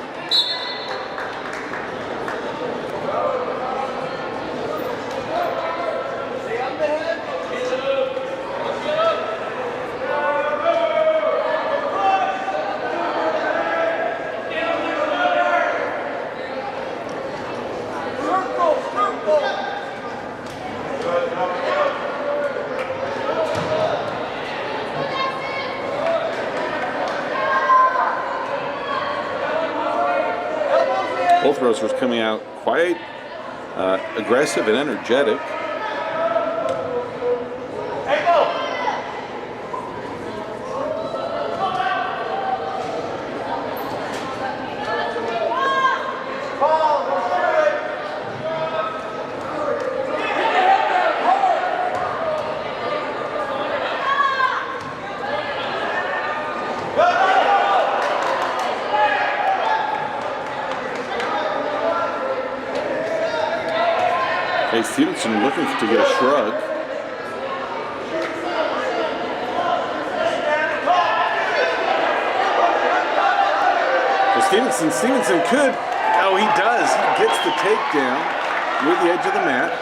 Both wrestlers coming out quite aggressive and energetic. Okay, Stevenson looking to get a shrug. So Stevenson could. Oh, he does. He gets the takedown near the edge of the mat.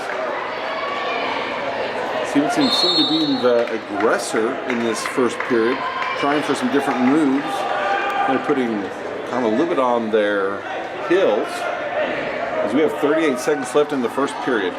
Stevenson seemed to be the aggressor in this first period, trying for some different moves, kind of putting kind of a limit on their heels, as we have 38 seconds left in the first period.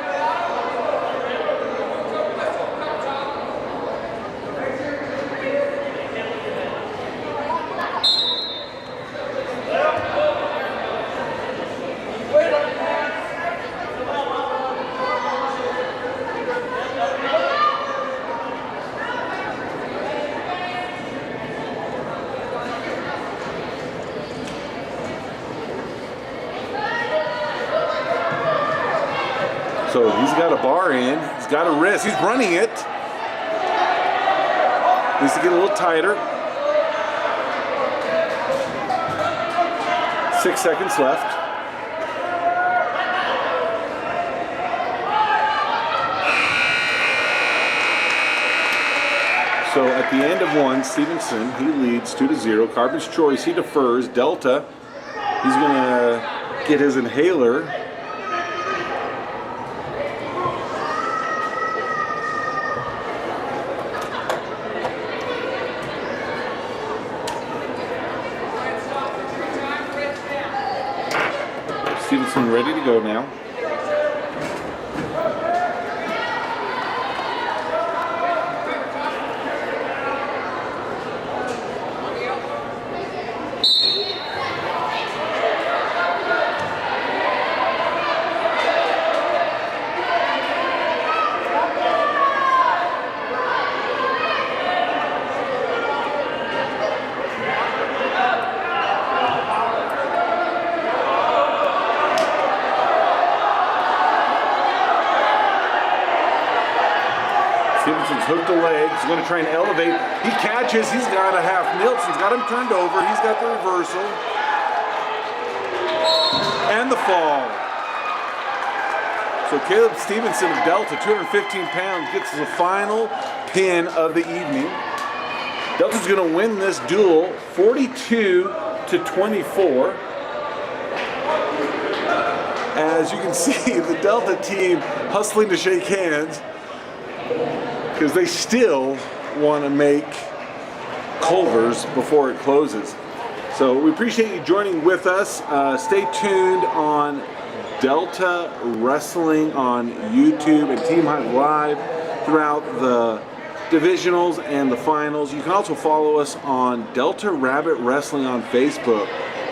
So he's got a bar in, he's got a wrist, he's running it. Needs to get a little tighter. 6 seconds left. So at the end of one, Stevenson, he leads 2-0. Carbon's Choice, he defers. Delta, he's gonna get his inhaler. Stevenson ready to go now. Stevenson's hooked the leg. He's going to try and elevate. He catches. He's got a half Nilsson's got him turned over. He's got the reversal. And the fall. So Caleb Stevenson of Delta, 215 pounds, gets the final pin of the evening. Delta's going to win this duel 42-24. As you can see, the Delta team hustling to shake hands, because they still want to make Culver's before it closes. So we appreciate you joining with us. Stay tuned on Delta Wrestling on YouTube and Team Hive Live throughout the divisionals and the finals. You can also follow us on Delta Rabbit Wrestling on Facebook.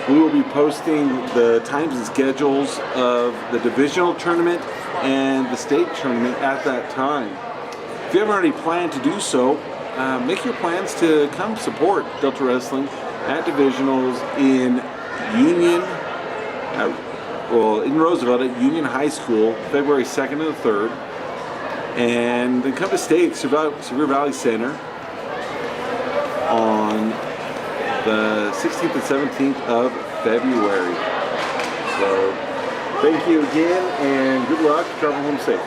We will be posting the times and schedules of the divisional tournament and the state tournament at that time. If you haven't already planned to do so, make your plans to come support Delta Wrestling at divisionals in Union, in Roosevelt at Union High School, February 2nd and the 3rd. And then come to state, Severe Valley Center, on the 16th and 17th of February. So thank you again, and good luck. Travel home safe.